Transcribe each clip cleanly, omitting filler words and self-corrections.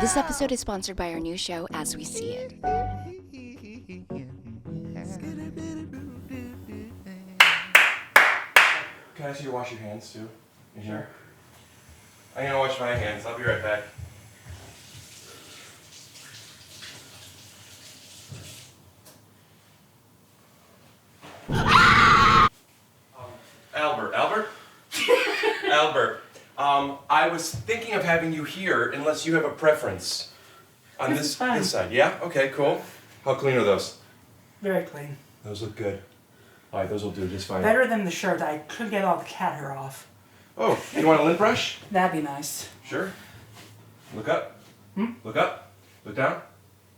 This episode is sponsored by our new show, As We See It. Can I ask you to wash your hands too? You sure? I'm gonna wash my hands. I'll be right back. Albert? Albert, I was thinking of having you here unless you have a preference. On this side, yeah? Okay, cool. How clean are those? Very clean. Those look good. Alright, those will do just fine. Better than the shirt. I could get all the cat hair off. Oh, you want a lint brush? That'd be nice. Sure. Look up. Look up. Look down.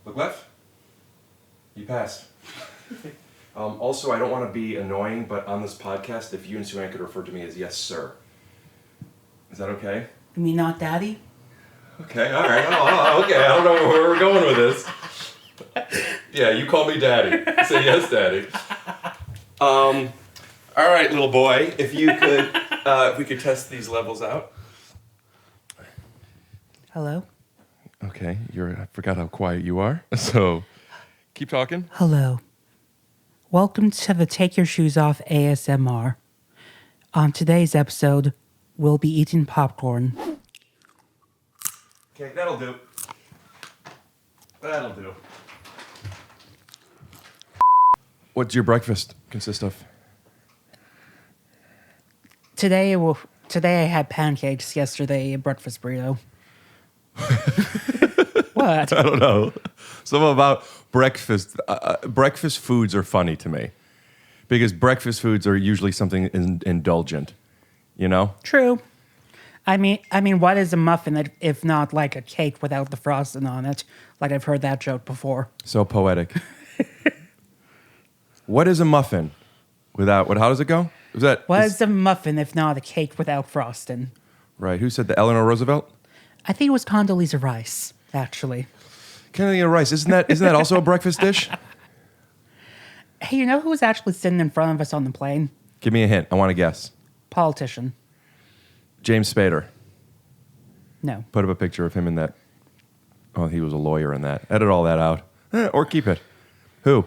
Look left. You passed. Also, I don't want to be annoying, but on this podcast, if you and Sue Ann could refer to me as yes, sir. Is that okay? You mean not daddy? Okay, all right. Okay, I don't know where we're going with this. Yeah, you call me daddy. Say yes, daddy. All right, little boy, if you could, if we could test these levels out. Hello? Okay, I forgot how quiet you are, so keep talking. Hello. Welcome to the Take Your Shoes Off ASMR. On today's episode, we'll be eating popcorn. Okay, that'll do. That'll do. What's your breakfast consist of? Today I had pancakes, yesterday a breakfast burrito. What? I don't know. Something about breakfast. Breakfast foods are funny to me because breakfast foods are usually something indulgent, you know? True. I mean, what is a muffin if not like a cake without the frosting on it? Like I've heard that joke before. So poetic. What is a muffin without what? How does it go? What is a muffin if not a cake without frosting? Right. Who said that? Eleanor Roosevelt? I think it was Condoleezza Rice, actually. Condoleezza Rice. Isn't that also a breakfast dish? Hey, you know who was actually sitting in front of us on the plane? Give me a hint. I want to guess. Politician. James Spader. No. Put up a picture of him in that. Oh, he was a lawyer in that. Edit all that out. Or keep it. Who?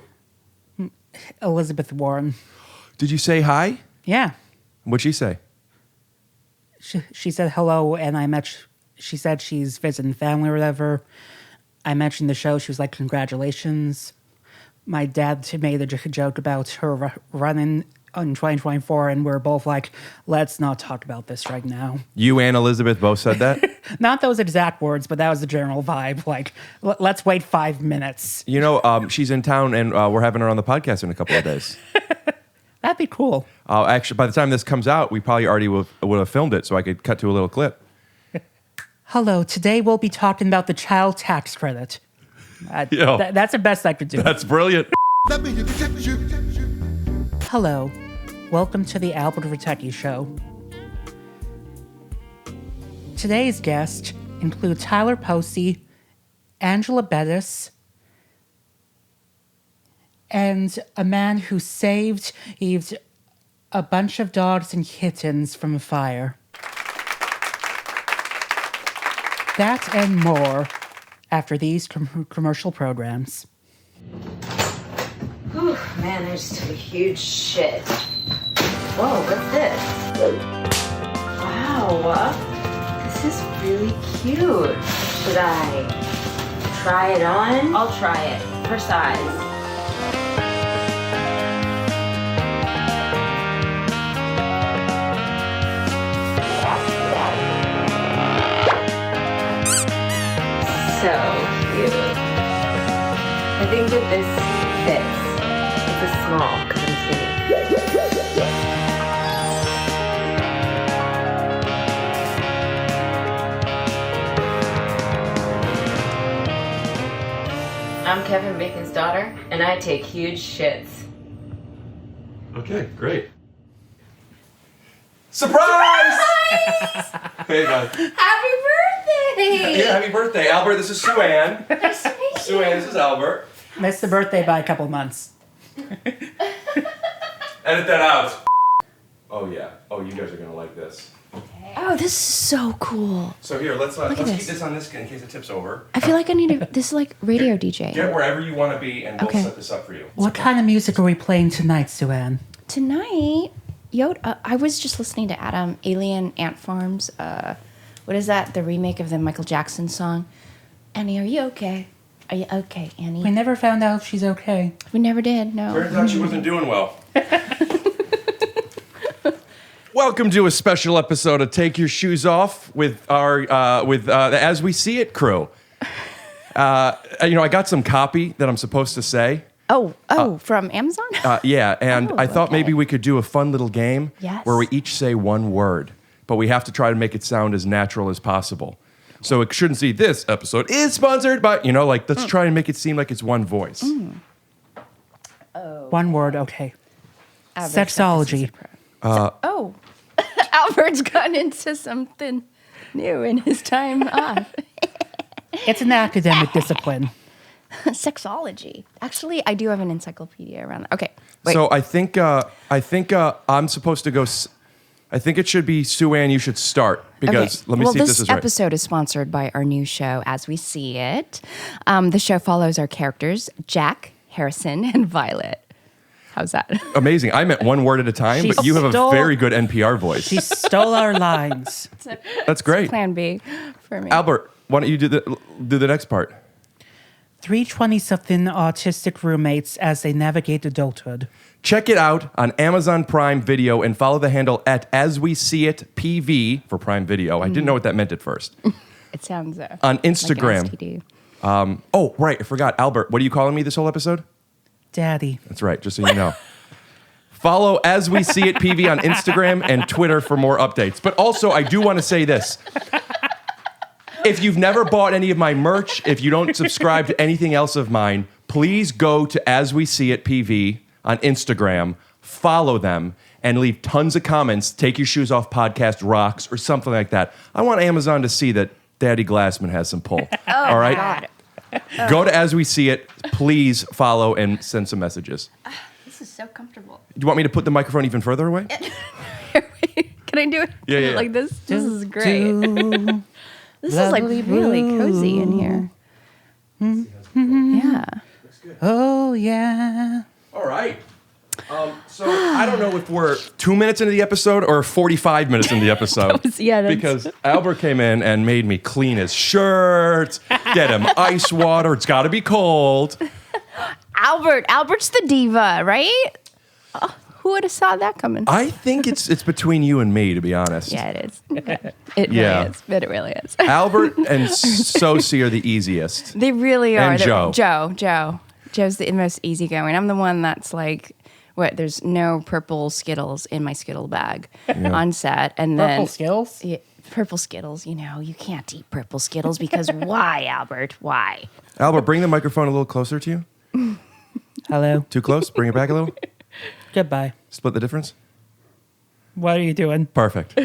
Elizabeth Warren. Did you say hi? Yeah. What'd she say? She said hello, and she said she's visiting family or whatever. I mentioned the show. She was like, congratulations. My dad made a joke about her running in 2024, and we're both like, let's not talk about this right now. You and Elizabeth both said that? Not those exact words, but that was the general vibe. Like, let's wait 5 minutes. You know, she's in town, and we're having her on the podcast in a couple of days. That'd be cool. Actually, by the time this comes out, we probably already would have filmed it, so I could cut to a little clip. Hello, today we'll be talking about the child tax credit. That's the best I could do. That's brilliant. Hello, welcome to the ALLERT Rutecki show. Today's guests include Tyler Posey, Angela Bettis, and a man who saved a bunch of dogs and kittens from a fire. That and more after these commercial programs. Whew, man, I just took a huge shit. Whoa, what's this? Wow, this is really cute. Should I try it on? I'll try it, for size. So cute. I think that this fits. It's a small because I'm skinny. I'm Kevin Bacon's daughter, and I take huge shits. Okay, great. Surprise! Hey, guys. Happy birthday! Yeah, happy birthday, Albert. This is Sue Ann. Nice to meet Sue Ann, this is Albert. Missed the birthday by a couple months. Edit that out. Oh, yeah. Oh, you guys are going to like this. Okay. Oh, this is so cool. So here, let's at keep this. this on this in case it tips over. I feel like I need to. This is like radio DJ. Get wherever you want to be, and we'll Okay. set this up for you. What kind of music are we playing tonight, Sue-Ann? Tonight, I was just listening to Adam Alien Ant Farms. What is that? The remake of the Michael Jackson song. Annie, are you okay? Are you okay, Annie? We never found out if she's okay. We never did. No. Turns out she wasn't doing well. Welcome to a special episode of Take Your Shoes Off with our the As We See It crew. I got some copy that I'm supposed to say. From Amazon? Yeah, and I thought maybe we could do a fun little game where we each say one word, but we have to try to make it sound as natural as possible. So it shouldn't see this episode is sponsored by, let's try and make it seem like it's one voice. One word, okay. Albert's Sexology. Albert's gotten into something new in his time off. It's an academic discipline. Sexology. Actually, I do have an encyclopedia around that. Okay, wait. So I think I'm supposed to go. I think it should be Sue-Ann. You should start because let me see if this is right. This episode is sponsored by our new show, As We See It. The show follows our characters, Jack, Harrison, and Violet. How's that? Amazing. I meant one word at a time, but you have a very good NPR voice. She stole our lines. That's great. Plan B for me. Albert, why don't you do the next part? 320-something autistic roommates as they navigate adulthood. Check it out on Amazon Prime Video and follow the handle at As We See It PV for Prime Video. I didn't know what that meant at first. It sounds on Instagram. Like an STD. Oh, right. I forgot. Albert, what are you calling me this whole episode? Daddy. That's right. Just so you know. Follow As We See It PV on Instagram and Twitter for more updates. But also, I do want to say this. If you've never bought any of my merch, if you don't subscribe to anything else of mine, please go to As We See It PV on Instagram, follow them, and leave tons of comments. Take Your Shoes Off podcast rocks or something like that. I want Amazon to see that Daddy Glassman has some pull. All right? God. Go to As We See It. Please follow and send some messages. This is so comfortable. Do you want me to put the microphone even further away? Can I do it Yeah. like this? This is great. This is like really cozy in here. Yeah. Oh, yeah. All right. So I don't know if we're 2 minutes into the episode or 45 minutes into the episode. Because Albert came in and made me clean his shirt, get him ice water. It's got to be cold. Albert's the diva, right? Who would have saw that coming? I think it's between you and me, to be honest. Yeah, it is. It Yeah. really is. It really is. Albert and Sosie are the easiest. They really are. And Joe. Joe's the most easygoing. I'm the one that's like, there's no purple Skittles in my Skittle bag on set. And then Purple Skittles? Yeah, purple Skittles, you can't eat purple Skittles because why, Albert? Why? Albert, bring the microphone a little closer to you. Hello. Too close? Bring it back a little. Goodbye. Split the difference. What are you doing? Perfect.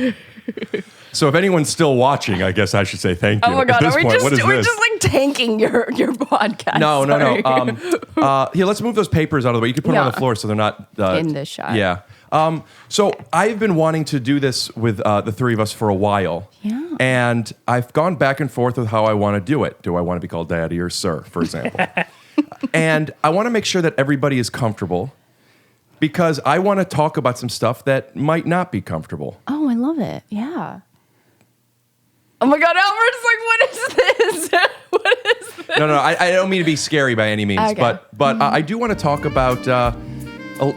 So if anyone's still watching, I guess I should say thank you. Oh my God, At this point, what is we're this? just like tanking your podcast. No. Sorry. Here, let's move those papers out of the way. You can put them on Yeah. the floor so they're not In this shot. Yeah. So I've been wanting to do this with the three of us for a while. Yeah. And I've gone back and forth with how I want to do it. Do I want to be called Daddy or Sir, for example? And I want to make sure that everybody is comfortable because I want to talk about some stuff that might not be comfortable. Oh, I love it. Yeah. Oh my God, Albert's like, what is this? What is this? No, I don't mean to be scary by any means, Okay. but I do want to talk about.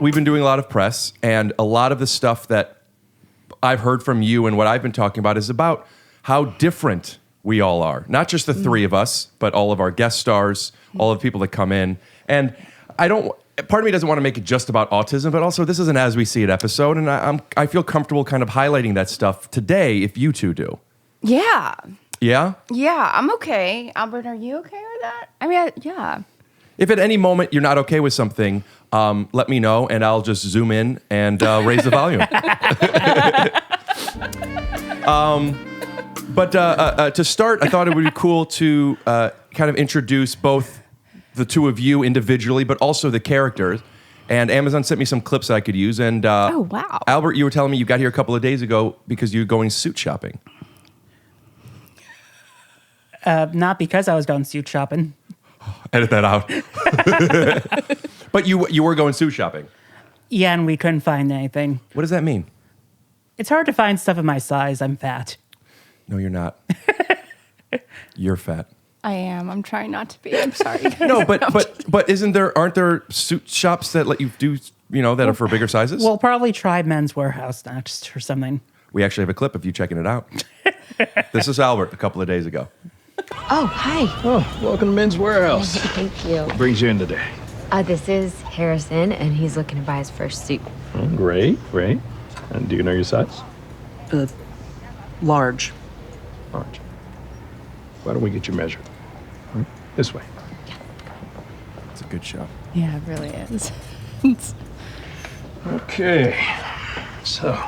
We've been doing a lot of press, and a lot of the stuff that I've heard from you and what I've been talking about is about how different we all are. Not just the three of us, but all of our guest stars, all of the people that come in, and part of me doesn't want to make it just about autism, but also this is an As We See It episode, and I feel comfortable kind of highlighting that stuff today if you two do. Yeah. Yeah? Yeah, I'm okay. Albert, are you okay with that? I mean, yeah. If at any moment you're not okay with something, let me know, and I'll just zoom in and raise the volume. But to start, I thought it would be cool to kind of introduce both the two of you individually, but also the characters. And Amazon sent me some clips that I could use. And Oh, wow. Albert, you were telling me you got here a couple of days ago because you were going suit shopping. Not because I was going suit shopping. Edit that out. But you were going suit shopping. Yeah, and we couldn't find anything. What does that mean? It's hard to find stuff of my size. I'm fat. No, you're not. You're fat. I am. I'm trying not to be. I'm sorry. No, but aren't there suit shops that let you do, that are for bigger sizes? We'll probably try Men's Warehouse next or something. We actually have a clip of you checking it out. This is Albert a couple of days ago. Oh, hi. Oh, welcome to Men's Warehouse. Thank you. What brings you in today? This is Harrison, and he's looking to buy his first suit. Oh, great. And do you know your size? Large. Large. Why don't we get you measured? This way. It's a good shop. Yeah, it really is. Okay. So,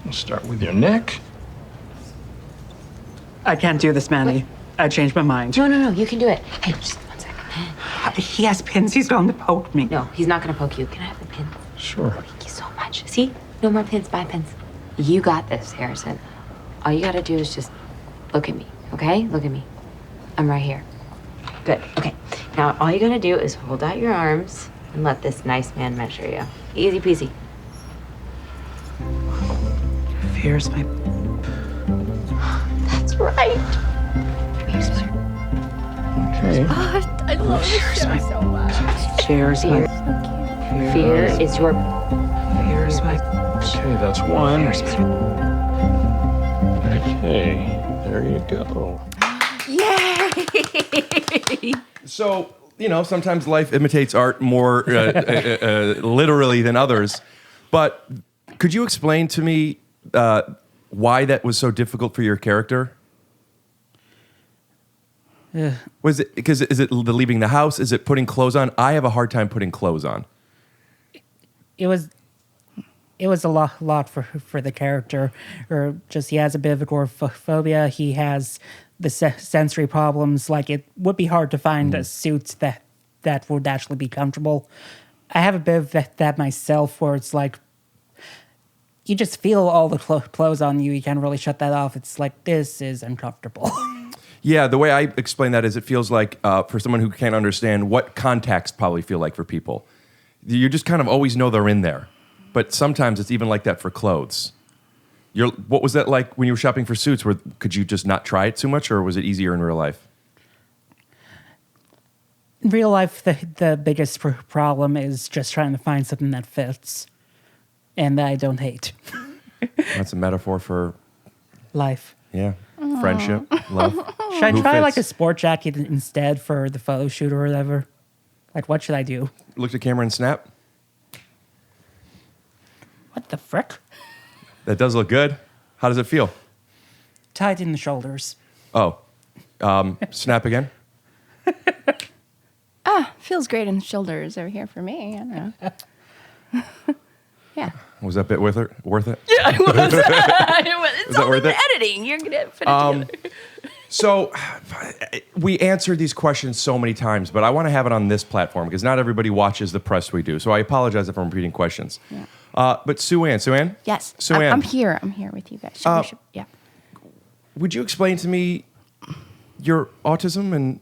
we'll start with your neck. I can't do this, Manny. I changed my mind. No, you can do it. Hey, just 1 second. He has pins. He's going to poke me. No, he's not gonna poke you. Can I have the pins? Sure. Thank you so much. See? No more pins, bye pins. You got this, Harrison. All you gotta do is just look at me, okay? Look at me. I'm right here. Good, okay. Now, all you gotta do is hold out your arms and let this nice man measure you. Easy peasy. Fears my... That's right. Okay. I love this show so much. Fears my... Fear is your... Fears my... Okay, that's one. Okay, there you go. Yay! So, sometimes life imitates art more literally than others. But could you explain to me why that was so difficult for your character? Was it because is it the leaving the house? Is it putting clothes on? I have a hard time putting clothes on. It was a lot for the character, or just he has a bit of agoraphobia. He has the sensory problems. Like, it would be hard to find a suit that would actually be comfortable. I have a bit of that myself, where it's like you just feel all the clothes on you. You can't really shut that off. It's like, this is uncomfortable. Yeah, the way I explain that is it feels like, for someone who can't understand, what contacts probably feel like for people. You just kind of always know they're in there. But sometimes it's even like that for clothes. What was that like when you were shopping for suits? Could you just not try it too much, or was it easier in real life? In real life, the biggest problem is just trying to find something that fits and that I don't hate. That's a metaphor for... Life. Yeah. Friendship, love. Should I Who try like fits? a sport jacket instead for the photo shoot or whatever? Like, what should I do? Look at the camera and snap. What the frick? That does look good. How does it feel? Tight in the shoulders. Oh. Snap again. Feels great in the shoulders over here for me. I don't know. Yeah. Was that bit worth it? Yeah, it was. It's that all worth in the it? editing. You're going to put it together. So we answered these questions so many times, but I want to have it on this platform because not everybody watches the press we do. So I apologize if I'm repeating questions. Yeah. But Sue Ann? Yes. Sue Ann, I'm here. I'm here with you guys. Yeah. would you explain to me your autism? And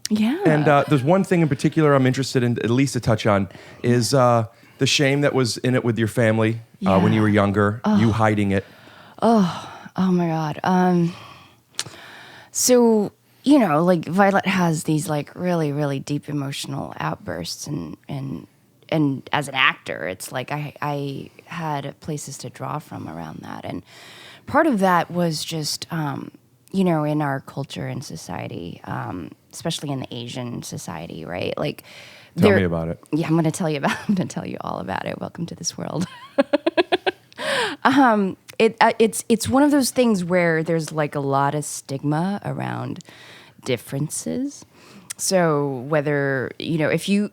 there's one thing in particular I'm interested in, at least to touch on, is the shame that was in it with your family when you were younger, you hiding it. Oh my God. So, like Violet has these like really, really deep emotional outbursts and as an actor, it's like I had places to draw from around that. And part of that was just, in our culture and society, especially in the Asian society, right? Like, Tell me about it. Yeah, I'm going to tell you all about it. Welcome to this world. It's one of those things where there's like a lot of stigma around differences. So whether if you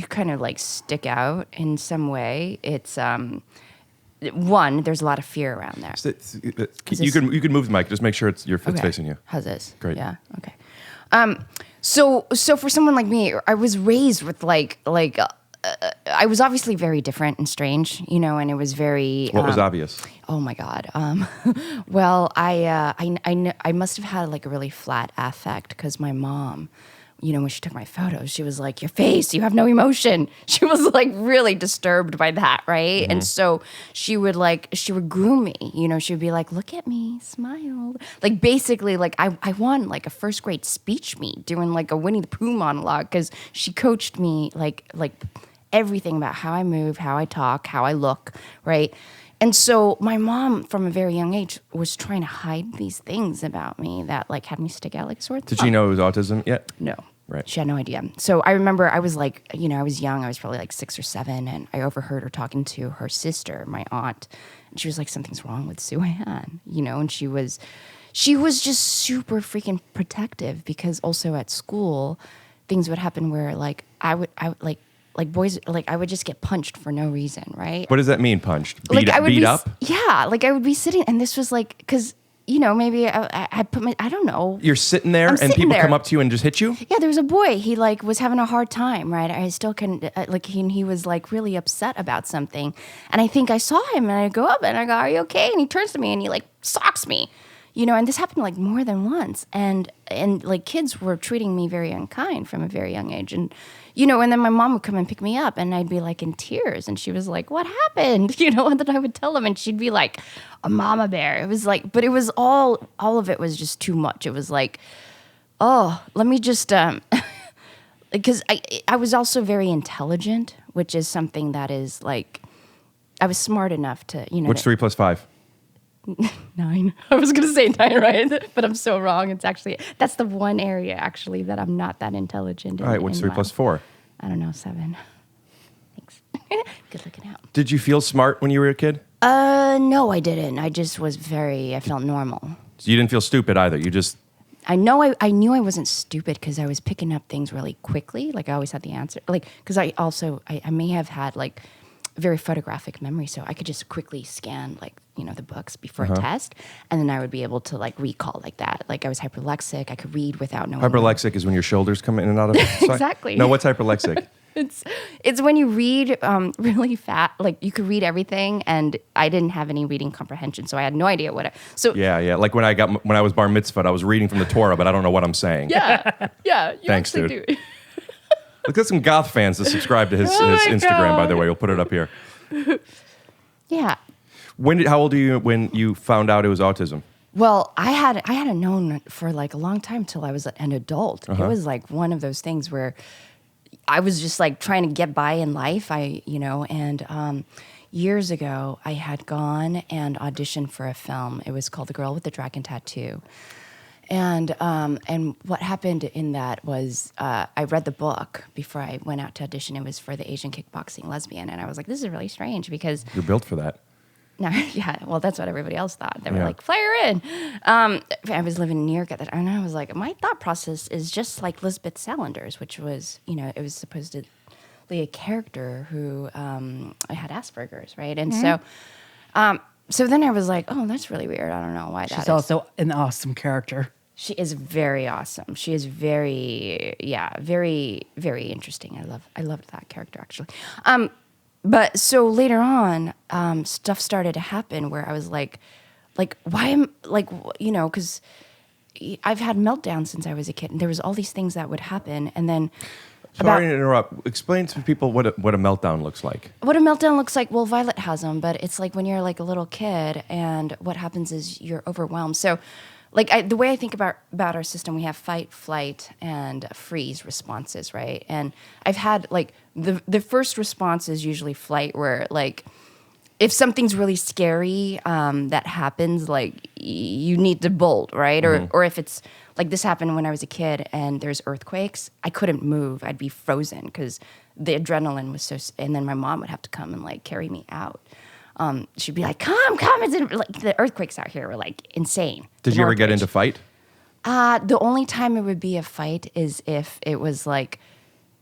kind of like stick out in some way, it's one, there's a lot of fear around there. You can move the mic. Just make sure it's facing you. How's this? Great. Yeah. Okay. So for someone like me, I was raised with like I was obviously very different and strange, and it was very. What was obvious? Oh my God. Well, I must have had like a really flat affect because my mom, when she took my photos, she was like, "Your face, you have no emotion." She was like really disturbed by that, right? And so she would groom me. She would be like, "Look at me, smile." Like basically, like I won like a first grade speech meet doing like a Winnie the Pooh monologue because she coached me like everything about how I move, how I talk, how I look, right? And so my mom, from a very young age, was trying to hide these things about me that like had me stick out like a sore thumb. Did she know it was autism yet? No. Right. She had no idea. So I remember I was like, I was young. I was probably like 6 or 7, and I overheard her talking to her sister, my aunt, and she was like, "Something's wrong with Sue Ann," and she was just super freaking protective because also at school, things would happen where like I would boys, like I would just get punched for no reason, right? What does that mean, punched? Like I would beat be, up? Yeah, like I would be sitting, and this was like, because, maybe I put I don't know. You're sitting there I'm and sitting people there. come up to you and just hit you? Yeah, there was a boy, he like was having a hard time, right? I still can, he was like really upset about something. And I think I saw him and I go up and I go, "Are you okay?" And he turns to me and he like socks me, and this happened like more than once. And like kids were treating me very unkind from a very young age. And, and then my mom would come and pick me up and I'd be like in tears. And she was like, "What happened?" And then I would tell them and she'd be like, "A mama bear." It was like, but it was all of it was just too much. It was like, oh, let me just, because I was also very intelligent, which is something that is like, I was smart enough to, What's 3 plus 5? 9. I was going to say 9, right? But I'm so wrong. It's actually, that's the one area actually that I'm not that intelligent in. All right, what's 3 plus 4? I don't know, 7. Thanks. Good looking out. Did you feel smart when you were a kid? No, I didn't. I just was I felt normal. So you didn't feel stupid either. You just... I knew I wasn't stupid because I was picking up things really quickly. Like I always had the answer. Like, because I may have had like very photographic memory, so I could just quickly scan like the books before a test, and then I would be able to like recall like that. Like I was hyperlexic. I could read without knowing. Hyperlexic is when your shoulders come in and out of it. Exactly. No, what's hyperlexic? It's when you read really fast. Like you could read everything, and I didn't have any reading comprehension, so I had no idea what. Yeah. Like when I was bar mitzvahed, I was reading from the Torah, but I don't know what I'm saying. Yeah. You Thanks, dude. Do. Look at some goth fans to subscribe to his Instagram. God. By the way, we'll put it up here. Yeah. How old are you when you found out it was autism? Well, I hadn't known for like a long time till I was an adult. It was like one of those things where I was just like trying to get by in life. And years ago I had gone and auditioned for a film. It was called The Girl with the Dragon Tattoo. And what happened in that was I read the book before I went out to audition. It was for the Asian kickboxing lesbian, and I was like, "This is really strange because you're built for that." No, yeah, well, that's what everybody else thought. They were like, "Fly her in." I was living in New York at that time, and I was like, my thought process is just like Lisbeth Salander's, which was, it was supposedly a character who had Asperger's, right? And so then I was like, "Oh, that's really weird. I don't know why that is." She's also an awesome character. She is very awesome. She is very, very, very interesting. I loved that character actually. But so later on, stuff started to happen where I was like, why am because I've had meltdowns since I was a kid, and there was all these things that would happen, and then. Sorry to interrupt. Explain to people what a meltdown looks like. What a meltdown looks like. Well, Violet has them, but it's like when you're like a little kid, and what happens is you're overwhelmed. So. Like the way I think about our system, we have fight, flight, and freeze responses, right? And I've had like the first response is usually flight, where like if something's really scary that happens, like you need to bolt, right? Or if it's like this happened when I was a kid and there's earthquakes, I couldn't move. I'd be frozen because the adrenaline was so. And then my mom would have to come and like carry me out. She'd be like, come, it's like the earthquakes out here were like insane. Did you ever get into fight? The only time it would be a fight is if it was like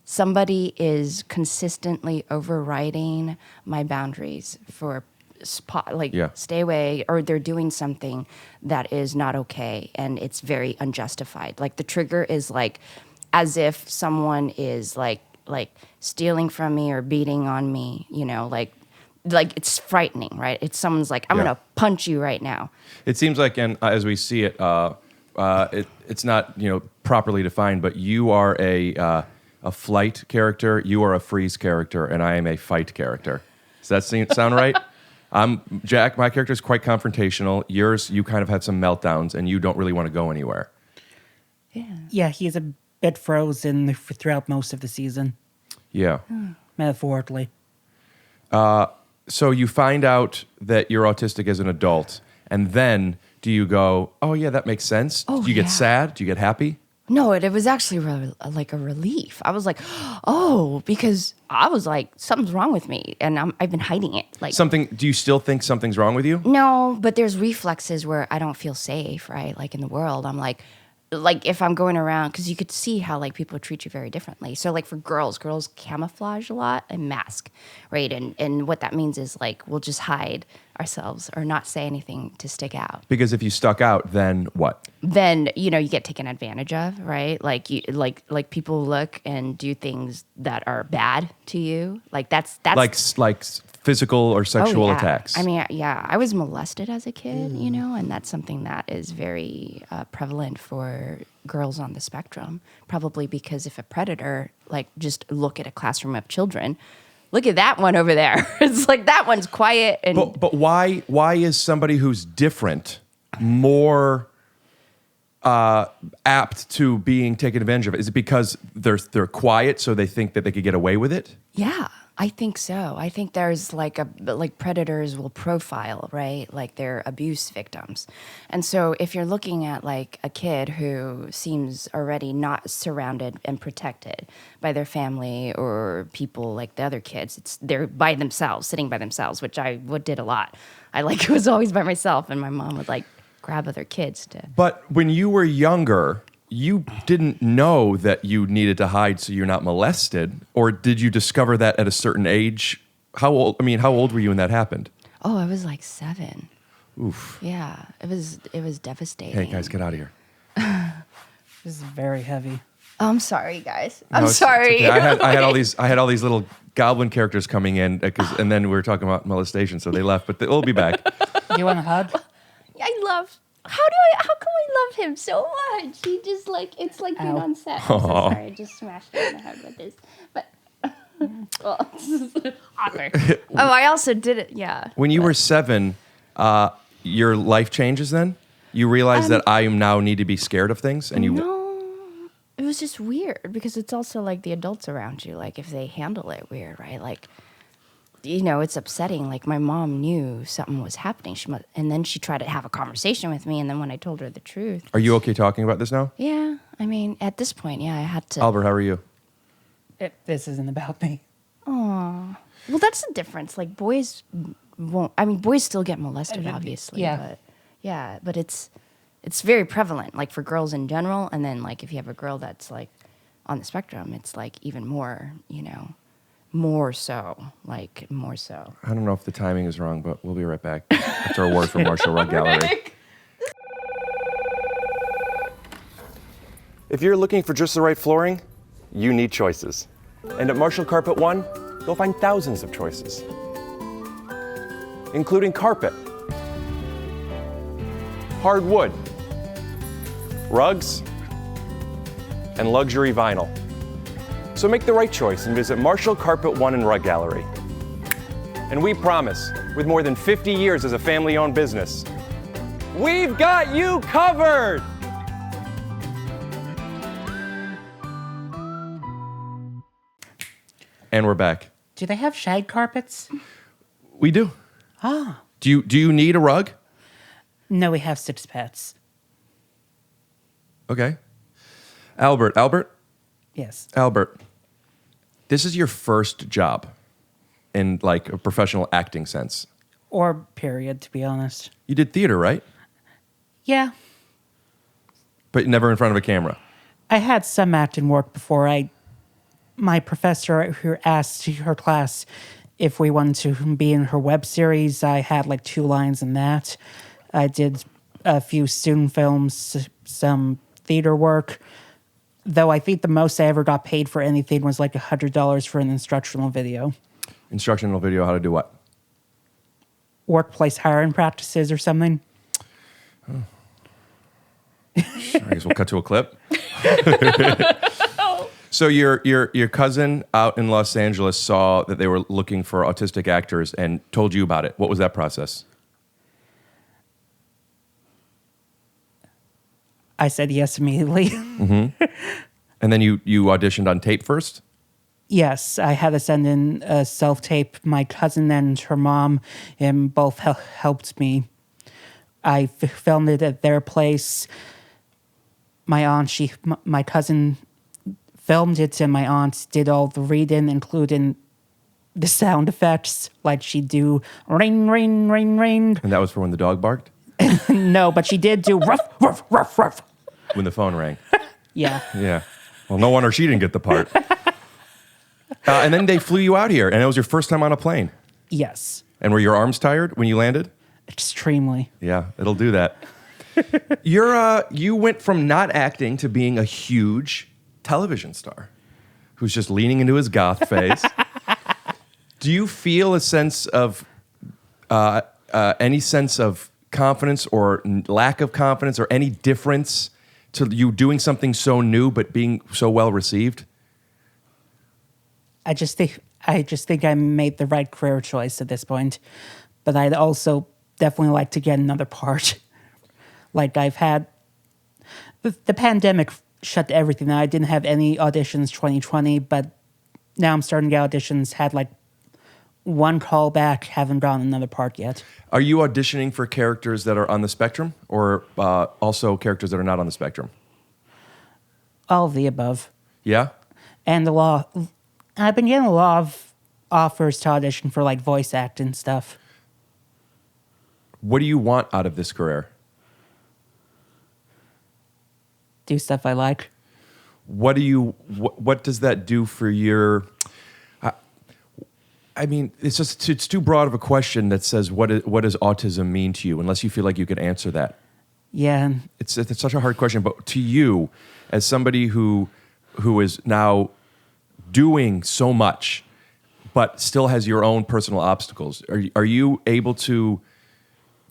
somebody is consistently overriding my boundaries for stay away, or they're doing something that is not okay and it's very unjustified. Like the trigger is like as if someone is like like stealing from me or beating on me, like it's frightening, right? It's someone's like, I'm Yeah. going to punch you right now. It seems like, and as we see it, it's not properly defined, but you are a flight character, you are a freeze character, and I am a fight character. Does that sound right? Jack, my character is quite confrontational. Yours, you kind of have some meltdowns, and you don't really want to go anywhere. Yeah, he's a bit frozen throughout most of the season, Yeah. metaphorically. So you find out that you're autistic as an adult, and then do you go, oh, yeah, that makes sense? Oh, do you get yeah. sad? Do you get happy? No, it was actually like a relief. I was like, oh, because I was like, something's wrong with me, and I've been hiding it. Like Do you still think something's wrong with you? no, but there's reflexes where I don't feel safe, right? Like in the world, I'm like if I'm going around, because you could see how like people treat you very differently. So like for girls camouflage a lot and mask, right? And what that means is like we'll just hide ourselves or not say anything to stick out. Because if you stuck out, then what? Then you get taken advantage of, right? Like you like people look and do things that are bad to you. Like that's Like physical or sexual yeah. attacks. I mean, yeah, I was molested as a kid, and that's something that is very prevalent for girls on the spectrum. Probably because if a predator, like, just look at a classroom of children, look at that one over there. It's like that one's quiet and. But why is somebody who's different more apt to being taken advantage of? Is it because they're quiet, so they think that they could get away with it? Yeah, I think so. I think there's like predators will profile, right? Like they're abuse victims. And so if you're looking at like a kid who seems already not surrounded and protected by their family or people like the other kids, they're by themselves, sitting by themselves, which I did a lot. I was always by myself, and my mom would like grab other kids to. But when you were younger, you didn't know that you needed to hide so you're not molested, or did you discover that at a certain age? How old were you when that happened? Oh, I was like 7. Oof. Yeah, it was devastating. Hey guys, get out of here. This is very heavy. I'm sorry, guys. No, I'm it's sorry. okay. I had all these little goblin characters coming in and then we were talking about molestation, so they left, but they'll be back. You want a hug? How come I love him so much? He just it's like being on set. I'm so sorry, I just smashed him in the head with this. But well, this is awkward. Oh, I also did it, yeah. When you were 7, your life changes then? You realize that I now need to be scared of things, and you No, it was just weird because it's also like the adults around you, like if they handle it weird, right? Like, it's upsetting. Like my mom knew something was happening. And then she tried to have a conversation with me. And then when I told her the truth. Are you okay talking about this now? Yeah. I mean, at this point, yeah, I had to. Albert, how are you? This isn't about me. Aw. Well, that's the difference. Like boys won't. I mean, boys still get molested, obviously. Yeah. But it's very prevalent, like for girls in general. And then like if you have a girl that's like on the spectrum, it's like even more, more so. I don't know if the timing is wrong, but we'll be right back after a word from Marshall Rug Gallery. If you're looking for just the right flooring, you need choices. And at Marshall Carpet One, you'll find thousands of choices, including carpet, hardwood, rugs, and luxury vinyl. So make the right choice and visit Marshall Carpet One and Rug Gallery. And we promise, with more than 50 years as a family-owned business, we've got you covered! And we're back. Do they have shag carpets? We do. Ah. Do you need a rug? No, we have 6 pets. Okay. Albert. Yes. Albert, this is your first job in like a professional acting sense. Or period, to be honest. You did theater, right? Yeah. But never in front of a camera. I had some acting work before my professor who asked her class if we wanted to be in her web series. I had like 2 lines in that. I did a few student films, some theater work. Though I think the most I ever got paid for anything was like $100 for an instructional video. Instructional video, how to do what? Workplace hiring practices or something. I guess we'll cut to a clip. So your cousin out in Los Angeles saw that they were looking for autistic actors and told you about it. What was that process? I said yes immediately. And then you auditioned on tape first? Yes, I had to send in a self-tape. My cousin and her mom both helped me. I filmed it at their place. My cousin filmed it, and my aunt did all the reading, including the sound effects, like she'd do ring, ring, ring, ring. And that was for when the dog barked? No, but she did do ruff, ruff, ruff, ruff. When the phone rang? Yeah. Yeah. Well, no wonder she didn't get the part. And then they flew you out here, and it was your first time on a plane. Yes. And were your arms tired when you landed? Extremely. Yeah, it'll do that. You went from not acting to being a huge television star who's just leaning into his goth face. Do you feel a sense of any sense of confidence or lack of confidence or any difference to you doing something so new but being so well received? I just think I made the right career choice at this point, but I'd also definitely like to get another part. Like I've had the pandemic shut everything down. I didn't have any auditions 2020, but now I'm starting to get auditions. Had like one callback, haven't gotten another part yet. Are you auditioning for characters that are on the spectrum or also characters that are not on the spectrum? All of the above. Yeah? And I've been getting a lot of offers to audition for like voice acting stuff. What do you want out of this career? Do stuff I like. What does that do for your... I mean, it's too broad of a question that says what does autism mean to you, unless you feel like you could answer that. Yeah. It's such a hard question, but to you, as somebody who is now doing so much, but still has your own personal obstacles, are you able to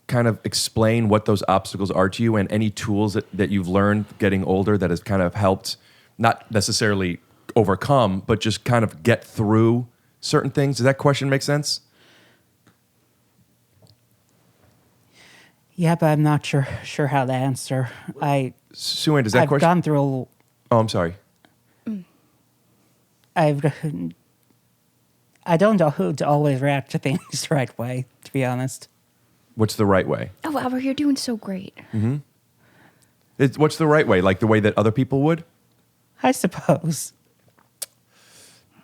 kind of explain what those obstacles are to you and any tools that you've learned getting older that has kind of helped not necessarily overcome, but just kind of get through certain things? Does that question make sense? Yeah, but I'm not sure how to answer. Sue-Ann, does that I've question... gone through Oh, I'm sorry. I don't know who to always react to things the right way, to be honest. What's the right way? Oh, Albert, you're doing so great. What's the right way? Like the way that other people would? I suppose.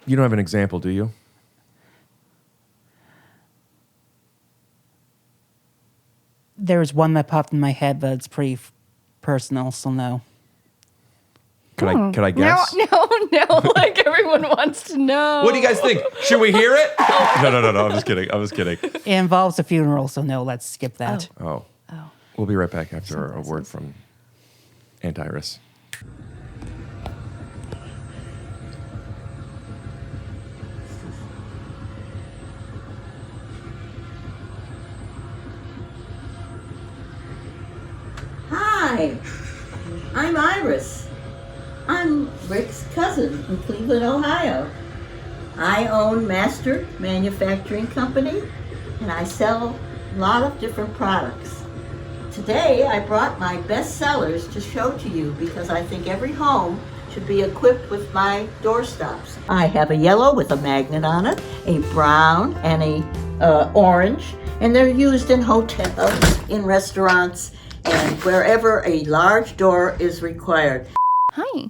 You don't have an example, do you? There's one that popped in my head, but it's pretty personal, so no. Could I guess? No, like everyone wants to know. What do you guys think? Should we hear it? No. I'm just kidding. It involves a funeral, so no, let's skip that. Oh. We'll be right back after a word from Aunt Iris. Hi, I'm Iris. I'm Rick's cousin from Cleveland, Ohio. I own Master Manufacturing Company, and I sell a lot of different products. Today, I brought my best sellers to show to you because I think every home should be equipped with my doorstops. I have a yellow with a magnet on it, a brown, and a orange, and they're used in hotels, in restaurants, and wherever a large door is required. Hi.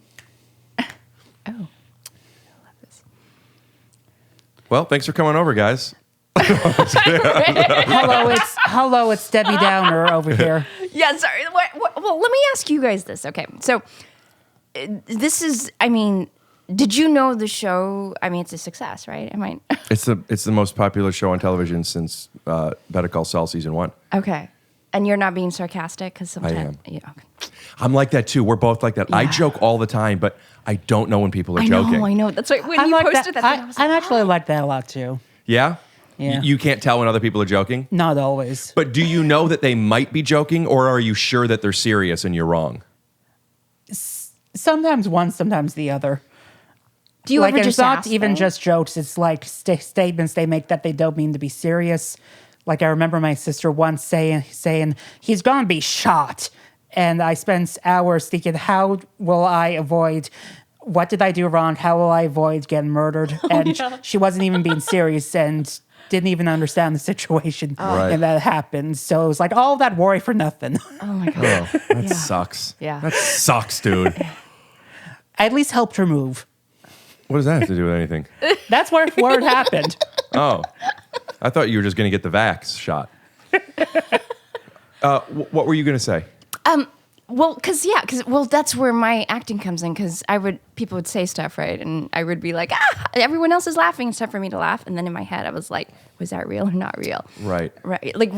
Oh, I love this. Well, thanks for coming over, guys. Hello, it's Debbie Downer over here. Yeah, sorry. Well, let me ask you guys this. Okay, so this is, I mean, did you know the show? I mean, it's a success, right? It's the most popular show on television since Better Call Saul season 1. Okay. And you're not being sarcastic because sometimes. am. Yeah, okay. I'm like that too. We're both like that. I joke all the time, but I don't know when people are joking. I know. That's right. When I you like posted that, thing, I was I like, actually like that a lot too. Yeah? Yeah. You can't tell when other people are joking? Not always. But do you know that they might be joking, or are you sure that they're serious and you're wrong? Sometimes one, sometimes the other. do you ever it's just not ask, even though? just jokes. It's like statements they make that they don't mean to be serious. Like I remember my sister once saying he's gonna be shot, and I spent hours thinking, how will I avoid? What did I do wrong? How will I avoid getting murdered? And she wasn't even being serious and didn't even understand the situation Right. and that happened. So it was like all that worry for nothing. Oh my god. Oh, that sucks. Yeah. That sucks, dude. I at least helped her move. What does that have to do with anything? That's where it happened. Oh, I thought you were just going to get the vax shot. What were you going to say? Well, because that's where my acting comes in. Because people would say stuff, right, and I would be like, everyone else is laughing, except for me to laugh. And then in my head, I was like, was that real or not real? Right. Right. Like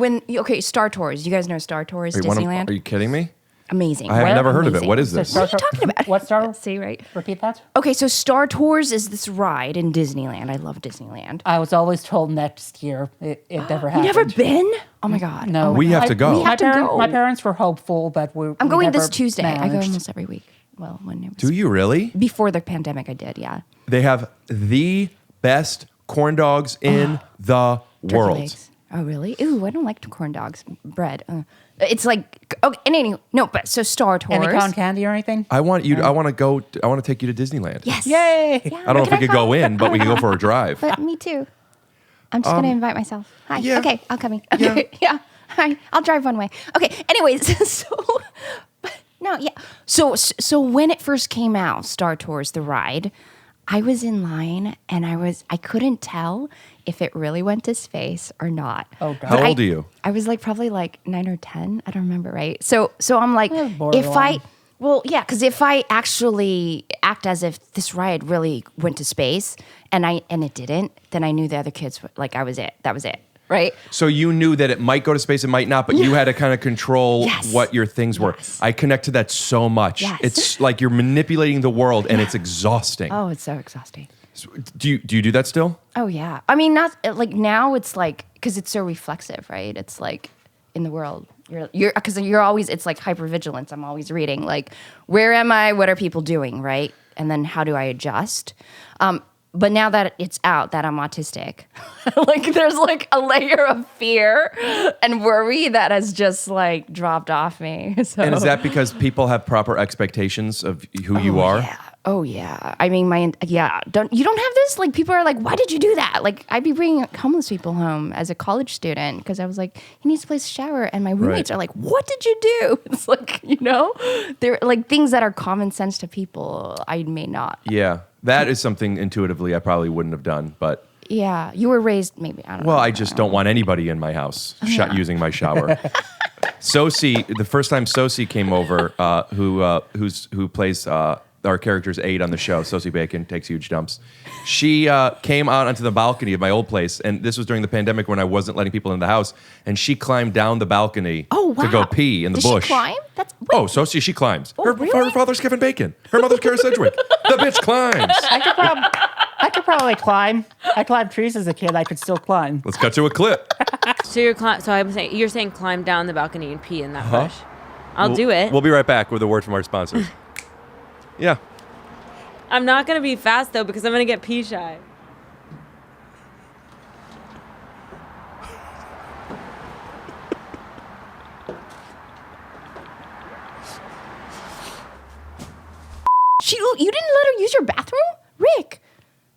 Star Tours. You guys know Star Tours, Are Disneyland? you kidding me? Amazing. I have right? never heard of it. Amazing. What is this? What are you talking about? What Star? See, right? Repeat that. Okay, so Star Tours is this ride in Disneyland. I love Disneyland. I was always told next year. It never You happened. never been? Oh my god. No. Oh my We God. have to go. We have to go. My parents were hopeful, but I'm we going this never Tuesday. I go managed. almost every week. Well, when it was Do you really? before the pandemic, I did. Yeah. They have the best corn dogs in the Turkey world. legs. Oh really? Ooh, I don't like corn dogs. Bread. It's like okay. And anyway, no, but so Star Tours. Any cotton candy or anything? I want you. I want to go. I want to take you to Disneyland. Yes. Yay! Yeah, I don't know if we could go come? in, but we could go for a drive. But me too. I'm just gonna invite myself. Hi. yeah. Okay, I'll come in. Okay. Yeah. Hi. I'll drive one way. Okay. Anyways, So when it first came out, Star Tours, the ride, I was in line and I couldn't tell if it really went to space or not. Oh, God. How old are you? I was like probably like 9 or 10. I don't remember, right? So I'm like, That's if borderline. because if I actually act as if this ride really went to space and it didn't, then I knew the other kids like I was it. That was it, right? So you knew that it might go to space, it might not, but you had to kind of control Yes. what your things were. Yes. I connect to that so much. Yes. It's like you're manipulating the world, and it's exhausting. Oh, it's so exhausting. Do you do that still? Oh yeah. I mean, not like now. It's like because it's so reflexive, right? It's like in the world, you're because you're always. It's like hypervigilance. I'm always reading like, where am I? What are people doing, right? And then how do I adjust? But now that it's out that I'm autistic, like there's like a layer of fear and worry that has just like dropped off me. So. And is that because people have proper expectations of who you are? Yeah. Oh yeah. I mean, don't you don't have this? Like people are like, why did you do that? Like I'd be bringing homeless people home as a college student because I was like, he needs a place to shower, and my roommates are like, what did you do? It's like they're like things that are common sense to people. I may not. Yeah, that is something intuitively I probably wouldn't have done, but Yeah, you were raised maybe. I don't know. well, I just don't want anybody in my house using my shower. Sosie, the first time Sosie came over, who plays our character's aide on the show, Sosie Bacon, takes huge dumps. She came out onto the balcony of my old place, and this was during the pandemic when I wasn't letting people in the house, and she climbed down the balcony Oh, wow. to go pee in the Did bush. she climb? Oh, Sosie, she climbs. her really? father's Kevin Bacon. Her mother's Kara Sedgwick. The bitch climbs. I could probably climb. I climbed trees as a kid. I could still climb. Let's cut to a clip. So you're saying climb down the balcony and pee in that bush. I'll do it. We'll be right back with a word from our sponsors. Yeah. I'm not gonna be fast though because I'm gonna get pee shy. You didn't let her use your bathroom, Rick.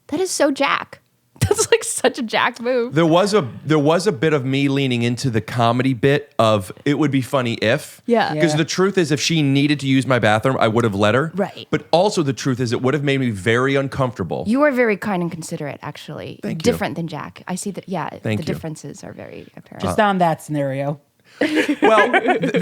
That is so Jack. That's like such a Jack move. There was a bit of me leaning into the comedy bit of it would be funny if. Yeah. Because Yeah. the truth is, if she needed to use my bathroom, I would have let her. Right. But also the truth is, it would have made me very uncomfortable. You are very kind and considerate, actually. Thank you. Different than Jack. I see that. Yeah, Thank the you. differences are very apparent. Just not in that scenario. Well,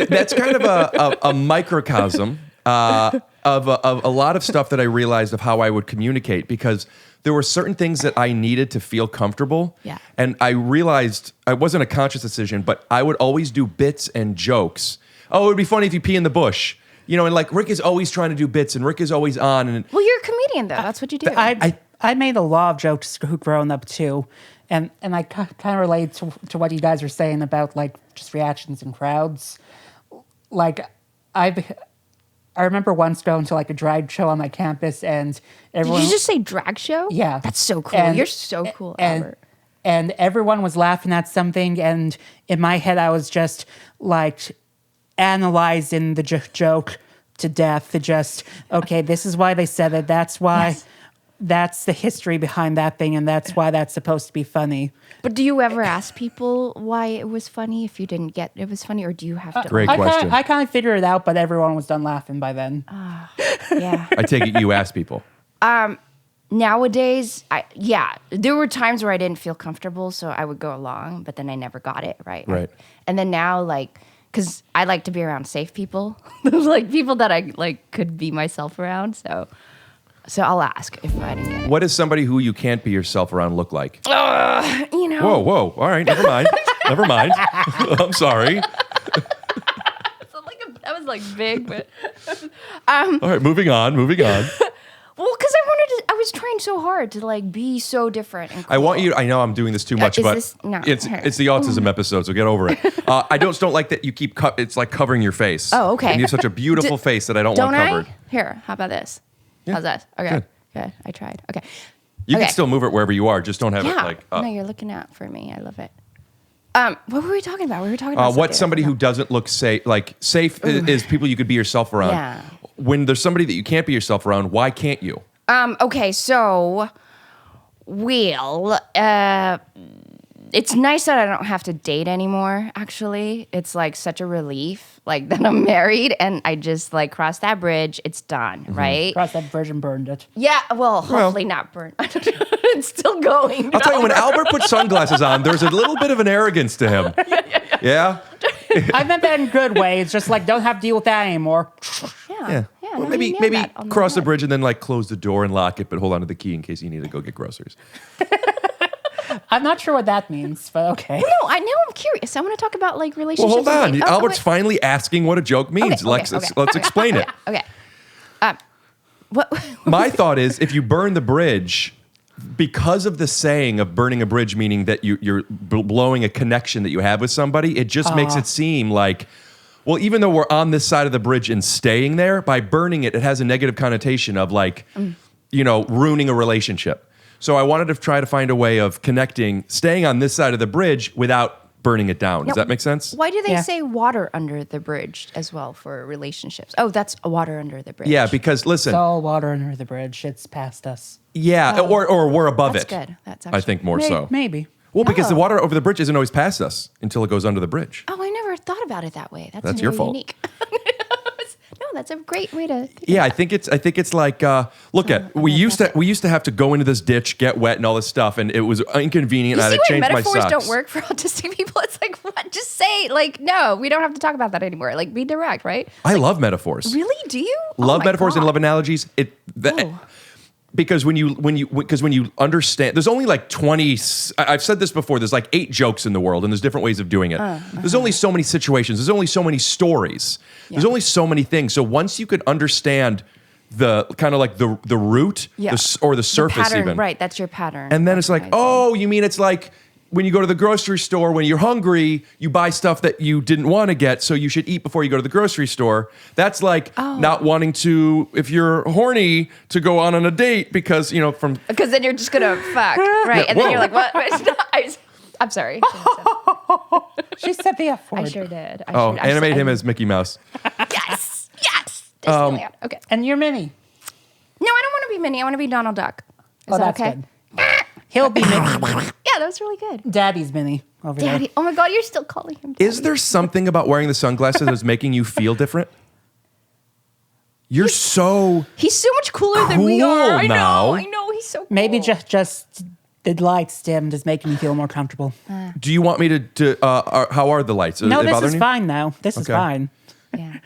that's kind of a microcosm. of a lot of stuff that I realized of how I would communicate, because there were certain things that I needed to feel comfortable. Yeah. And I realized it wasn't a conscious decision, but I would always do bits and jokes. Oh, it would be funny if you pee in the bush. You know, and like Rick is always trying to do bits and Rick is always on. And Well, you're a comedian, though. That's what you do. I made a lot of jokes growing up too, and I kind of relate to what you guys were saying about like just reactions in crowds. Like I remember once going to like a drag show on my campus, and everyone. Did you just say drag show? Yeah, That's so cool. And- You're so cool, and, Albert. And everyone was laughing at something, and in my head I was just like analyzing the joke to death. To just okay, this is why they said it. That's why. Yes. That's the history behind that thing, and that's why that's supposed to be funny. But do you ever ask people why it was funny if you didn't get it was funny, or do you have to? Great question. I kind of figured it out, but everyone was done laughing by then. Yeah. I take it you ask people. Nowadays, there were times where I didn't feel comfortable, so I would go along, but then I never got it right. Right. And then now, like, because I like to be around safe people, like people that I like could be myself around. So I'll ask if I didn't get it. What does somebody who you can't be yourself around look like? You know. Whoa. All right, never mind. Never mind. I'm sorry. So that was like big, but All right, moving on. well, because I was trying so hard to like be so different. And cool. I want you. I know I'm doing this too much, is but this- no, it's here. the autism episode, so get over it. I don't like that you keep. It's like covering your face. Oh, okay. And you have such a beautiful face that I don't want Don't covered. I? Here, how about this? Yeah, How's that? Okay. good. Good. I tried. Okay. You Okay. can still move it wherever you are. Just don't have it Yeah. like up. No, you're looking out for me. I love it. What were we talking about? We were talking about What's somebody who doesn't look safe? Like safe is people you could be yourself around. Yeah. When there's somebody that you can't be yourself around, why can't you? Okay, so it's nice that I don't have to date anymore, actually. It's like such a relief, like that I'm married and I just like cross that bridge, it's done, right? Cross that bridge and burned it. Yeah, well, hopefully not burn. It's still going. I'll tell you, when Albert puts sunglasses on, there's a little bit of an arrogance to him. Yeah? I meant that in good ways. Just like don't have to deal with that anymore. Yeah. Well, no, maybe you nailed maybe that on cross the head. bridge and then like close the door and lock it, but hold on to the key in case you need to go get groceries. I'm not sure what that means, but okay. No, I know I'm curious. I want to talk about like Well, relationships. hold on. and dating. Albert's wait. finally asking what a joke means. Okay, Let's explain it. Okay. What? My thought is, if you burn the bridge, because of the saying of burning a bridge, meaning that you're blowing a connection that you have with somebody, it just makes it seem like, well, even though we're on this side of the bridge and staying there, by burning it, it has a negative connotation of like, ruining a relationship. So I wanted to try to find a way of connecting, staying on this side of the bridge without burning it down. Does that make sense? Why do they Yeah. say water under the bridge as well for relationships? Oh, that's a water under the bridge. Yeah, because listen, It's all water under the bridge. It's past us. yeah, or we're above That's it. good. That's I actually think more so. Maybe. Well, because the No. water over the bridge isn't always past us until it goes under the bridge. Oh, I never thought about it that way. That's That's your really fault. Unique. No, that's a great way to. Yeah, I think it's like look at we used to have to go into this ditch, get wet, and all this stuff, and it was inconvenient. You I see had to why change my metaphors socks. don't work for autistic people? It's like, what? Just say, like, no, we don't have to talk about that anymore. Like, be direct, right? I love metaphors. Really? Do you? Love Oh my metaphors and God. love analogies. Oh. Because when you understand, there's only like 20. I've said this before. There's like 8 jokes in the world, and there's different ways of doing it. There's only so many situations. There's only so many stories. There's only so many things. So once you could understand the kind of like the root Yeah. or the surface pattern, even, right? That's your pattern. and then it's like, recognizing. oh, you mean it's like when you go to the grocery store, when you're hungry, you buy stuff that you didn't want to get, so you should eat before you go to the grocery store. That's like not wanting to, if you're horny, to go on a date because, from... Because then you're just gonna fuck, right? And then whoa. you're like, what? I'm sorry. She said the F I word. sure did. animate him as Mickey Mouse. Yes. Disneyland. Okay. And you're Minnie. No, I don't want to be Minnie. I want to be Donald Duck. Is Oh, that that's okay? good. He'll be Minnie. Yeah, that was really good. Daddy's Minnie over there. Daddy. Oh my God, you're still calling him Daddy. Is there something about wearing the sunglasses that's making you feel different? You're so... He's so much cooler than we Cool are. I now. know. He's so cool. Maybe just the lights dimmed is making me feel more comfortable. Do you want me to how are the lights? No, Are they this bothering is you? fine now. This is Okay. fine. Yeah.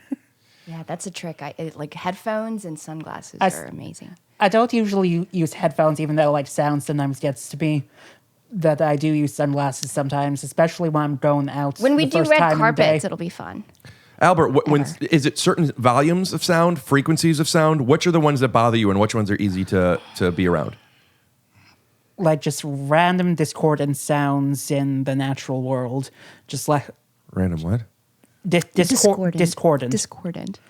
Yeah, that's a trick. Like headphones and sunglasses are amazing. I don't usually use headphones, even though like sound sometimes gets to me. That I do use sunglasses sometimes, especially when I'm going out. When we the do first red time in the day. carpets, it'll be fun. Albert, when is it certain volumes of sound, frequencies of sound? Which are the ones that bother you, and which ones are easy to be around? Like just random discordant sounds in the natural world, just like Random what? discordant. Discordant.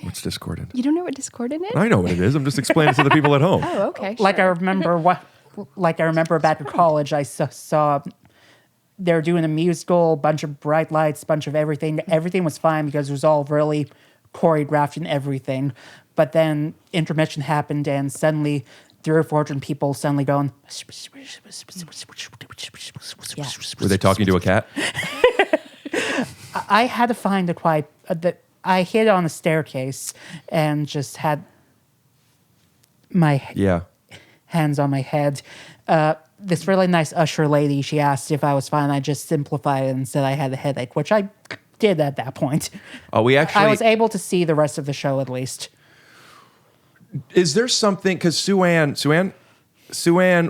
What's discordant? You don't know what discordant is? I know what it is. I'm just explaining to the people at home. Oh, okay. Like I sure. remember back in college, I saw they were doing a musical, bunch of bright lights, bunch of everything. Everything was fine because it was all really choreographed and everything. But then intermission happened, and suddenly 300 or 400 people suddenly going. Yeah. Were they talking to a cat? I had to find a quiet. I hid on a staircase and just had my Yeah. hands on my head. This really nice usher lady, she asked if I was fine. I just simplified it and said I had a headache, which I did at that point. We actually. I was able to see the rest of the show at least. Is there something, because Sue Ann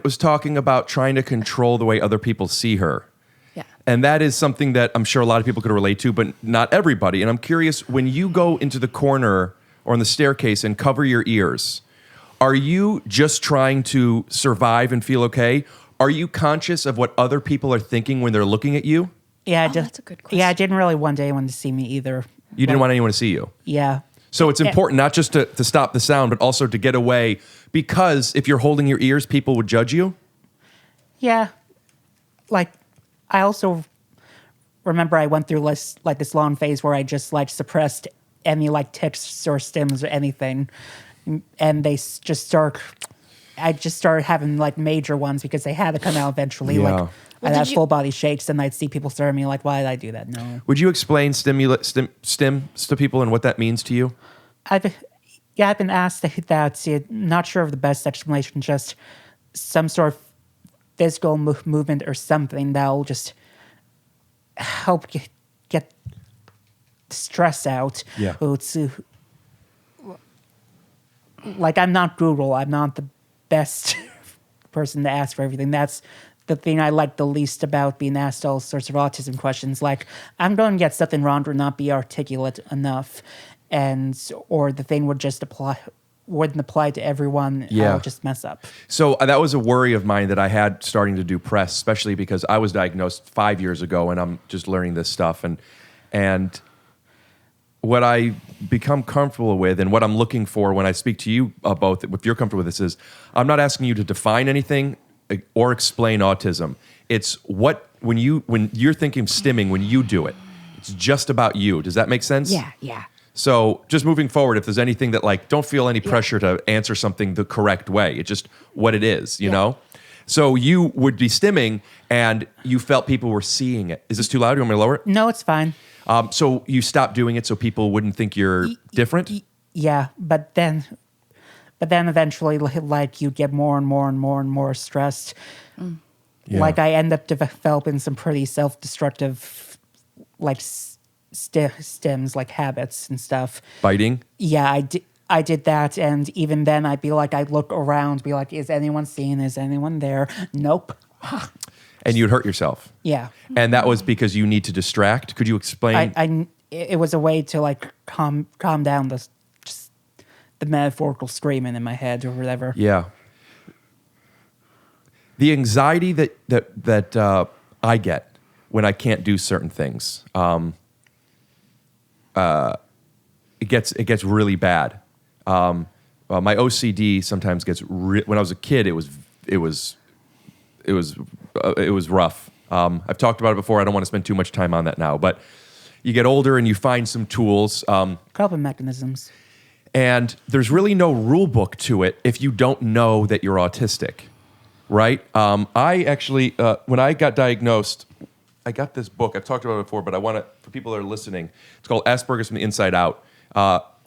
was talking about trying to control the way other people see her. Yeah. And that is something that I'm sure a lot of people could relate to, but not everybody. And I'm curious, when you go into the corner or on the staircase and cover your ears, are you just trying to survive and feel okay? Are you conscious of what other people are thinking when they're looking at you? Yeah, that's a good question. Yeah, I didn't really want anyone to see me either. You didn't want anyone to see you. Yeah. So it's important not just to stop the sound, but also to get away, because if you're holding your ears, people would judge you. Yeah. Like, I also remember I went through this long phase where I just like suppressed any like tics or stims or anything. And they I just started having like major ones because they had to come out eventually. Yeah. Like I'd have full body shakes, and I'd see people stare at me like, why did I do that? No. Would you explain stims to people and what that means to you? I've been asked that. Not sure of the best explanation. Just some sort of physical movement or something that'll just help get stress out. Yeah. Like, I'm not Google. I'm not the best person to ask for everything. That's the thing I like the least about being asked all sorts of autism questions. Like, I'm going to get something wrong or not be articulate enough, or the thing wouldn't apply to everyone. Yeah. I'll just mess up. So that was a worry of mine that I had starting to do press, especially because I was diagnosed 5 years ago, and I'm just learning this stuff. And what I become comfortable with, and what I'm looking for when I speak to you both, if you're comfortable with this, is I'm not asking you to define anything or explain autism. It's when you're thinking stimming, when you do it, it's just about you. Does that make sense? Yeah. So just moving forward, if there's anything that like, don't feel any pressure to answer something the correct way. It's just what it is, you know? So you would be stimming and you felt people were seeing it. Is this too loud? Do you want me to lower it? No, it's fine. So you stopped doing it so people wouldn't think you're different? Yeah, but then eventually, like, you get more and more and more and more stressed. Yeah. Like, I end up developing some pretty self-destructive, like, stims, like habits and stuff. Biting? Yeah, I did that, and even then, I'd be like, I'd look around, be like, is anyone seeing? Is anyone there? Nope. And you'd hurt yourself. Yeah. And that was because you need to distract? Could you explain? It was a way to, like, calm down the metaphorical screaming in my head or whatever. Yeah. The anxiety that I get when I can't do certain things, it gets really bad. My OCD sometimes gets when I was a kid. It was rough. I've talked about it before. I don't want to spend too much time on that now, but you get older and you find some tools. Coping mechanisms. And there's really no rule book to it if you don't know that you're autistic, right? I actually, when I got diagnosed, I got this book. I've talked about it before, but I want to, for people that are listening, it's called Asperger's from the Inside Out.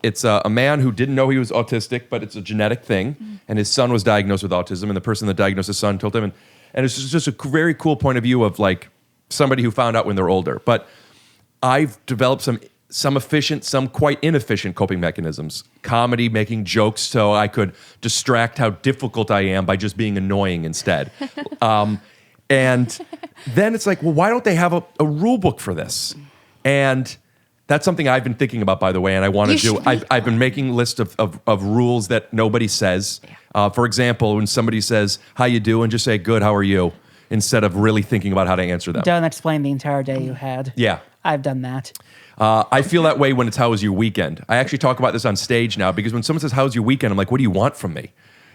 It's a man who didn't know he was autistic, but it's a genetic thing. And his son was diagnosed with autism, and the person that diagnosed his son told him. And it's just a very cool point of view of like somebody who found out when they're older. But I've developed some some efficient, some quite inefficient coping mechanisms. Comedy, making jokes so I could distract how difficult I am by just being annoying instead. And then it's like, well, why don't they have a rule book for this? And that's something I've been thinking about, by the way, and I want to do. I've been making a list of rules that nobody says. For example, when somebody says, how you doing, just say, good, how are you? Instead of really thinking about how to answer them. Don't explain the entire day you had. Yeah. I've done that. I feel that way when it's how was your weekend. I actually talk about this on stage now because when someone says, how's your weekend? I'm like, what do you want from me?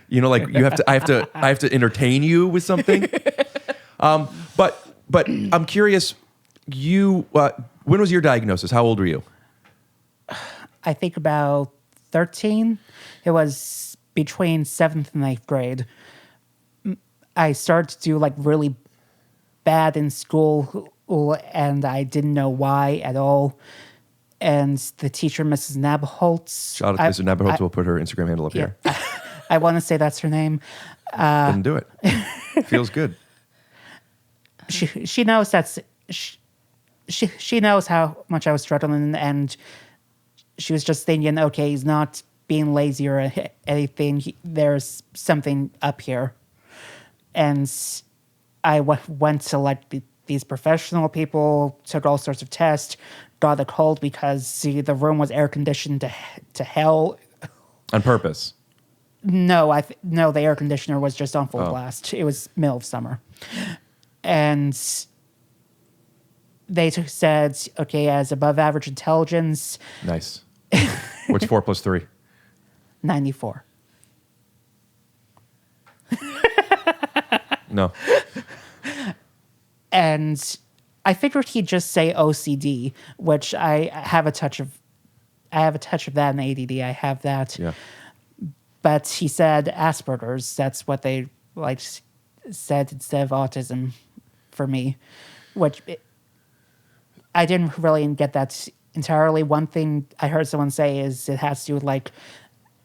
You know, like I have to entertain you with something. But I'm curious, when was your diagnosis? How old were you? I think about 13. It was between 7th and 8th grade. I started to do like really bad in school, and I didn't know why at all. And the teacher, Mrs. Nabholz. Shout out to Mrs. Nabholz. We'll put her Instagram handle up here. I want to say that's her name. Didn't do it. Feels good. She knows that's she knows how much I was struggling, and she was just thinking, okay, he's not being lazy or anything. There's something up here. And I went to like these professional people, took all sorts of tests, got a cold because the room was air conditioned to hell. On purpose? No, the air conditioner was just on full blast. It was middle of summer. And they said, okay, as above average intelligence. Nice. What's 4 plus 3? 94. No. And I figured he'd just say OCD, which I have a touch of that in ADD. I have that. Yeah. But he said Asperger's. That's what they said instead of autism for me, which I didn't really get that entirely. One thing I heard someone say is it has to do with like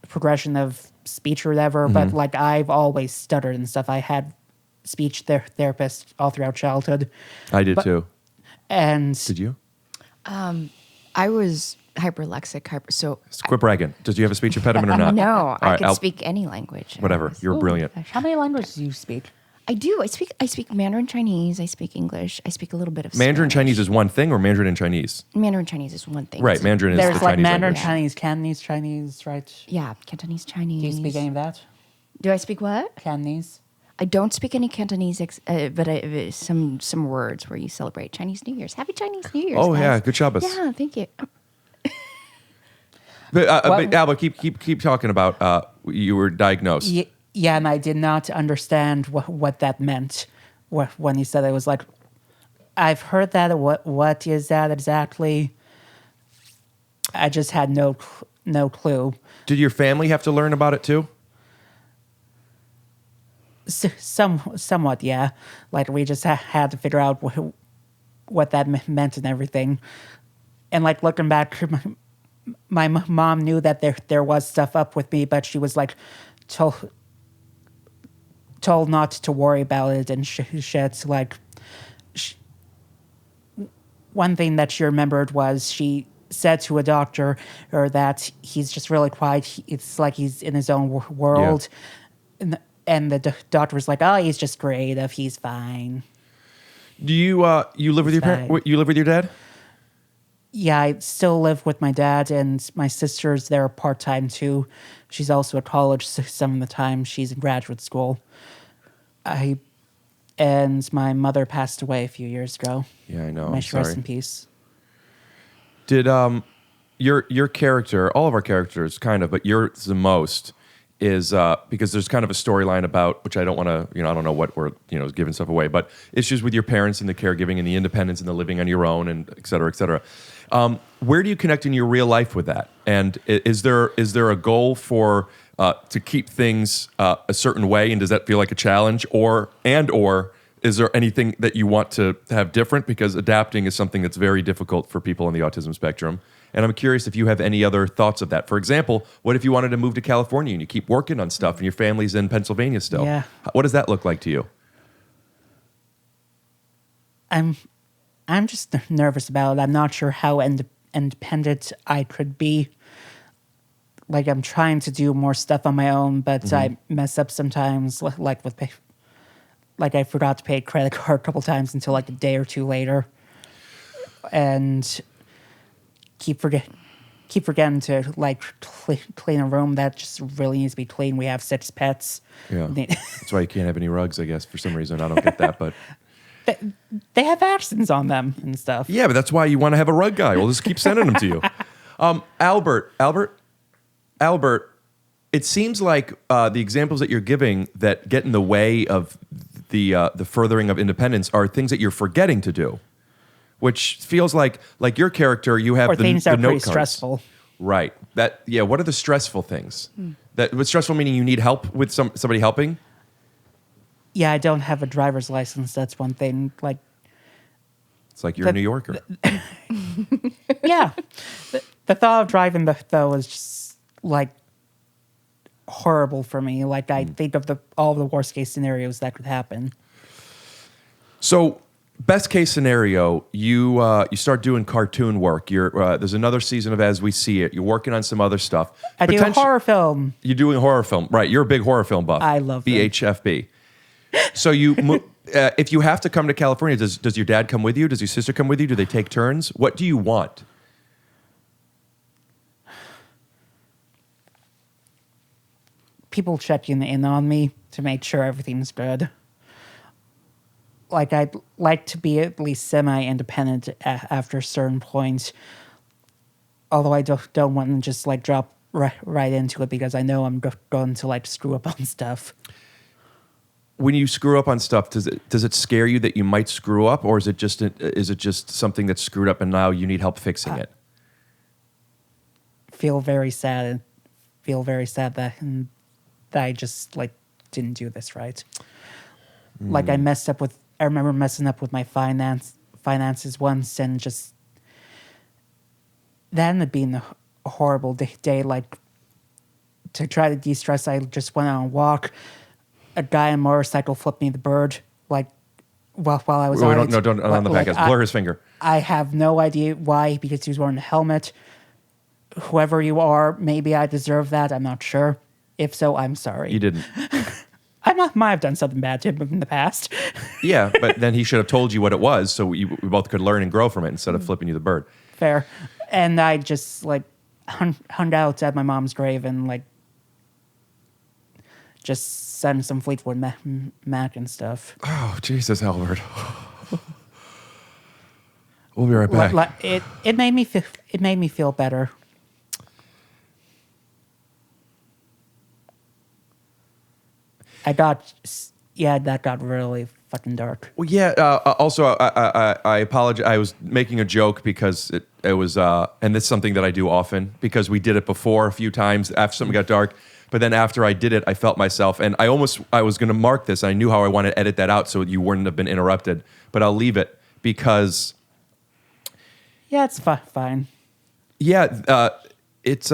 progression of speech or whatever. Mm-hmm. But like I've always stuttered and stuff. I had speech therapist all throughout childhood. I did too. And did you? I was hyperlexic. So quit bragging. Did you have a speech impediment or not? No, I could speak any language. Whatever. You're brilliant. How many languages do you speak? I do. I speak Mandarin Chinese. I speak English. I speak a little bit of Mandarin Spanish. Chinese is one thing, or Mandarin and Chinese? Mandarin Chinese is one thing. Right. Mandarin is the Chinese There's like Mandarin language. Chinese, Cantonese Chinese, right? Yeah, Cantonese Chinese. Do you speak any of that? Do I speak what? Cantonese. I don't speak any Cantonese, but some words where you celebrate Chinese New Year's. Happy Chinese New Year's. Oh guys. yeah, good Shabbos. Yeah, thank you. But Alba, keep talking about you were diagnosed. Yeah, and I did not understand what that meant when he said it. Was like, I've heard that. What is that exactly? I just had no clue. Did your family have to learn about it too? Somewhat, yeah. Like we just had to figure out what that meant and everything. And like looking back, my mom knew that there was stuff up with me, but she was like told not to worry about it and shit. Like one thing that she remembered was she said to a doctor that he's just really quiet. It's like he's in his own world. Yeah. And the doctor was like, "Oh, he's just creative. He's fine." Do you live with your parents? You live with your dad? Yeah, I still live with my dad, and my sister's there part-time too. She's also at college some of the time. She's in graduate school. And my mother passed away a few years ago. Yeah, I know. May I'm she rest sorry. in peace. Did your character, all of our characters kind of, but yours the most, is because there's kind of a storyline about, which I don't want to, I don't know what we're, giving stuff away, but issues with your parents and the caregiving and the independence and the living on your own and et cetera, et cetera. Where do you connect in your real life with that? And is there a goal for to keep things a certain way, and does that feel like a challenge, or is there anything that you want to have different? Because adapting is something that's very difficult for people on the autism spectrum. And I'm curious if you have any other thoughts of that. For example, what if you wanted to move to California and you keep working on stuff and your family's in Pennsylvania still? Yeah. What does that look like to you? I'm just nervous about it. I'm not sure how independent I could be. Like, I'm trying to do more stuff on my own, but I mess up sometimes, like I forgot to pay a credit card a couple times until like a day or two later. And keep forgetting to like clean a room that just really needs to be clean. We have 6 pets. Yeah. That's why you can't have any rugs, I guess, for some reason. I don't get that, but... They have accents on them and stuff. Yeah, but that's why you want to have a rug guy. We'll just keep sending them to you. Albert, it seems like the examples that you're giving that get in the way of the furthering of independence are things that you're forgetting to do, which feels like your character, you have or the things that are note pretty cards. stressful. Right. What are the stressful things? What's stressful meaning you need help with somebody helping? Yeah, I don't have a driver's license. That's one thing. Like, It's like you're a New Yorker. yeah. The thought of driving, though, is just, like, horrible for me. Like, I think of all the worst-case scenarios that could happen. So, best case scenario, you start doing cartoon work. There's another season of As We See It. You're working on some other stuff. I do a horror film. You're doing a horror film. Right, you're a big horror film buff. I love them. BHFB. So if you have to come to California, does your dad come with you? Does your sister come with you? Do they take turns? What do you want? People checking in on me to make sure everything's good. Like, I'd like to be at least semi-independent after a certain point. Although I don't want to just, like, drop right into it because I know I'm going to, like, screw up on stuff. When you screw up on stuff, does it scare you that you might screw up, or is it just something that's screwed up and now you need help fixing it? Feel very sad that I just like didn't do this right. Like, I remember messing up with my finances once, and just that ended up being a horrible day. Like, to try to de-stress, I just went on a walk. A guy on a motorcycle flipped me the bird, like, while I was on it. Don't on the podcast. Blur his finger. I have no idea why, because he was wearing a helmet. Whoever you are, maybe I deserve that. I'm not sure. If so, I'm sorry. You didn't. I might have done something bad to him in the past. Yeah, but then he should have told you what it was, so we both could learn and grow from it instead of flipping you the bird. Fair. And I just, like, hung out at my mom's grave and, like, just sang some Fleetwood Mac and stuff. Oh, Jesus, Albert. We'll be right back. It made me feel better. That got really fucking dark. Well, yeah. Also, I apologize. I was making a joke because it was, and this is something that I do often because we did it before a few times after something got dark. But then after I did it, I felt myself, and I was going to mark this. I knew how I wanted to edit that out so you wouldn't have been interrupted. But I'll leave it because. Yeah, it's fine. Yeah, it's.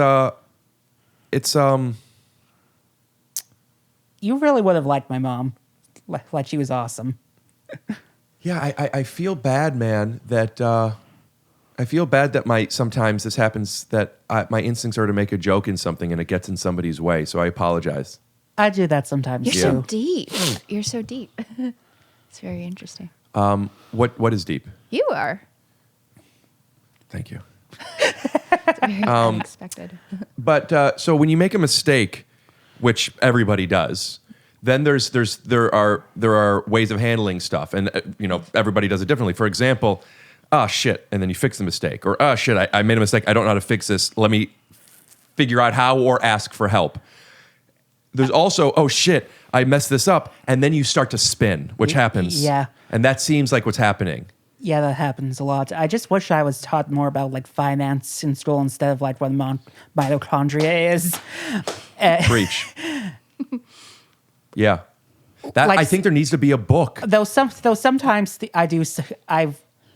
You really would have liked my mom. Like, she was awesome. Yeah, I feel bad, man, that sometimes this happens, that my instincts are to make a joke in something and it gets in somebody's way, so I apologize. I do that sometimes, You're too. so deep. You're so deep. It's very interesting. What is deep? You are. Thank you. It's very unexpected. But so when you make a mistake, which everybody does, then there are ways of handling stuff, and everybody does it differently. For example, shit, and then you fix the mistake, or shit, I made a mistake. I don't know how to fix this. Let me figure out how, or ask for help. There's also, oh shit, I messed this up, and then you start to spin, which happens. Yeah, and that seems like what's happening. Yeah, that happens a lot. I just wish I was taught more about like finance in school instead of like what mitochondria is. Preach. Yeah, that Like, I think there needs to be a book. Though sometimes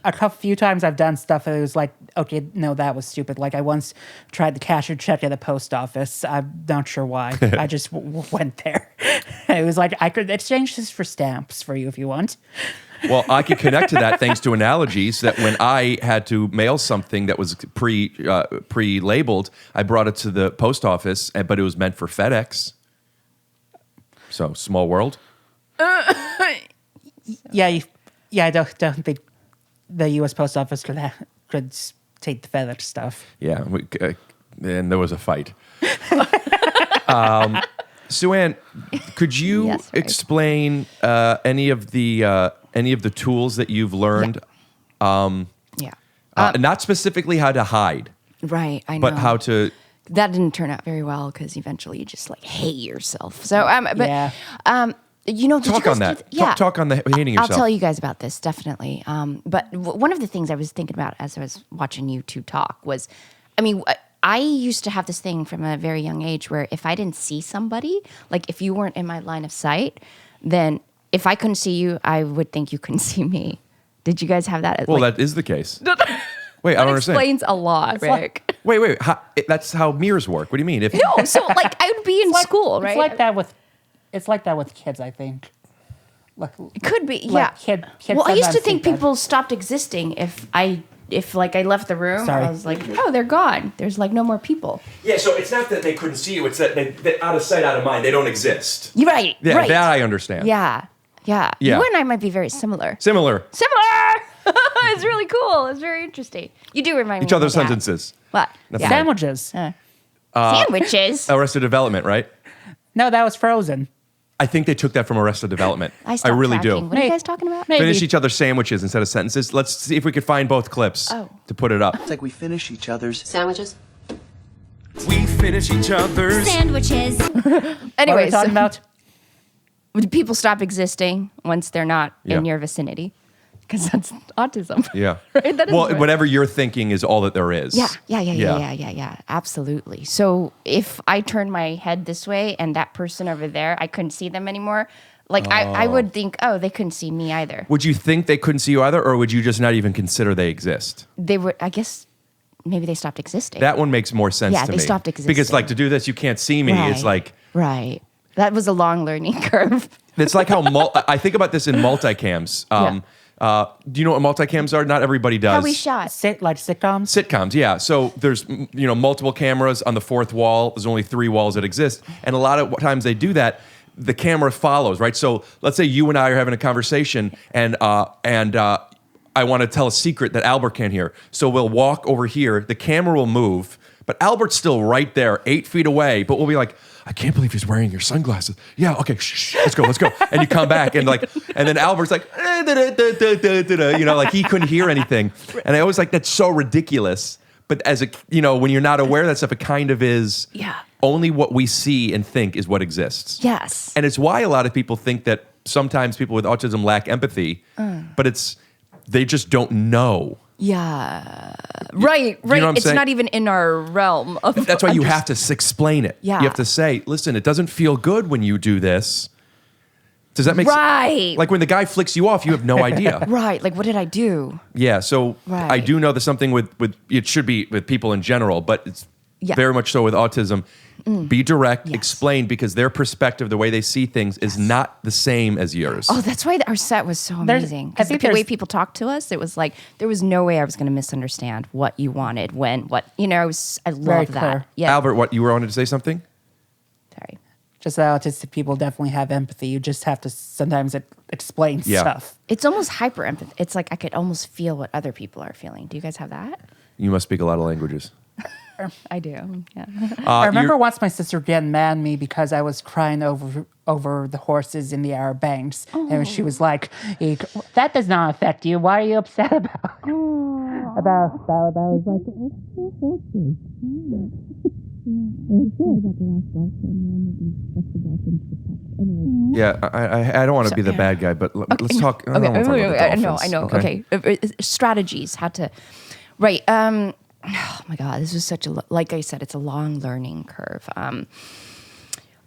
a few times I've done stuff that it was like, okay, no, that was stupid. Like, I once tried to cash a check at a post office. I'm not sure why. I just went there. It was like, I could exchange this for stamps for you if you want. Well, I could connect to that thanks to analogies that when I had to mail something that was pre-labeled, I brought it to the post office, but it was meant for FedEx. So, small world. Yeah, I don't think the U.S. Post Office could take the FedEx stuff. Yeah, and there was a fight. Sue-Ann, could you Yes, right. explain any of the tools that you've learned? Yeah. Not specifically how to hide, Right. I know. but how to. That didn't turn out very well because eventually you just like hate yourself. So, but Yeah. you know, did you Talk guys on that. Yeah. Talk on the hating yourself. I'll tell you guys about this definitely. But one of the things I was thinking about as I was watching you two talk was, I mean, I used to have this thing from a very young age where if I didn't see somebody, like if you weren't in my line of sight, then if I couldn't see you, I would think you couldn't see me. Did you guys have that? Well, like, that is the case. Wait, I that don't understand. explains a lot, Rick. Wait. That's how mirrors work. What do you mean? No, so like I would be in school, right? It's like that with kids, I think. Like, It could be, like yeah. kids Well, I used to sometimes think that. people stopped existing if I left the room. Sorry. I was like, oh, they're gone. There's like no more people. Yeah, so it's not that they couldn't see you. It's that they out of sight, out of mind. They don't exist. You're right. Yeah, right. that I understand. Yeah. Yeah. You and I might be very similar. Similar. It's really cool. It's very interesting. You do remind me Each other's of my dad. sentences. What? That's Yeah. fine. Sandwiches. Sandwiches. Arrested Development, right? No, that was Frozen. I think they took that from Arrested Development. I stopped really tracking. do. What are you guys talking about? Maybe. Finish each other's sandwiches instead of sentences. Let's see if we could find both clips to put it up. It's like we finish each other's Sandwiches. We finish each other's. Sandwiches. What are we Anyways, talking about? people stop existing once they're not Yeah. in your vicinity. Because that's autism. Yeah. Right? That is Well, right. whatever you're thinking is all that there is. Yeah. Absolutely. So if I turn my head this way and that person over there, I couldn't see them anymore. Like I would think, oh, they couldn't see me either. Would you think they couldn't see you either, or would you just not even consider they exist? They would, I guess, maybe they stopped existing. That one makes more sense Yeah, to they me. stopped Because existing. like to do this, you can't see me. It's like right. That was a long learning curve. it's like how I think about this in multicams. Do you know what multicams are? Not everybody does. How we shot. Like sitcoms? Sitcoms, yeah. So there's multiple cameras on the fourth wall. There's only 3 walls that exist, and a lot of times they do that. The camera follows, right? So let's say you and I are having a conversation, and I want to tell a secret that Albert can't hear. So we'll walk over here. The camera will move, but Albert's still right there, 8 feet away. But we'll be like, I can't believe he's wearing your sunglasses. Yeah, okay, shh, let's go. And you come back and then Albert's like, like he couldn't hear anything. And I always like, that's so ridiculous. But as when you're not aware of that stuff, it kind of is. Yeah. Only what we see and think is what exists. Yes. And it's why a lot of people think that sometimes people with autism lack empathy, but they just don't know. Yeah. Right. know what I'm It's saying? not even in our realm of That's why you have to explain it. Yeah. You have to say, listen, it doesn't feel good when you do this. Does that make sense? Right. Like when the guy flicks you off, you have no idea. Right. Like, what did I do? Yeah. So Right. I do know that something with it should be with people in general, but it's Yeah. very much so with autism. Be direct, Yes. explain, because their perspective, the way they see things, is not the same as yours. Oh, that's why our set was so There's- amazing. I Because think the way there's- people talked to us, it was like there was no way I was going to misunderstand what you wanted, when, what. I Very love that. clear. Yeah. Albert, what you wanted to say something? Sorry. Just that autistic people definitely have empathy. You just have to sometimes explain Yeah. stuff. It's almost hyper empathy. It's like I could almost feel what other people are feeling. Do you guys have that? You must speak a lot of languages. I do. Yeah. I remember once my sister getting mad at me because I was crying over the horses in the Arab banks. And she was like, that does not affect you. Why are you upset about about that? I was like, Yeah, I don't want to be the bad guy, but let's talk. I don't wanna talk about the I know. dolphins, Okay. Strategies, how to. Right. Oh my God, this was such like I said, it's a long learning curve.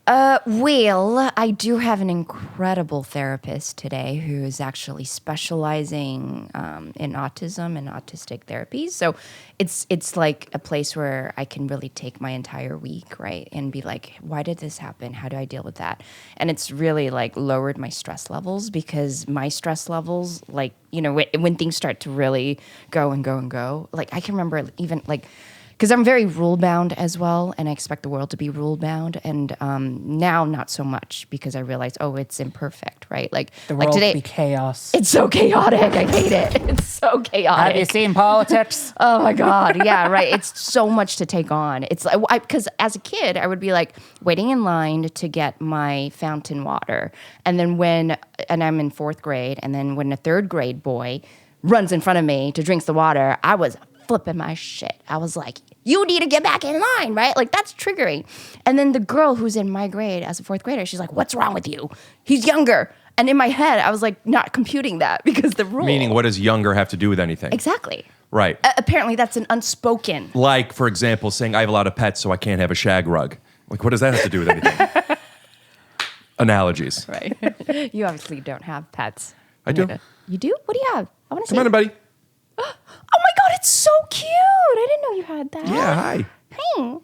Well, I do have an incredible therapist today who is actually specializing in autism and autistic therapies. So it's like a place where I can really take my entire week, right, and be like, why did this happen? How do I deal with that? And it's really like lowered my stress levels, because my stress levels, like, you know, when things start to really go and go and go, like I can remember even like, because I'm very rule-bound as well, and I expect the world to be rule-bound. And now, not so much, because I realize, it's imperfect, right? Like The like world today, be chaos. it's so chaotic. I hate it. It's so chaotic. Have you seen politics? Oh my God. Yeah, right. It's so much to take on. It's like, because as a kid, I would be like waiting in line to get my fountain water. And then and I'm in 4th grade, and then when a 3rd grade boy runs in front of me to drink the water, I was flipping my shit. I was like, you need to get back in line, right? Like, that's triggering. And then the girl who's in my grade as a 4th grader, she's like, what's wrong with you? He's younger. And in my head, I was like, not computing that, because the rule. Meaning, what does younger have to do with anything? Exactly. Right. Apparently, that's an unspoken. Like, for example, saying I have a lot of pets, so I can't have a shag rug. Like, what does that have to do with anything? Analogies. Right. You obviously don't have pets. I do. You do? What do you have? I want to see. Come on, buddy. Oh my God, it's so cute. I didn't know you had that. Yeah, hi. Hey.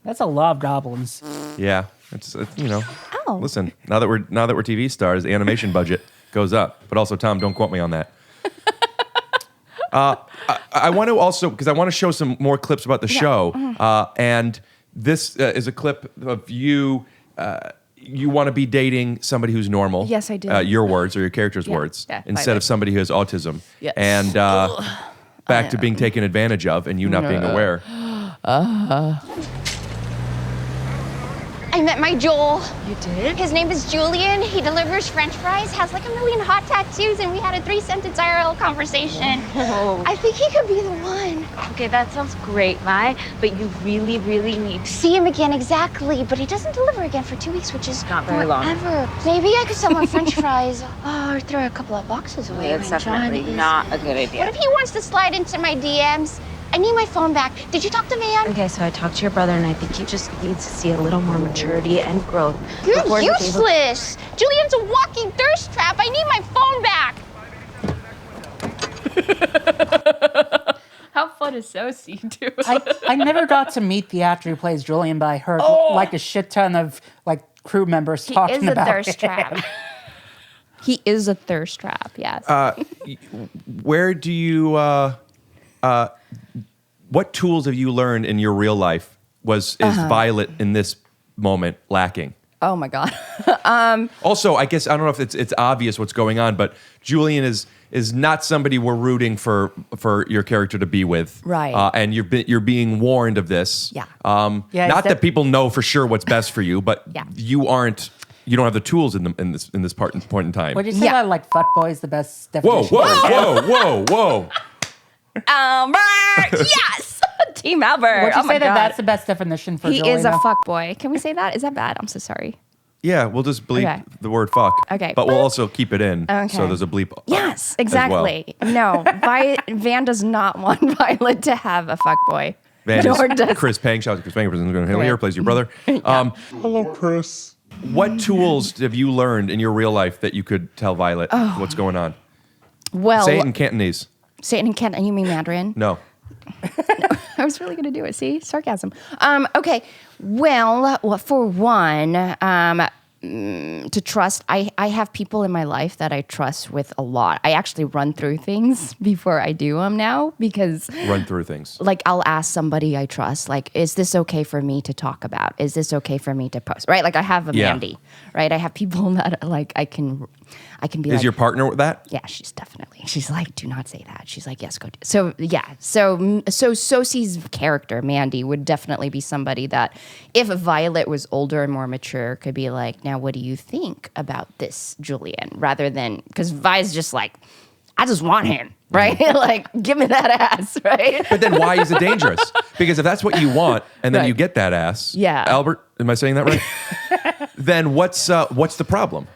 That's a lot of goblins. Yeah, it's you know. Oh. Listen, now that we're TV stars, the animation budget goes up. But also, Tom, don't quote me on that. I want to also, because I want to show some more clips about the show, and this is a clip of you. You want to be dating somebody who's normal. Yes, I do. Your words or your character's words, Yeah, instead of somebody who has autism. Yes. And back to being taken advantage of and you not being aware. I met my Joel. You did? His name is Julian. He delivers French fries, has like 1 million hot tattoos, and we had a 3-sentence IRL conversation. Oh. I think he could be the one. Okay, that sounds great, Mai, but you really, really need to See him again, exactly. But he doesn't deliver again for 2 weeks, which is Not very long. forever. Maybe I could sell more French fries or throw a couple of boxes away. That's when John definitely is- not a good idea. What if he wants to slide into my DMs? I need my phone back. Did you talk to Van? Okay, so I talked to your brother, and I think he just needs to see a little more maturity and growth. You're before he's able- useless. Julian's a walking thirst trap. I need my phone back. How fun is Sosie, too? I never got to meet the actor who plays Julian, but I heard like a shit ton of like crew members talking He is a about thirst it. trap. He is a thirst trap, yes. Where do you? What tools have you learned in your real life? Is Violet in this moment lacking? Oh my God. Also, I guess I don't know if it's obvious what's going on, but Julian is not somebody we're rooting for your character to be with, Right. And you're being warned of this. Yeah. Yeah, Not is that people know for sure what's best for you, but Yeah. you don't have the tools in this point in time. Would you say Yeah. that like fuckboy is the best Whoa, definition? whoa. Yes! Team Albert. Would you Oh my say that God. that's the best definition for He Julian? is a though? fuckboy. Can we say that? Is that bad? I'm so sorry. Yeah, we'll just bleep Okay. the word fuck. Okay. But we'll also keep it in. Okay. So there's a bleep. Yes, as well. exactly. No, Van does not want Violet to have a fuckboy. Van Nor is does Chris Pang. Shout out to Chris Pang. President going to here. Plays your brother. Hello, Chris. What tools have you learned in your real life that you could tell Violet what's going on? Well, Say it in Cantonese. say it in Canton. You mean Mandarin? No. I was really going to do it. See? Sarcasm. Okay. Well, for one, to trust, I have people in my life that I trust with a lot. I actually run through things before I do them now, because Run through things. like I'll ask somebody I trust, like, is this okay for me to talk about? Is this okay for me to post? Right? Like I have a Yeah. Mandy, right? I have people that like I can be Is like, your partner with that? yeah, she's like, do not say that. She's like, yes, go do it. So yeah, so Sosie's character, Mandy, would definitely be somebody that if Violet was older and more mature, could be like, now what do you think about this, Julian? Rather than, because Vi's just like, I just want him, right? Like, give me that ass, right? But then why is it dangerous? Because if that's what you want and then you Right. get that ass, Yeah. Albert, am I saying that right? Then what's the problem?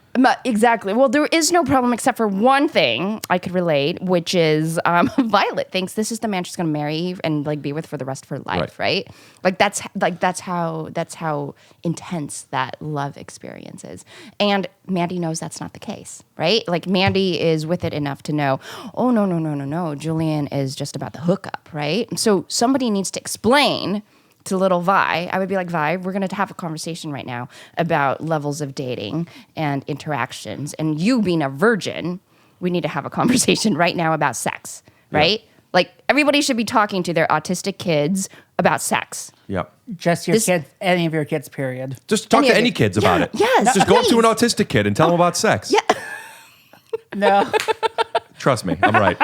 Exactly. Well, there is no problem except for one thing I could relate, which is Violet thinks this is the man she's going to marry and like be with for the rest of her life, right? That's how intense that love experience is. And Mandy knows that's not the case, right? Like Mandy is with it enough to know, oh no, Julian is just about the hookup, right? So somebody needs to explain to little Vi. I would be like, Vi, we're going to have a conversation right now about levels of dating and interactions. And you being a virgin, we need to have a conversation right now about sex, right? Like everybody should be talking to their autistic kids about sex. Yep. Just your kids, any of your kids, period. Just talk to any kids about it. Yes. Just go up to an autistic kid and tell them about sex. Yeah. No. Trust me, I'm right.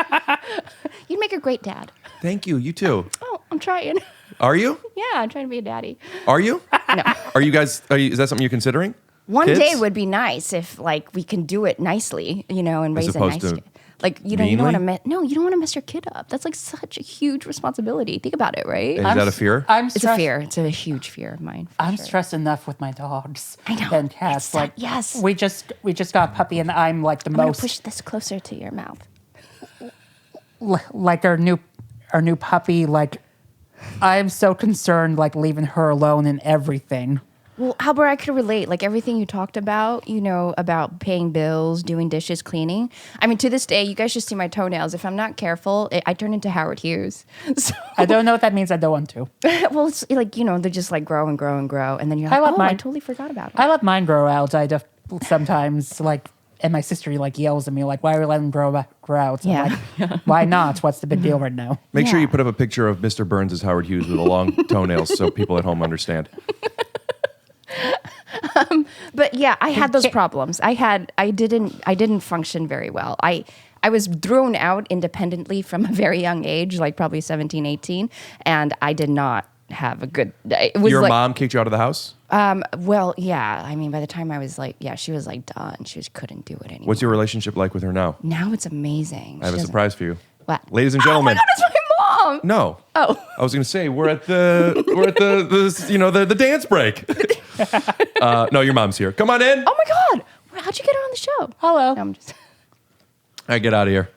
You'd make a great dad. Thank you. You too. Oh, I'm trying. Are you? Yeah, I'm trying to be a daddy. Are you? No. Are you guys? Is that something you're considering? One Kids? day would be nice if like we can do it nicely, and raise a nice kid. Like, you don't want to you don't want to mess your kid up. That's like such a huge responsibility. Think about it, right? Is that a fear? It's a fear. It's a huge fear of mine. I'm stressed enough with my dogs. I know. And cats. Like, yes. We just got a puppy, and I'm like the I'm gonna most. push this closer to your mouth. Like our new puppy. Like, I'm so concerned, like leaving her alone in everything. Well, Albert, I could relate. Like everything you talked about, about paying bills, doing dishes, cleaning. I mean, to this day, you guys should see my toenails. If I'm not careful, I turn into Howard Hughes. So, I don't know what that means. I don't want to. Well, it's like, they just like grow and grow and grow. And then you're like, I totally forgot about it. I let mine grow out. I just sometimes like, and my sister like yells at me like, "Why are we letting them grow out?" So Yeah. I'm like, why not? What's the big deal right now? Make sure you put up a picture of Mr. Burns as Howard Hughes with the long toenails so people at home understand. But yeah, I had those problems. I didn't function very well. I was thrown out independently from a very young age, like probably 17, 18, and I did not have a good. It was Your mom kicked you out of the house? Well, yeah. I mean, by the time I was like, she was like done. She just couldn't do it anymore. What's your relationship like with her now? Now it's amazing. I have a surprise for you. What? Ladies and gentlemen. Oh my God, it's my mom. No. Oh. I was going to say we're at the dance break. No, your mom's here. Come on in. Oh my God. How'd you get her on the show? Hello. No, I'm just. All right, get out of here.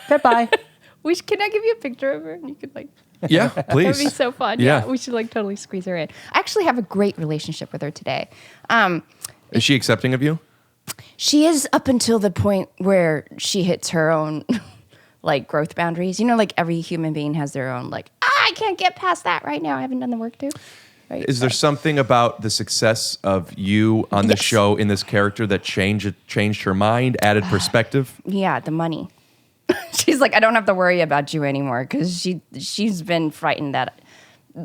Goodbye. Can I give you a picture of her? And you could like. Yeah, please. That would be so fun. Yeah. We should like totally squeeze her in. I actually have a great relationship with her today. Is she accepting of you? She is up until the point where she hits her own like growth boundaries. Like every human being has their own like, I can't get past that right now. I haven't done the work to. Right? Is there something about the success of you on the show in this character that changed her mind, added perspective? Yeah, the money. She's like, I don't have to worry about you anymore because she's been frightened that,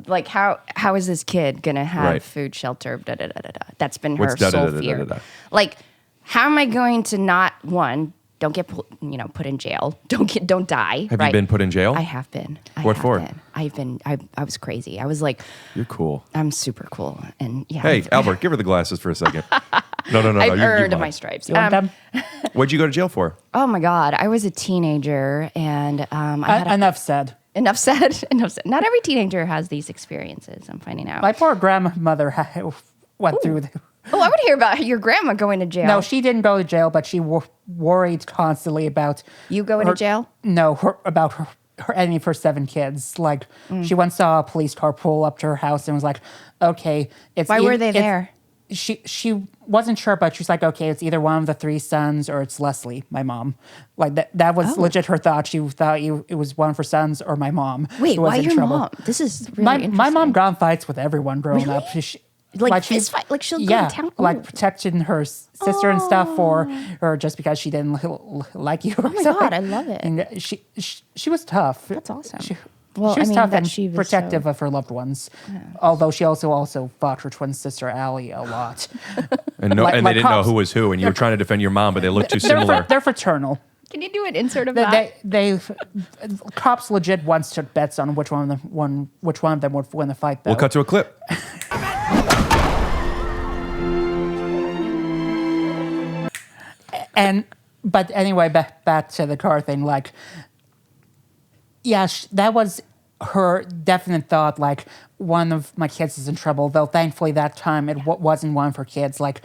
like, how is this kid gonna have food, shelter, da da da da da. That's been her sole fear. Like, how am I going to not don't get put in jail, don't die. Have you been put in jail? I have been. What for? I was crazy. I was like, you're cool. I'm super cool, and yeah. Hey, Albert, give her the glasses for a second. No. I've earned my stripes. You want them? What'd you go to jail for? Oh my God, I was a teenager, and I had enough said. Enough said. Not every teenager has these experiences. I'm finding out. My poor grandmother went through. I want to hear about your grandma going to jail. No, she didn't go to jail, but she worried constantly about you going to jail. No, about her any of her 7 kids. Like she once saw a police car pull up to her house and was like, "Okay, it's why were they there?" She wasn't sure, but she's like, "Okay, it's either one of the 3 sons or it's Leslie, my mom." Like that was legit her thought. She thought it was one of her sons or my mom. Wait, why your mom? This is really interesting. My mom got in fights with everyone growing up. Like fist fight, like she'll go to town. Like protecting her sister and stuff, or just because she didn't like you. Oh my God, I love it. And she was tough. That's awesome. She was tough and protective of her loved ones. Yeah. Although she also fought her twin sister Allie a lot. And they didn't know who was who, and you were trying to defend your mom, but they looked too similar. They're fraternal. Can you do an insert of that? Cops legit once took bets on which one of them would win the fight. Though. We'll cut to a clip. But anyway, back to the car thing. Like, yeah, that was her definite thought. Like, one of my kids is in trouble. Though thankfully that time it wasn't one of her kids. Like,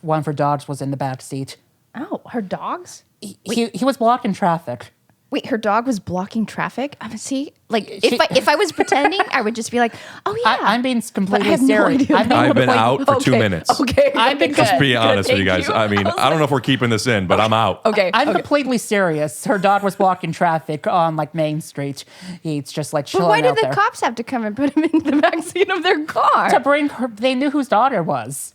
one of her dogs was in the back seat. Oh, her dogs? He was blocking traffic. Wait, her dog was blocking traffic? See, like if I was pretending, I would just be like, "Oh yeah." I'm being completely I have no serious. idea. I've been out for 2 minutes. Okay, I've been Just be honest with you Thank guys. I mean, I don't know if we're keeping this in, but I'm out. Okay, I'm completely serious. Her dog was blocking traffic on like Main Street. He's just like chilling But why did out the there. cops have to come and put him in the backseat of their car? To bring her, they knew whose dog it was.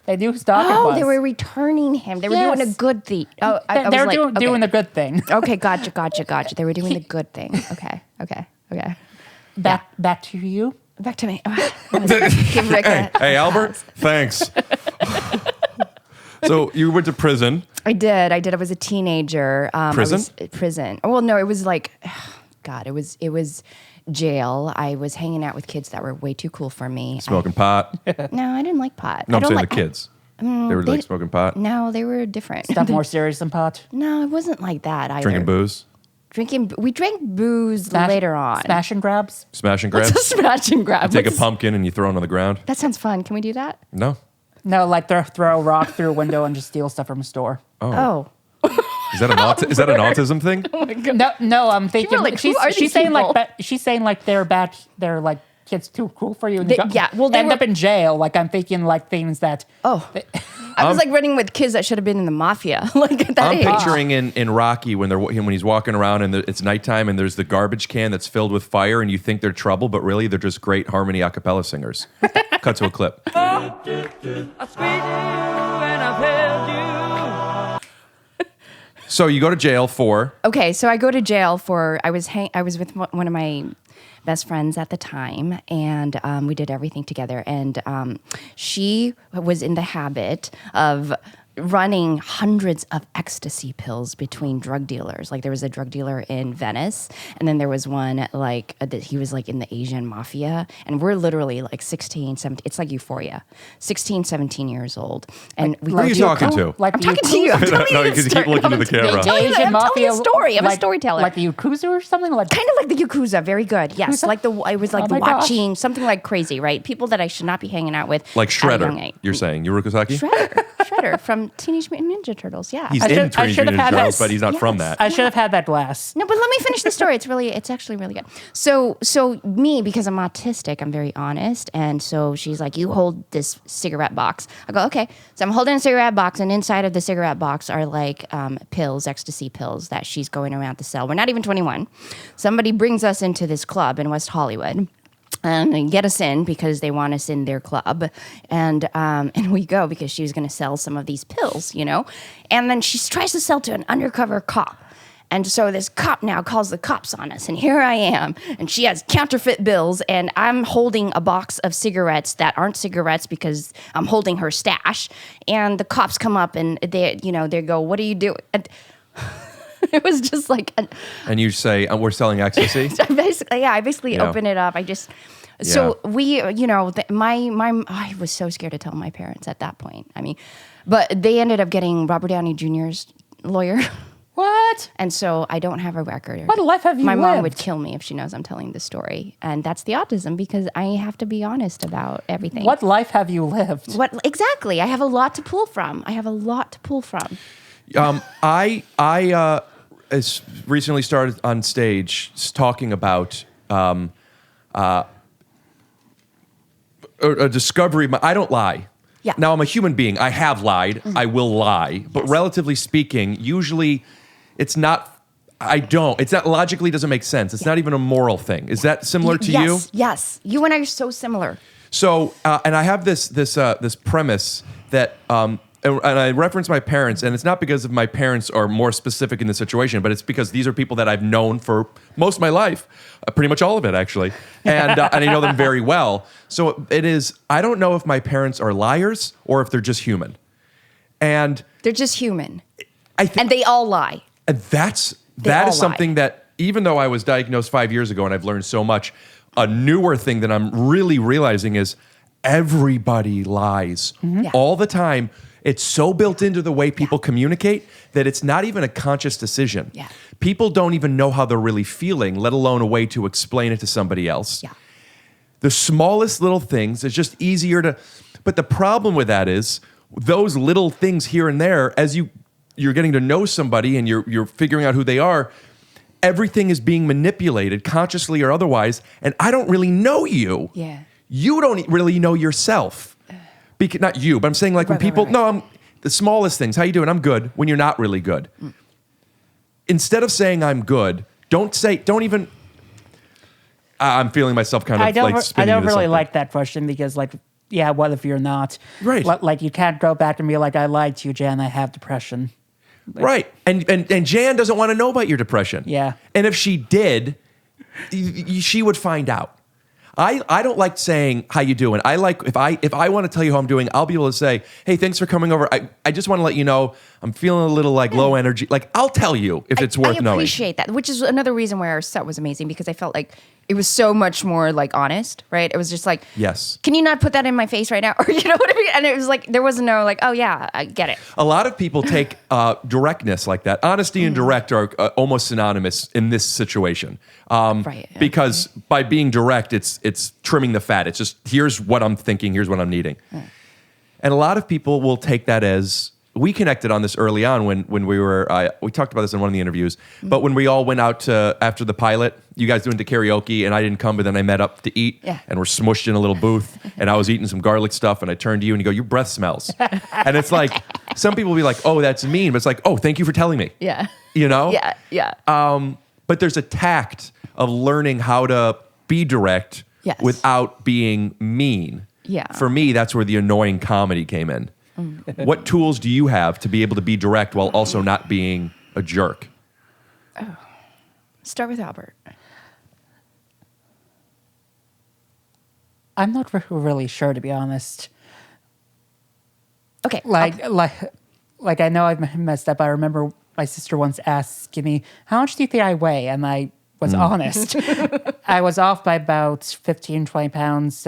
They knew whose dog it was. Oh, they were returning him. They were doing a good thing. Oh, They were doing the good thing. Okay, gotcha. They were doing the good thing. Okay. Back to you. Back to me. Give Rick Hey, Albert, thanks. So you went to prison. I did. I was a teenager. Prison. Well, no, it was like, God, it was jail. I was hanging out with kids that were way too cool for me. Smoking pot. No, I didn't like pot. No, I I'm don't saying like the kids. They were like smoking pot. No, they were different. Stuff more serious than pot. No, it wasn't like that either. Drinking booze. We drank booze later on. Smash and grabs. Smash and grab. What's a smash and grab? You take a pumpkin and you throw it on the ground. That sounds fun. Can we do that? No. No, like throw a rock through a window and just steal stuff from a store. Oh. Is that an autism thing? Oh my God. No, I'm thinking like, who are she's these saying people? she's saying like they're bad. They're like kids too cool for you. And They end up in jail. Like I'm thinking like things that. Oh. I was like running with kids that should have been in the mafia. Like at that I'm age. picturing in Rocky when he's walking around and it's nighttime and there's the garbage can that's filled with fire and you think they're trouble, but really they're just great harmony a cappella singers. Cut to a clip. So you go to jail for? Okay, so I go to jail for I was with one of my best friends at the time, and we did everything together. And she was in the habit of running hundreds of ecstasy pills between drug dealers. Like there was a drug dealer in Venice, and then there was one like that he was like in the Asian mafia, and we're literally like 16, 17, it's like Euphoria, 16, 17 years old. And Who are you talking to? Like I'm talking to you. I'm telling you No, the because you story. keep looking at the camera. I'm telling you a story. I'm a like- storyteller. Like the Yakuza or something. Like Kind of like the Yakuza, very good. Yes, like I was like Oh my gosh. watching something like crazy, right? People that I should not be hanging out with. Like at a young Shredder, age. you're saying. Rutecki? Shredder from Teenage Mutant Ninja Turtles. Yeah. He's I in should Teenage have Mutant had Ninja Turtles, this. but he's not from Yes. that. I should have had that glass. No, but let me finish the story. It's actually really good. So me, because I'm autistic, I'm very honest, and so she's like, "You hold this cigarette box." I go, "Okay." So I'm holding a cigarette box, and inside of the cigarette box are like pills, ecstasy pills that she's going around to sell. We're not even 21. Somebody brings us into this club in West Hollywood. And they get us in because they want us in their club, and we go because she was going to sell some of these pills, you know, and then she tries to sell to an undercover cop, and so this cop now calls the cops on us, and here I am, and she has counterfeit bills, and I'm holding a box of cigarettes that aren't cigarettes because I'm holding her stash, and the cops come up and they go, "What are you doing?" And it was just like, And you say, we're selling ecstasy? I basically Yeah. open it up. So we, I was so scared to tell my parents at that point. I mean, but they ended up getting Robert Downey Jr.'s lawyer. What? And so I don't have a record. What life have you My mom lived? would kill me if she knows I'm telling the story. And that's the autism, because I have to be honest about everything. What life have you lived? What exactly? I have a lot to pull from. I recently started on stage talking about a discovery. I don't lie. Yeah. Now I'm a human being. I have lied. I will lie. But relatively speaking, usually it's not. I don't. It's not logically doesn't make sense. It's not even a moral thing. Is that similar to you? Yes. You and I are so similar. So, and I have this premise that, and I reference my parents, and it's not because of my parents are more specific in the situation, but it's because these are people that I've known for most of my life, pretty much all of it actually, and I know them very well. So it is. I don't know if my parents are liars or if they're just human, and They're just human. and they all lie. That all is something that, even though I was diagnosed 5 years ago and I've learned so much, a newer thing that I'm really realizing is everybody lies Yeah. all the time. It's so built into the way people communicate that it's not even a conscious decision. Yeah. People don't even know how they're really feeling, let alone a way to explain it to somebody else. Yeah. The smallest little things is just easier to. But the problem with that is those little things here and there, as you're getting to know somebody and you're figuring out who they are, everything is being manipulated, consciously or otherwise, and I don't really know you. Yeah. You don't really know yourself. Not you, but I'm saying like when people, no, the smallest things. How you doing? I'm good. When you're not really good. Instead of saying I'm good, don't even. I'm feeling myself kind of like spinning. I don't really something. like that question because like, yeah, what if you're not? Right. Like you can't go back and be like, I lied to you, Jan. I have depression. Right. And Jan doesn't want to know about your depression. Yeah. And if she did, she would find out. I don't like saying how you doing. I like if I want to tell you how I'm doing, I'll be able to say, hey, thanks for coming over. I just want to let you know I'm feeling a little like low energy. Like I'll tell you if it's worth knowing. I appreciate that, which is another reason why our set was amazing because I felt like it was so much more like honest, right? It was just like, yes. Can you not put that in my face right now? Or you know what I mean? And it was like, there was no like, oh yeah, I get it. A lot of people take directness like that. Honesty and direct are almost synonymous in this situation. Right. Yeah. Because by being direct, it's trimming the fat. It's just, here's what I'm thinking, here's what I'm needing. Yeah. And a lot of people will take that as, we connected on this early on when we were, we talked about this in one of the interviews, but when we all went out to, after the pilot, you guys doing the karaoke and I didn't come, but then I met up to eat and we're smushed in a little booth and I was eating some garlic stuff and I turned to you and you go, your breath smells. And it's like, some people will be like, oh, that's mean. But it's like, oh, thank you for telling me. Yeah. You know? Yeah. Yeah. But there's a tact of learning how to be direct without being mean. Yeah. For me, that's where the annoying comedy came in. What tools do you have to be able to be direct while also not being a jerk? Oh. Start with Albert. I'm not really sure, to be honest. Okay. Like I know I've messed up. I remember my sister once asking me, how much do you think I weigh? And I was honest. I was off by about 15, 20 pounds.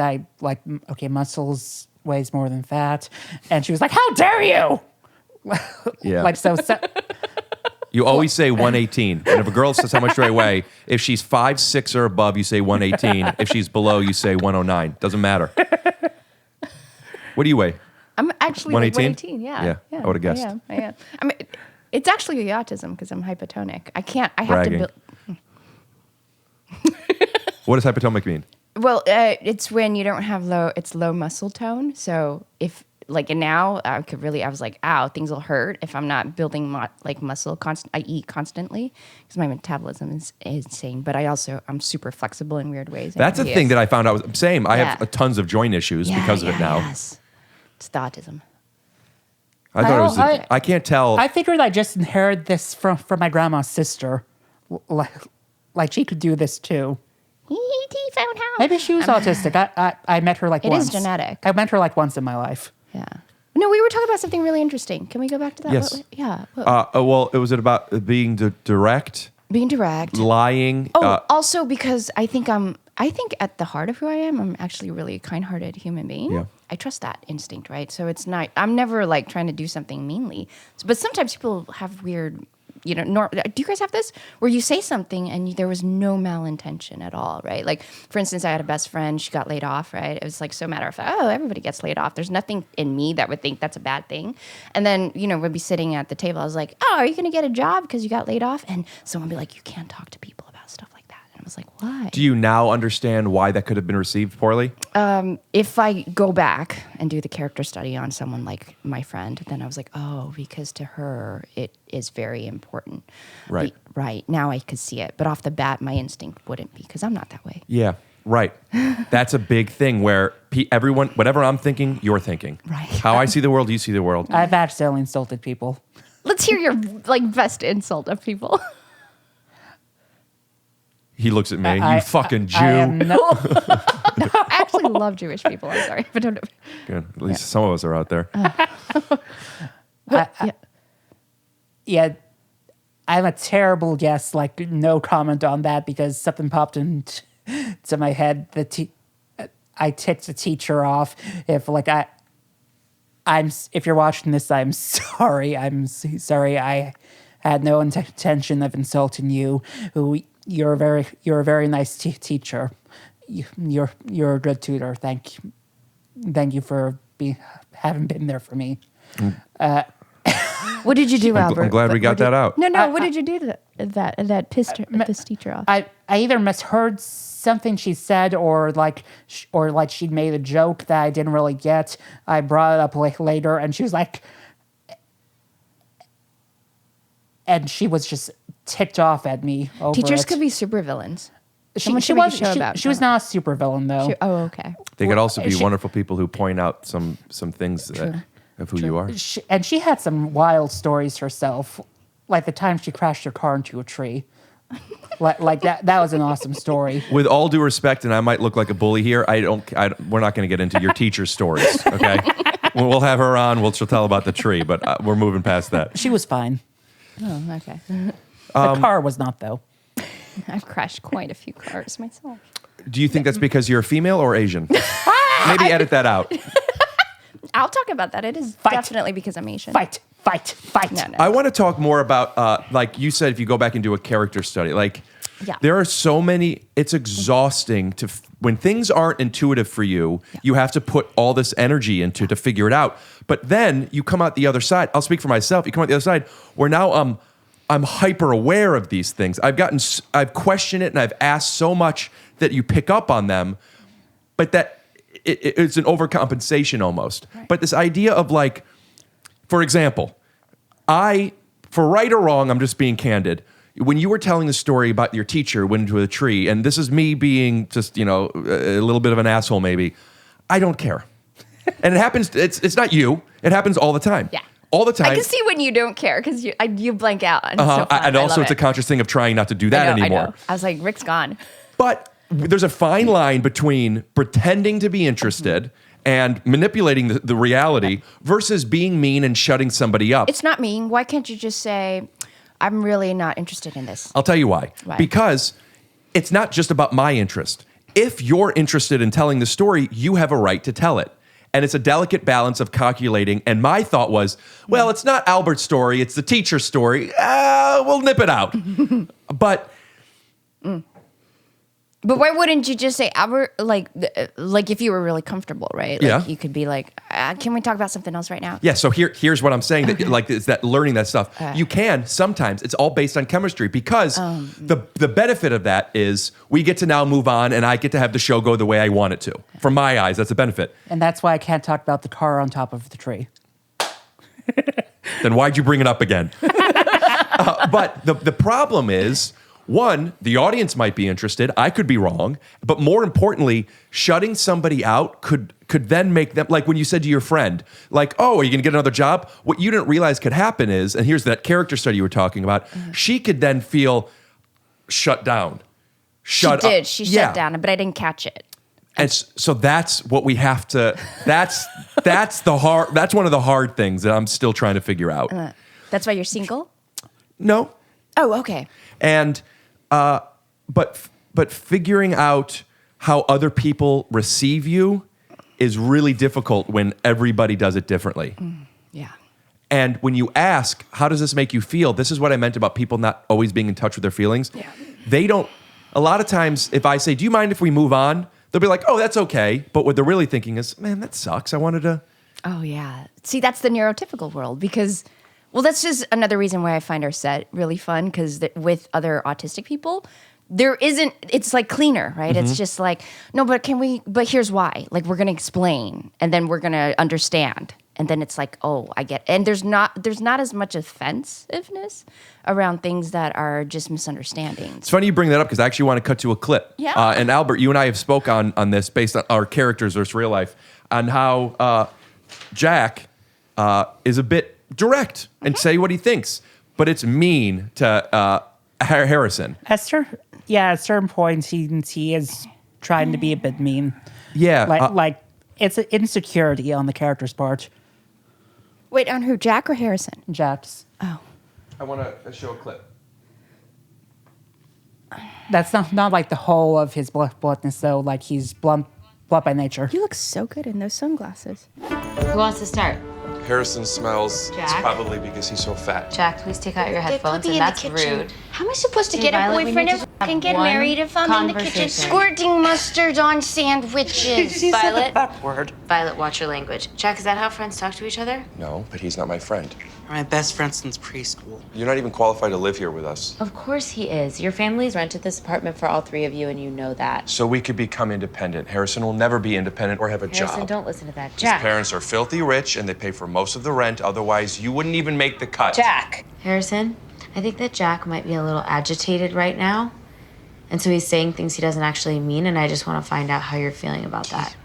Muscles weighs more than fat. And she was like, how dare you? Yeah. So you always say 118. And if a girl says, how much do I weigh? If she's 5'6" or above, you say 118. If she's below, you say 109. Doesn't matter. What do you weigh? I'm actually 118. Yeah. I would have guessed. I am. I mean, it's actually the autism because I'm hypotonic. I have Bragging. to build. What does hypotonic mean? Well, it's when you don't have low muscle tone. So if and now I was like, ow, things will hurt if I'm not building muscle. I eat constantly because my metabolism is insane. But I'm super flexible in weird ways. That's a thing that I found out. Same. I have tons of joint issues because of it now. Yes. It's the autism. I thought it was. I can't tell. I figured I just inherited this from my grandma's sister. Like she could do this too. He found how. Maybe she was autistic. I met her once. It is genetic. I met her once in my life. Yeah. No, we were talking about something really interesting. Can we go back to that? Yes. Yeah. Well, it was about being direct. Being direct. Lying. Also because I think at the heart of who I am, I'm actually a really kind-hearted human being. Yeah. I trust that instinct, right? So it's not, I'm never trying to do something meanly. But sometimes people have weird, do you guys have this? Where you say something and there was no malintention at all, right? For instance, I had a best friend, she got laid off, right? It was so matter of fact, oh, everybody gets laid off. There's nothing in me that would think that's a bad thing. And then, we'd be sitting at the table. I was like, oh, are you going to get a job because you got laid off? And someone would be like, you can't talk to people about stuff like that. And I was like, why? Do you now understand why that could have been received poorly? If I go back and do the character study on someone like my friend, then I was like, oh, because to her, it is very important. Right. Right. Now I could see it. But off the bat, my instinct wouldn't be because I'm not that way. Yeah. Right. That's a big thing where everyone, whatever I'm thinking, you're thinking. Right. How I see the world, you see the world. I've accidentally insulted people. Let's hear your best insult of people. He looks at me. You fucking Jew. I actually love Jewish people. I'm sorry, but don't. Good. At least some of us are out there. Yeah, I'm a terrible guest. No comment on that because something popped into my head. I ticked the teacher off. If if you're watching this, I'm sorry. I'm sorry. I had no intention of insulting you. You're a very nice teacher. You're a good tutor. Thank you for having been there for me. What did you do, Albert? I'm glad we got that out. No. What did you do to that pissed this teacher off? I either misheard something she said, or like she'd made a joke that I didn't really get. I brought it up later, and she was like, and she was just ticked off at me over Teachers it. could be supervillains. She was not a supervillain though. Okay. They could also be wonderful people who point out some things of who you are. She had some wild stories herself, like the time she crashed her car into a tree. like that was an awesome story. With all due respect, and I might look like a bully here, we're not going to get into your teacher's stories, okay? We'll have her on. She'll tell about the tree, but we're moving past that. She was fine. Oh, okay. The car was not, though. I've crashed quite a few cars myself. Do you think that's because you're a female or Asian? Maybe edit that out. I'll talk about that. It is definitely because I'm Asian. Fight. No. I want to talk more about, like you said, if you go back and do a character study, there are so many, it's exhausting when things aren't intuitive for you, you have to put all this energy into to figure it out. But then you come out the other side. I'll speak for myself. You come out the other side where now I'm hyper aware of these things. I've questioned it and I've asked so much that you pick up on them, but that it's an overcompensation almost. Right. But this idea of for example, for right or wrong, I'm just being candid. When you were telling the story about your teacher went into a tree, and this is me being just, a little bit of an asshole maybe, I don't care. And it happens, it's not you, it happens all the time. Yeah. All the time. I can see when you don't care because you blank out. And, and also it's a conscious thing of trying not to do that anymore. I know. I was like, Rick's gone. But there's a fine line between pretending to be interested and manipulating the reality versus being mean and shutting somebody up. It's not mean. Why can't you just say, I'm really not interested in this? I'll tell you why. Because it's not just about my interest. If you're interested in telling the story, you have a right to tell it. And it's a delicate balance of calculating. And my thought was, well, it's not Albert's story, it's the teacher's story. We'll nip it out. But why wouldn't you just say, Albert, like if you were really comfortable, right? You could be like, can we talk about something else right now? Yeah, so here's what I'm saying, that is that learning that stuff. You can, sometimes, it's all based on chemistry because the benefit of that is we get to now move on and I get to have the show go the way I want it to. From my eyes, that's a benefit. And that's why I can't talk about the car on top of the tree. Then why'd you bring it up again? But the problem is, one, the audience might be interested. I could be wrong. But more importantly, shutting somebody out could then make them, like when you said to your friend, oh, are you going to get another job? What you didn't realize could happen is, and here's that character study you were talking about, she could then feel shut down. She did. She shut down, but I didn't catch it. And so that's what we have to, that's one of the hard things that I'm still trying to figure out. That's why you're single? No. Oh, okay. And but figuring out how other people receive you is really difficult when everybody does it differently. Yeah. And when you ask, how does this make you feel? This is what I meant about people not always being in touch with their feelings. Yeah. They don't, a lot of times if I say, do you mind if we move on? They'll be like, oh, that's okay. But what they're really thinking is, man, that sucks. I wanted to. Oh, yeah. See, that's the neurotypical world because... Well, that's just another reason why I find our set really fun because with other autistic people, it's like cleaner, right? It's just like, no, but here's why. Like, we're going to explain and then we're going to understand. And then it's like, oh, I get it. And there's not as much offensiveness around things that are just misunderstandings. It's funny you bring that up because I actually want to cut to a clip. Yeah. And Albert, you and I have spoke on this based on our characters versus real life on how Jack is a bit direct and say what he thinks, but it's mean to Harrison. At certain points, he is trying to be a bit mean. Yeah. Like it's an insecurity on the character's part. Wait, on who, Jack or Harrison? Jack's. Oh. I want to show a clip. That's not like the whole of his bluntness, though. Like, he's blunt by nature. You look so good in those sunglasses. Who wants to start? Harrison smells. Jack? It's probably because he's so fat. Jack, please take out your headphones, and that's rude. How am I supposed to Hey, get a Violet, we boyfriend need if to I can have get one married if I'm in the kitchen conversation. squirting mustard on sandwiches? Violet. That word. Violet, watch your language. Jack, is that how friends talk to each other? No, but he's not my friend. My best friend since preschool. You're not even qualified to live here with us. Of course he is. Your family's rented this apartment for all three of you, and you know that. So we could become independent. Harrison will never be independent or have a Harrison, job. don't listen to that. His Jack. parents are filthy rich and they pay for most of the rent. Otherwise, you wouldn't even make the cut. Jack. Harrison, I think that Jack might be a little agitated right now. And so he's saying things he doesn't actually mean, and I just want to find out how you're feeling about that.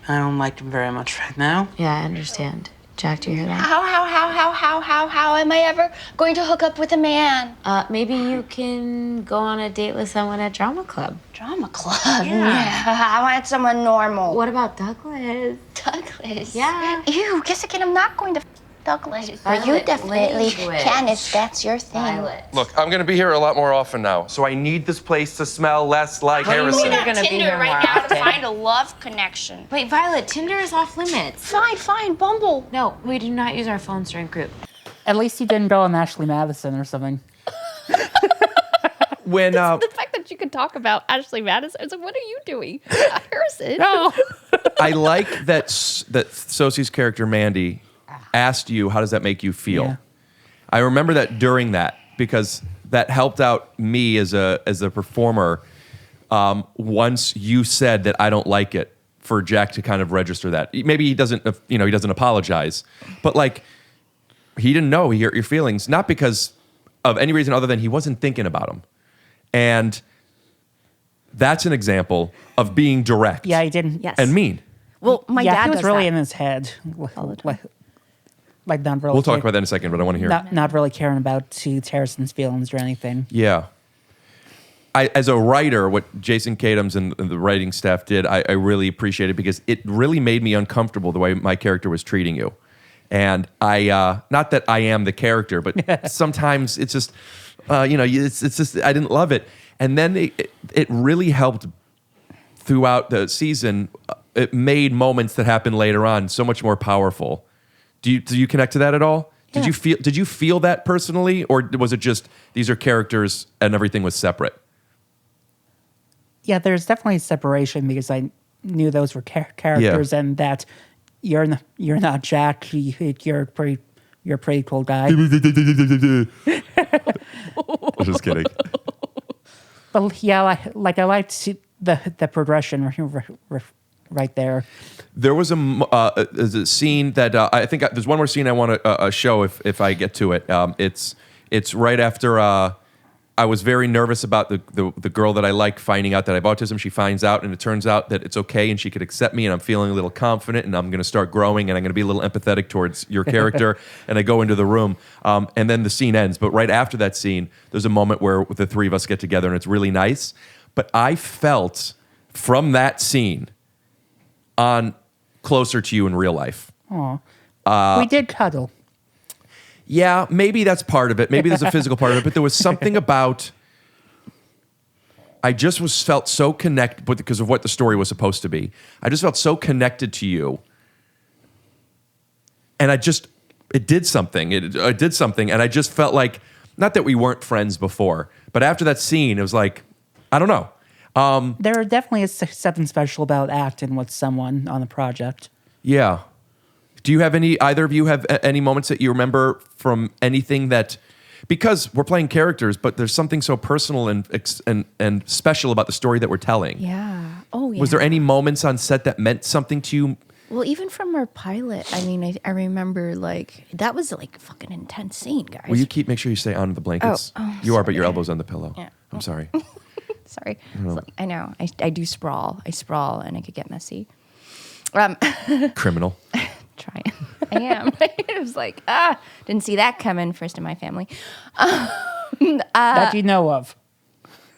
I don't like him very much right now. Yeah, I understand. Jack, do you hear that? How am I ever going to hook up with a man? Maybe you can go on a date with someone at drama club. Drama club? Yeah. I want someone normal. What about Douglas? Douglas? Yeah. Ew, guess again, I'm not going to Douglas. But you Violet, definitely language. can if that's your thing. Violet. Look, I'm gonna be here a lot more often now, so I need this place to smell less like What do you Harrison. mean you're gonna be Tinder here right more now often? to find a love connection. Wait, Violet, Tinder is off limits. Fine, Bumble. No, we do not use our phones during group. At least you didn't go on Ashley Madison or something. When The fact that you could talk about Ashley Madison, it's like, what are you doing? Harrison. No. I like that Sosie's character Mandy asked you, how does that make you feel? Yeah. I remember that during that because that helped out me as a performer. Once you said that I don't like it, for Jack to kind of register that. Maybe he doesn't, he doesn't apologize, but like he didn't know your feelings, not because of any reason other than he wasn't thinking about them. And that's an example of being direct. Yeah, he didn't. Yes. And mean. Well, my yeah, dad he was does really that. in his head. All the time. Like not really. We'll talk about that in a second, but I want to hear. Not really caring about Harrison's feelings or anything. Yeah. As a writer, what Jason Kadams and the writing staff did, I really appreciated because it really made me uncomfortable the way my character was treating you. And not that I am the character, but sometimes it's just, it's just, I didn't love it. And then it really helped throughout the season. It made moments that happened later on so much more powerful. Do you connect to that at all? Yeah. Did you feel that personally, or was it just these are characters and everything was separate? Yeah, there's definitely separation because I knew those were characters, and that you're not Jack. You're a pretty cool guy. Just kidding. But yeah, I liked the progression right there. There was a scene that I think there's one more scene I want to show if I get to it. It's right after I was very nervous about the girl that I like finding out that I have autism. She finds out, and it turns out that it's okay, and she could accept me, and I'm feeling a little confident, and I'm going to start growing, and I'm going to be a little empathetic towards your character. And I go into the room, and then the scene ends. But right after that scene, there's a moment where the three of us get together, and it's really nice. But I felt from that scene on closer to you in real life. Aw. We did cuddle. Yeah, maybe that's part of it. Maybe there's a physical part of it, but there was something about. I just felt so connected because of what the story was supposed to be. I just felt so connected to you, and it did something. It did something, and I just felt like not that we weren't friends before, but after that scene, it was like I don't know. There definitely is something special about acting with someone on the project. Yeah. Do you have either of you have any moments that you remember from anything that, because we're playing characters, but there's something so personal and special about the story that we're telling? Yeah. Oh, yeah. Was there any moments on set that meant something to you? Well, even from our pilot, I mean, I remember that was like a fucking intense scene, guys. Will you make sure you stay on the blankets? Oh, you are, but your sorry. elbow's on the pillow. Yeah. I'm sorry. Sorry. I know. I do sprawl. I sprawl, and it could get messy. Criminal. Trying. I am. It was like, didn't see that coming. First in my family. That you know of.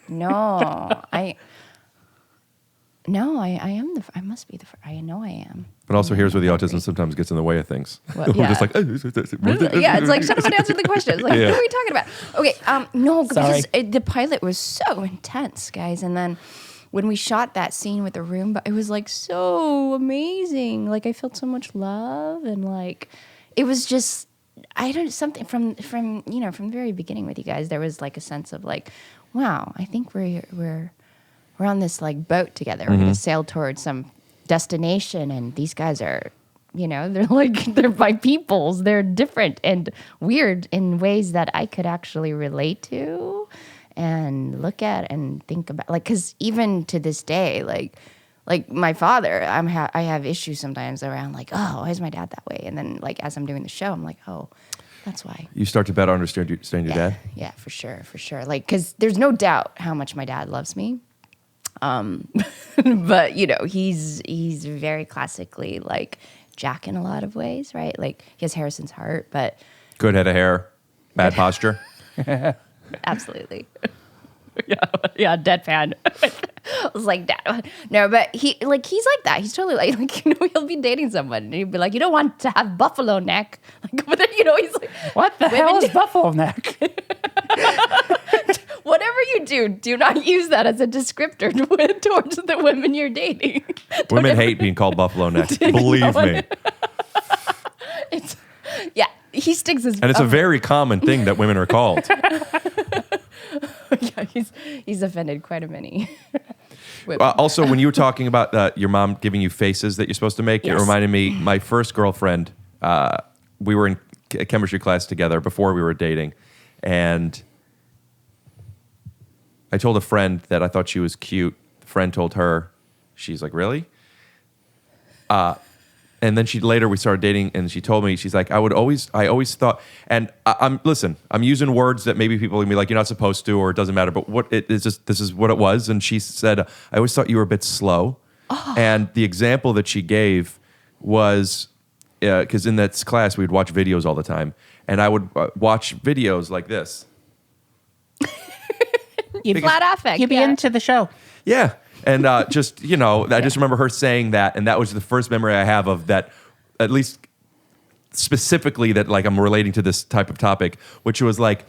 No, I am I must be I know I am. But also, here's where the autism sometimes gets in the way of things. Well, We're yeah. just like, Yeah, it's like, shut up and answer the questions. Like, Yeah. what are we talking about? Okay, no, Sorry. because the pilot was so intense, guys. And then when we shot that scene with the Roomba, it was like so amazing. Like I felt so much love, and like it was just I don't something from from the very beginning with you guys. There was like a sense of like, wow, I think we're on this like boat together. We're gonna sail towards some destination, and these guys are, they're my peoples. They're different and weird in ways that I could actually relate to and look at and think about. Like, because even to this day, like my father, I have issues sometimes around like, oh, why is my dad that way? And then like as I'm doing the show, I'm like, oh, that's why. You start to better understand your dad? Yeah, for sure. Like, because there's no doubt how much my dad loves me. But he's very classically like Jack in a lot of ways, right? Like he has Harrison's heart, but good head of hair, bad posture. Absolutely. Yeah, deadpan. I was like, Dad. No, but he's like that. He's totally like he'll be dating someone and he'd be like, you don't want to have buffalo neck. Like, but then, he's like, what the hell is buffalo neck? Whatever you do not use that as a descriptor towards the women you're dating. Women hate being called buffalo neck. Believe me. He sticks his. And it's a very common thing that women are called. Yeah, he's offended quite a many. Also, when you were talking about your mom giving you faces that you're supposed to make, It reminded me, my first girlfriend, we were in a chemistry class together before we were dating, and I told a friend that I thought she was cute. The friend told her, she's like, really? And then we started dating, and she told me, she's like, I always thought, and I'm using words that maybe people can be like, you're not supposed to, or it doesn't matter, but this is what it was. And she said, I always thought you were a bit slow. Oh. And the example that she gave was, because in that class, we'd watch videos all the time, and I would watch videos like this. Flat affect. You'd be into the show. Yeah. And I just remember her saying that, and that was the first memory I have of that, at least specifically that like I'm relating to this type of topic, which was like,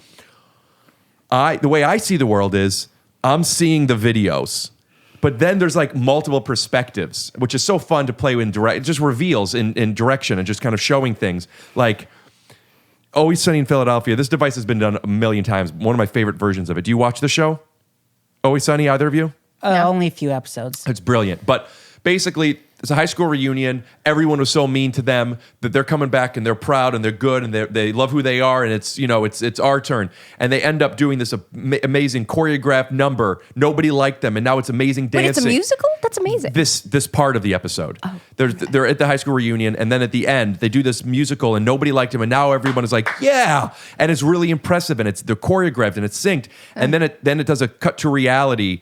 the way I see the world is I'm seeing the videos, but then there's like multiple perspectives, which is so fun to play in direct. It just reveals in direction and just kind of showing things like Always Sunny in Philadelphia. This device has been done a million times. One of my favorite versions of it. Do you watch the show? Always Sunny, either of you? Only a few episodes. It's brilliant. But basically, it's a high school reunion. Everyone was so mean to them that they're coming back and they're proud and they're good and they love who they are, and it's our turn. And they end up doing this amazing choreographed number. Nobody liked them, and now it's amazing dancing. Wait, it's a musical? That's amazing. This part of the episode. Oh, they're at the high school reunion, and then at the end they do this musical, and nobody liked him, and now everyone is like, yeah, and it's really impressive, and they're choreographed and it's synced, and then it does a cut to reality.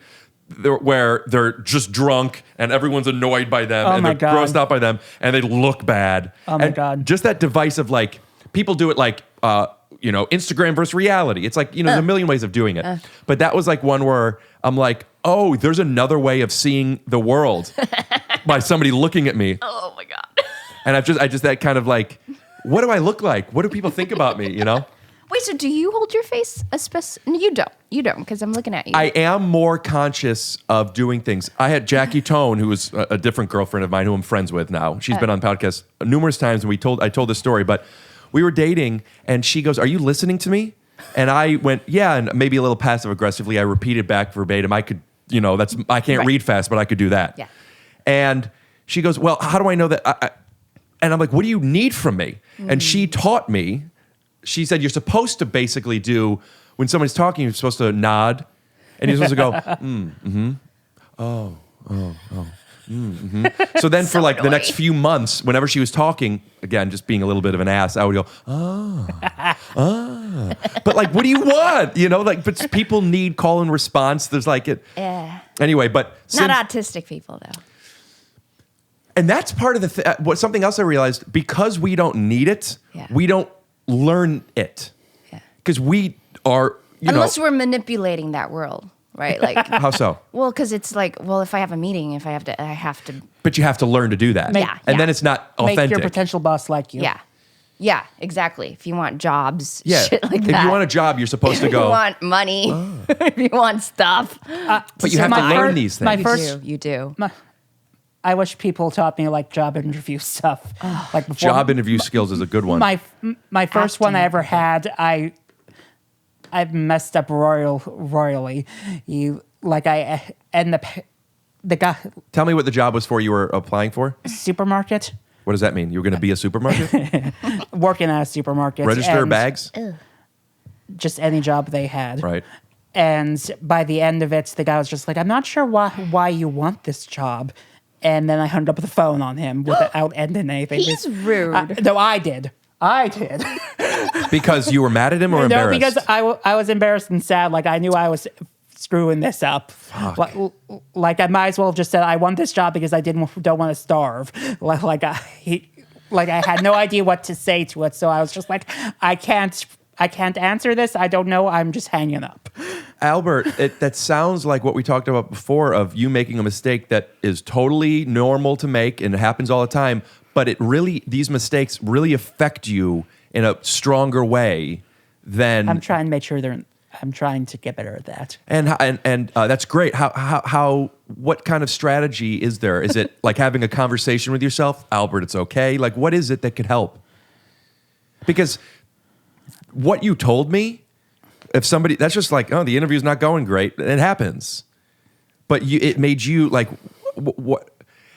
Where they're just drunk and everyone's annoyed by them and they're grossed out by them and they look bad. Oh my God. Just that device of like, people do it like, Instagram versus reality. It's like, there's a million ways of doing it. But that was like one where I'm like, oh, there's another way of seeing the world by somebody looking at me. Oh my God. And I just that kind of like, what do I look like? What do people think about me, Wait, so do you hold your face You don't, because I'm looking at you. I am more conscious of doing things. I had Jackie Tone, who was a different girlfriend of mine who I'm friends with now. She's been on podcasts numerous times, and I told this story, but we were dating, and she goes, are you listening to me? And I went, yeah, and maybe a little passive aggressively. I repeated back verbatim. I could, I can't read fast, but I could do that. Yeah. And she goes, well, how do I know that? And I'm like, what do you need from me? And she taught me. She said, you're supposed to basically do, when somebody's talking, you're supposed to nod, and you're supposed to go, So then for like the next few months, whenever she was talking, again, just being a little bit of an ass, I would go, But like, what do you want? But people need call and response. There's like it. Yeah. Anyway, but. Not autistic people, though. And that's part of something else I realized, because we don't need it, we don't learn it. Yeah. Because we are, unless we're manipulating that world, right? Like how so? Well, because it's like, well, if I have a meeting, I have to. But you have to learn to do that. And then it's not authentic. Make your potential boss like you. Yeah. Yeah, exactly. If you want jobs, shit like if that. If you want a job, you're supposed to go. If you want money, if you want stuff. But you have to learn these things. You do. I wish people taught me like job interview stuff. Like before, Job interview skills is a good one. My first one I ever had, I messed up royally. The guy Tell me what the job was for you were applying for. supermarket, What does that mean? You were going to be a supermarket? working at a supermarket, Register and bags? just any job they had. Right. And by the end of it, the guy was just like, "I'm not sure why you want this job." And then I hung up the phone on him without ending anything. He's rude. No, I did. Because you were mad at him or No, embarrassed? because I was embarrassed and sad. Like I knew I was screwing this up. Like I might as well have just said I want this job because I don't want to starve. Like I had no idea what to say to it, so I was just like, I can't answer this. I don't know. I'm just hanging up. Albert, that sounds like what we talked about before of you making a mistake that is totally normal to make and it happens all the time, but these mistakes really affect you in a stronger way than... I'm trying to make sure I'm trying to get better at that. And that's great. What kind of strategy is there? Is it like having a conversation with yourself? Albert, it's okay. Like, what is it that could help? Because what you told me, if somebody, that's just like, oh, the interview's not going great. It happens. But it made you like, what?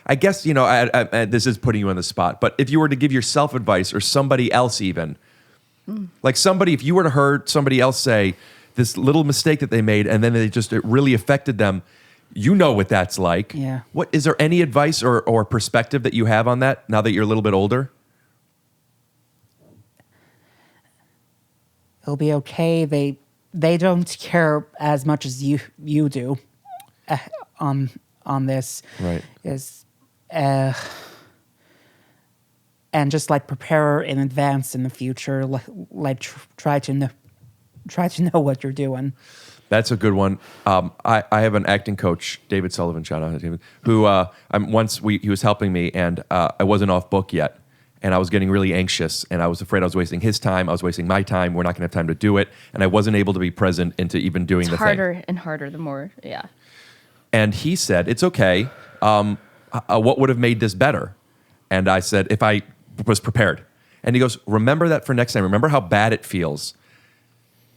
I guess, this is putting you on the spot, but if you were to give yourself advice or somebody else even, like if you were to hear somebody else say this little mistake that they made and then it really affected them, you know what that's like. Yeah. Is there any advice or perspective that you have on that now that you're a little bit older? It'll be okay. They don't care as much as you do on this. Right. And just like prepare in advance in the future. Try to know what you're doing. That's a good one. I have an acting coach, David Sullivan, shout out to David, who he was helping me and I wasn't off book yet. And I was getting really anxious and I was afraid I was wasting his time. I was wasting my time. We're not going to have time to do it. And I wasn't able to be present into even doing the thing. Harder and harder the more, yeah. And he said, it's okay. What would have made this better? And I said, if I was prepared. And he goes, remember that for next time. Remember how bad it feels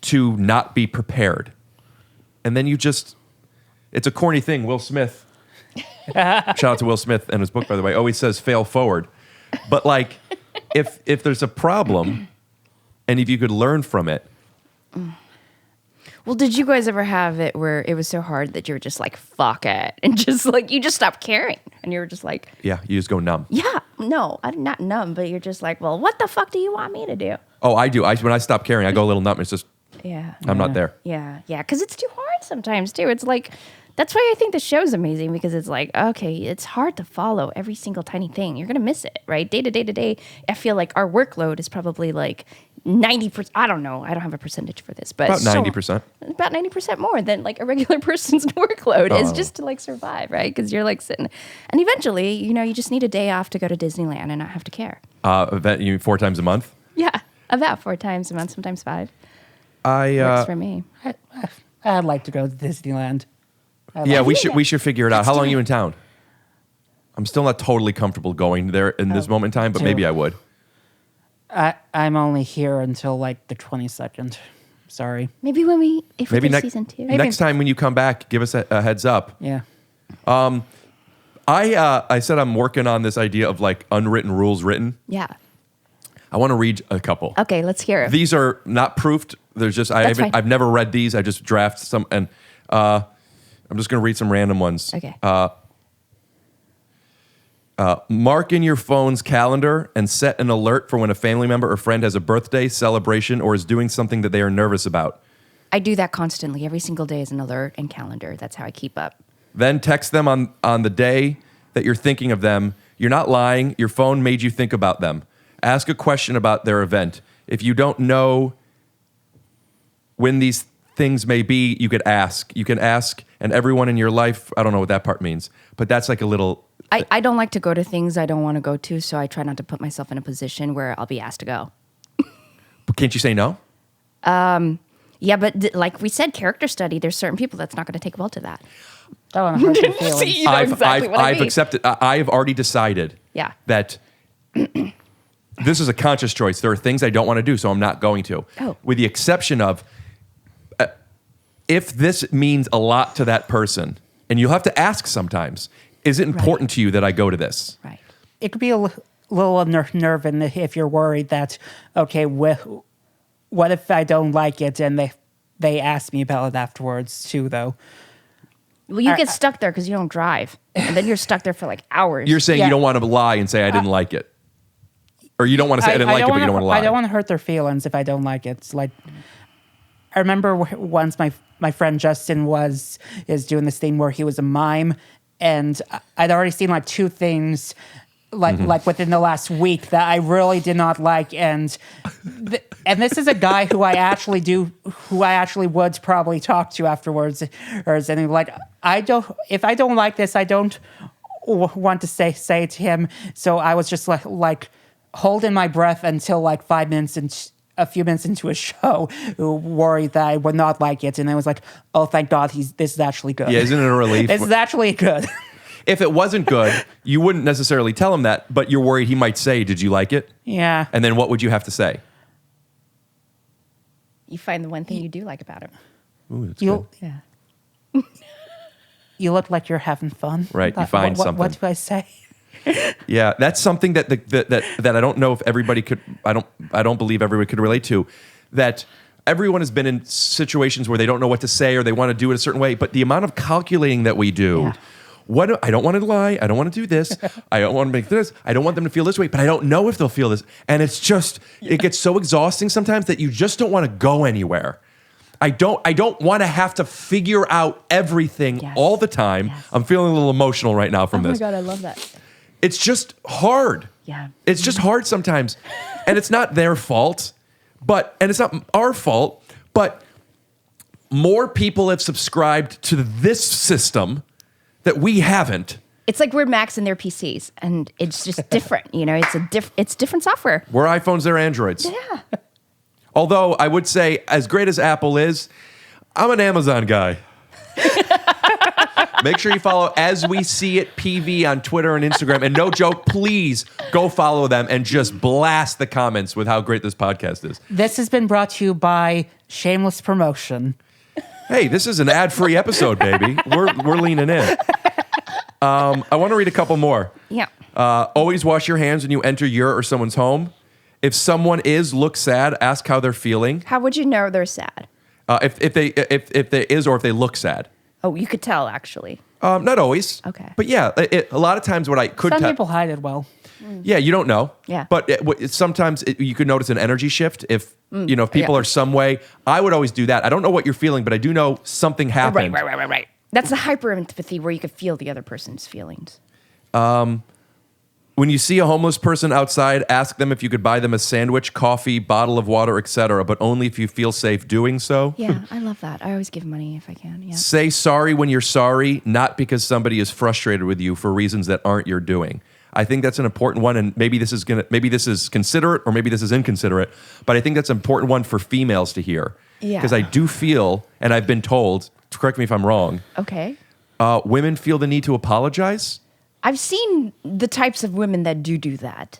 to not be prepared. And then it's a corny thing. Will Smith, shout out to Will Smith and his book, by the way, always says fail forward. But like, if there's a problem and if you could learn from it. Well, did you guys ever have it where it was so hard that you were just like, fuck it. And just like, you just stopped caring. And you were just like. Yeah, you just go numb. Yeah, no, I'm not numb, but you're just like, well, what the fuck do you want me to do? Oh, I do. When I stop caring, I go a little numb. It's just, I'm not there. Yeah, because it's too hard sometimes too. It's like, that's why I think the show's amazing because it's like, okay, it's hard to follow every single tiny thing. You're going to miss it, right? Day to day, I feel like our workload is probably like 90%. I don't know. I don't have a percentage for this, but about 90%. About 90% more than like a regular person's workload is just to like survive, right? Because you're like sitting. And eventually, you just need a day off to go to Disneyland and not have to care. You mean 4 times a month? Yeah, about 4 times a month, sometimes 5. Works for me. I'd like to go to Disneyland. We should figure it out. How long are you in town? I'm still not totally comfortable going there in this moment in time, but maybe I would. I'm only here until like the 22nd. Sorry. Maybe if we do season 2. Next time when you come back, give us a heads up. Yeah. I said I'm working on this idea of like unwritten rules written. Yeah. I want to read a couple. Okay, let's hear it. These are not proofed. There's just I've never read these. I just draft some and I'm just going to read some random ones. Okay. Mark in your phone's calendar and set an alert for when a family member or friend has a birthday, celebration, or is doing something that they are nervous about. I do that constantly. Every single day is an alert and calendar. That's how I keep up. Then text them on the day that you're thinking of them. You're not lying. Your phone made you think about them. Ask a question about their event. If you don't know when these things may be, you could ask. You can ask, and everyone in your life, I don't know what that part means, but that's like a little... I don't like to go to things I don't want to go to, so I try not to put myself in a position where I'll be asked to go. But can't you say no? Yeah, but like we said, character study, there's certain people that's not going to take well to that. Don't want to hurt your feelings. See, you know exactly what I I've mean. accepted. I have already decided Yeah. that this is a conscious choice. There are things I don't want to do, so I'm not going to. Oh. With the exception of if this means a lot to that person, and you'll have to ask sometimes, is it important to you that I go to this? Right. It could be a little unnerving if you're worried that, okay, what if I don't like it and they ask me about it afterwards too, though? Well, you get stuck there because you don't drive. And then you're stuck there for like hours. You're saying you don't want to lie and say I didn't like it. Or you don't want to say I didn't like it, but you don't want to lie. I don't want to hurt their feelings if I don't like it. It's like, I remember once my friend Justin is doing this thing where he was a mime, and I'd already seen like 2 things like within the last week that I really did not like, and this is a guy who I actually would probably talk to afterwards, or anything like if I don't like this, I don't want to say to him. So I was just like holding my breath until like 5 minutes and a few minutes into a show, worried that I would not like it, and I was like, oh, thank God, this is actually good. Yeah, isn't it a relief? This is actually good. If it wasn't good, you wouldn't necessarily tell him that, but you're worried he might say, did you like it? Yeah. And then what would you have to say? You find the one thing you do like about him. Ooh, that's good. Yeah. You look like you're having fun. Right, you find something. What do I say? Yeah, that's something that I don't know if everybody could. I don't believe everybody could relate to. That everyone has been in situations where they don't know what to say or they want to do it a certain way. But the amount of calculating that we do. Yeah. I don't want to lie. I don't want to do this. I don't want to make this. I don't want them to feel this way. But I don't know if they'll feel this. And it's just it gets so exhausting sometimes that you just don't want to go anywhere. I don't want to have to figure out everything all the time. Yes. I'm feeling a little emotional right now from this. Oh my God, I love that. It's just hard. Yeah. It's just hard sometimes. And it's not their fault, and it's not our fault, but more people have subscribed to this system that we haven't. It's like we're Macs and they're PCs, and it's just different. You know, it's different software. We're iPhones, they're Androids. Yeah. Although I would say, as great as Apple is, I'm an Amazon guy. Make sure you follow As We See It PV on Twitter and Instagram. And no joke, please go follow them and just blast the comments with how great this podcast is. This has been brought to you by Shameless Promotion. Hey, this is an ad-free episode, baby. We're leaning in. I want to read a couple more. Yeah. Always wash your hands when you enter your or someone's home. If someone looks sad, ask how they're feeling. How would you know they're sad? If they look sad. Oh, you could tell, actually. Not always. Okay. But yeah, a lot of times what I could Some tell. people hide it well. Yeah, you don't know. Yeah. But sometimes you could notice an energy shift if if people are some way. I would always do that. I don't know what you're feeling, but I do know something happened. Right. That's the hyper empathy where you could feel the other person's feelings. When you see a homeless person outside, ask them if you could buy them a sandwich, coffee, bottle of water, etc., but only if you feel safe doing so. Yeah, I love that. I always give money if I can. Yeah. Say sorry when you're sorry, not because somebody is frustrated with you for reasons that aren't your doing. I think that's an important one, and maybe this is considerate or maybe this is inconsiderate, but I think that's an important one for females to hear. Yeah. Because I do feel, and I've been told, correct me if I'm wrong, Okay. women feel the need to apologize. I've seen the types of women that do that.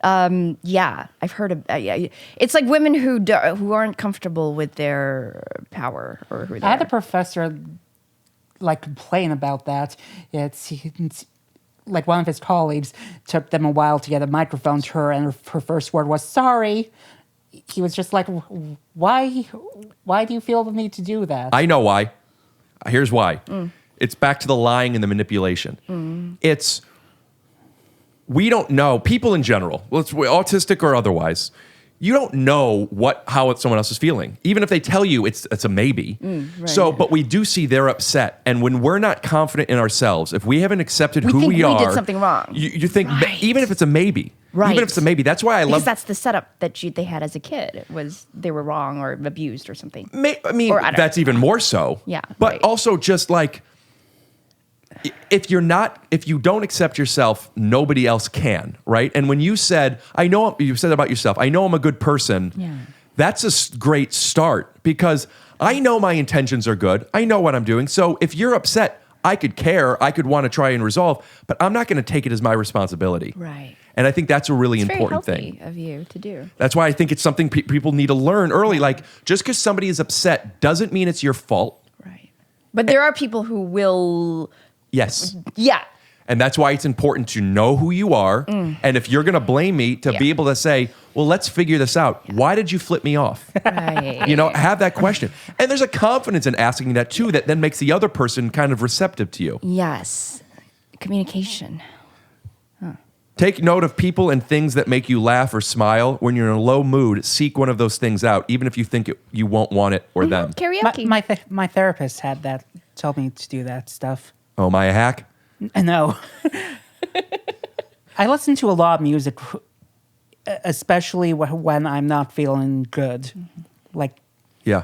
Yeah, I've heard of. It's like women who aren't comfortable with their power or who. I had a professor complain about that. It's like one of his colleagues took them a while to get a microphone to her, and her first word was sorry. He was just like, "Why do you feel the need to do that?" I know why. Here's why. It's back to the lying and the manipulation. We don't know, people in general, autistic or otherwise, you don't know how someone else is feeling. Even if they tell you it's a maybe. Right. So, but we do see they're upset. And when we're not confident in ourselves, if we haven't accepted who we are. We did something wrong. You think, even if it's a maybe. Right. Even if it's a maybe. That's why I love. Because that's the setup that they had as a kid, was they were wrong or abused or something. That's even more so. Yeah. But also just like, if you don't accept yourself, nobody else can, right? And when you said about yourself, I know I'm a good person. Yeah. That's a great start because I know my intentions are good. I know what I'm doing. So if you're upset, I could care, I could want to try and resolve, but I'm not going to take it as my responsibility. Right. And I think that's a really It's important very healthy thing of you to do. That's why I think it's something people need to learn early. Like, just because somebody is upset doesn't mean it's your fault. Right. But there are people who will. Yes. Yeah. And that's why it's important to know who you are. And if you're going to blame me, to be able to say, well, let's figure this out. Why did you flip me off? Right. Have that question. And there's a confidence in asking that too that then makes the other person kind of receptive to you. Yes. Communication. Take note of people and things that make you laugh or smile. When you're in a low mood, seek one of those things out, even if you think you won't want it or them. Karaoke. My therapist had that, told me to do that stuff. Oh, am I a hack? No. I listen to a lot of music, especially when I'm not feeling good. Like, Yeah.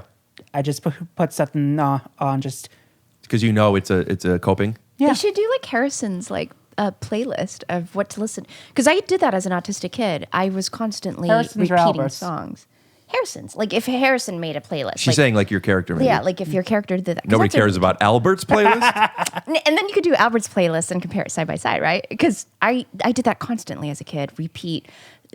I just put something on just. Because it's a coping. Yeah. They should do like Harrison's a playlist of what to listen. Because I did that as an autistic kid. I was constantly Harrison's or repeating Albert's? songs. Harrison's. Like if Harrison made a playlist. She's saying like your character. Maybe. Yeah, like if your character did that. 'Cause Nobody that's cares about Albert's playlist. And then you could do Albert's playlist and compare it side by side, right? Because I did that constantly as a kid, repeat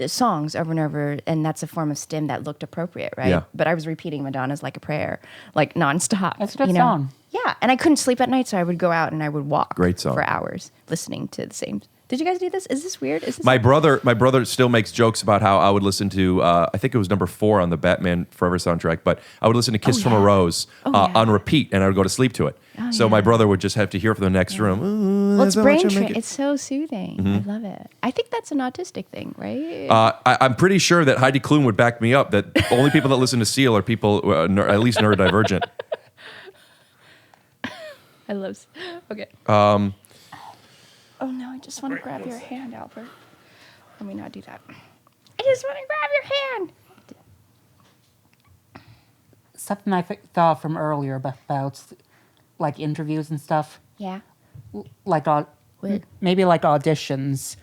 songs over and over, and that's a form of stim that looked appropriate, right? Yeah. But I was repeating Madonna's Like a Prayer, like nonstop. That's a good song. Yeah, and I couldn't sleep at night, so I would go out and I would walk Great song. for hours listening to the same. Did you guys do this? Is this weird? Is this My brother still makes jokes about how I would listen to, I think it was number 4 on the Batman Forever soundtrack, but I would listen to Kiss from a Rose on repeat, and I would go to sleep to it. So my brother would just have to hear from the next room. Well, it's brain It's so soothing. I love it. I think that's an autistic thing, right? I'm pretty sure that Heidi Klum would back me up that only people that listen to Seal are people, at least neuro-divergent. I love. Okay. Oh no! I just want to grab your hand, Albert. Let me not do that. I just want to grab your hand. Something I thought from earlier about like interviews and stuff. Yeah. Like maybe like auditions.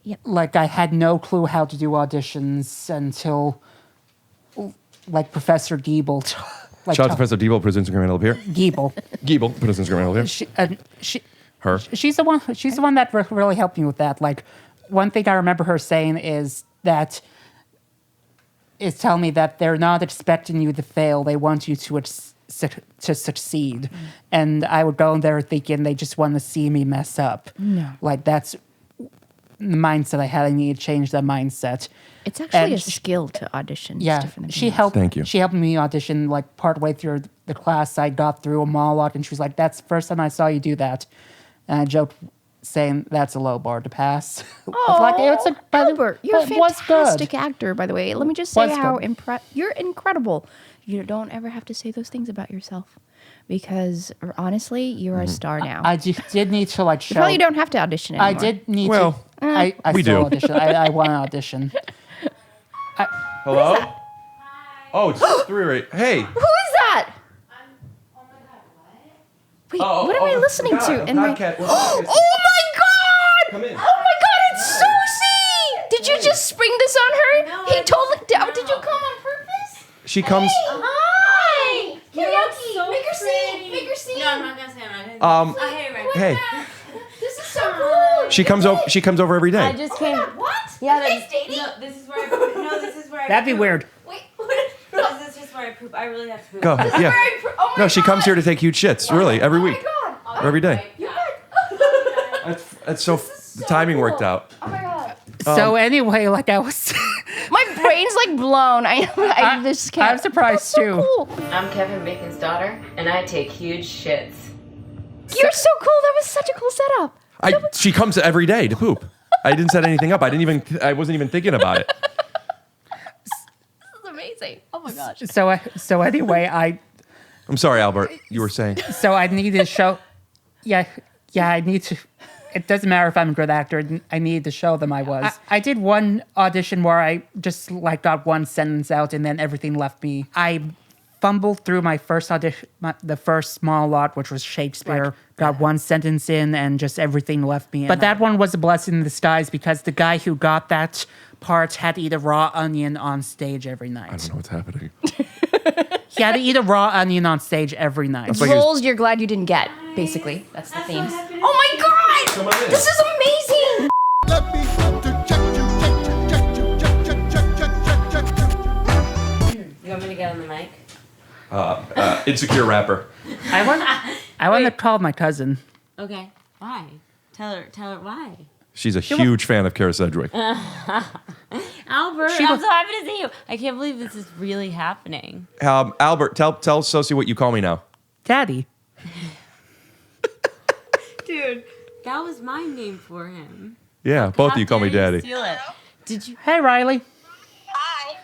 Yep. Like I had no clue how to do auditions until like Professor Giebel. Shout out to Professor Diebel, put his Instagram handle up here. Giebel. Giebel, put his Instagram handle here. Her. She's the one that really helped me with that. Like, one thing I remember her saying is telling me that they're not expecting you to fail; they want you to succeed. And I would go in there thinking they just want to see me mess up. No, like that's the mindset I had. I need to change that mindset. It's actually a skill to audition. Yeah, she helped. Thank you. She helped me audition like partway through the class. I got through a monologue, and she was like, "That's the first time I saw you do that." And I joked, saying that's a low bar to pass. Oh, like, it's Albert, you're a it was fantastic good. actor, by the way. Let me just say Was how good. you're incredible. You don't ever have to say those things about yourself, because honestly, you're a star now. I did need to like show. You probably don't have to audition anymore. I did need Well, to. I we still do. audition. I want to audition. Hello? Oh, it's 3 right. Hey. Who is that? Wait, what am I listening to? Oh my God! Come in. Oh my God, it's Sosie! Did you just spring this on her? No, Did you come on purpose? She comes. Hi! Karaoke! so Make her sing! pretty. Make her sing! No, I'm not gonna say. I'm not gonna say. Hey, right. Hey, This is so cool! she comes over. She comes over every day. I just came. What? Yeah, Are you guys dating? No, this is where I poop. No, this is where I That'd be poop. weird. Wait, No, this is just where I poop. I really have to poop. Go. Yeah. oh my No, she comes here to take huge shits. Really, every week, God! or every day. You guys. That's so. The timing worked out. Oh my God. So anyway, like I was, My brain's like blown. I just can't. I'm surprised That's so too. Cool. I'm Kevin Bacon's daughter, and I take huge shits. You're so cool. That was such a cool setup. She comes every day to poop. I didn't set anything up. I wasn't even thinking about it. This is amazing. Oh my gosh. so anyway, I'm sorry, Albert. You were saying. so I need to show. Yeah, I need to. It doesn't matter if I'm a good actor. I need to show them I was. I did one audition where I just like got one sentence out and then everything left me. I fumbled through my first audition, the first small lot, which was Shakespeare. Right. Got one sentence in and just everything left me. But that one was a blessing in disguise because the guy who got that part had to eat a raw onion on stage every night. I don't know what's happening. gotta eat a raw onion on stage every night. That's like Roles you're glad you didn't get, basically. That's the theme. Oh my god! Come on in. This is amazing! You want me to get on the mic? Insecure rapper. I want to call my cousin. Okay. Why? Tell her why. She's a huge fan of Kara Sedgwick. Albert, I'm so happy to see you. I can't believe this is really happening. Albert, tell Sosie what you call me now. Daddy. Dude, that was my name for him. Yeah, both of you call me Daddy. Steal it. Did you? Hey, Riley. Hi.